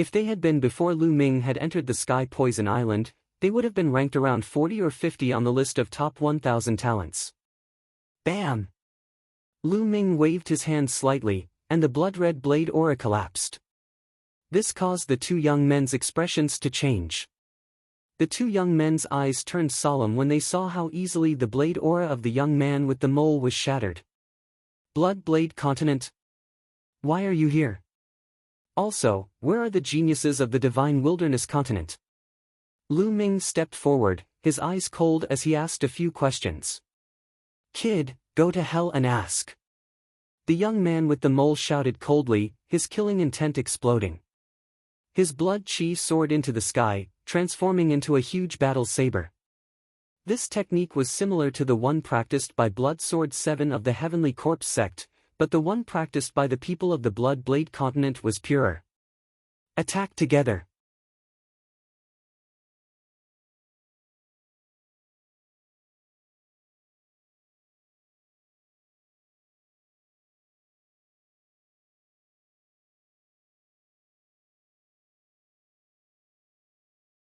If they had been before Lu Ming had entered the Sky Poison Island, they would have been ranked around 40 or 50 on the list of top 1,000 talents. Bam! Lu Ming waved his hand slightly, and the blood-red blade aura collapsed. This caused the two young men's expressions to change. The two young men's eyes turned solemn when they saw how easily the blade aura of the young man with the mole was shattered. Blood Blade Continent? Why are you here? Also, where are the geniuses of the Divine Wilderness Continent? Lu Ming stepped forward, his eyes cold as he asked a few questions. Kid, go to hell and ask. The young man with the mole shouted coldly, his killing intent exploding. His blood chi soared into the sky, transforming into a huge battle saber. This technique was similar to the one practiced by Blood Sword 7 of the Heavenly Corpse sect, but the one practiced by the people of the Blood Blade continent was purer. Attack together.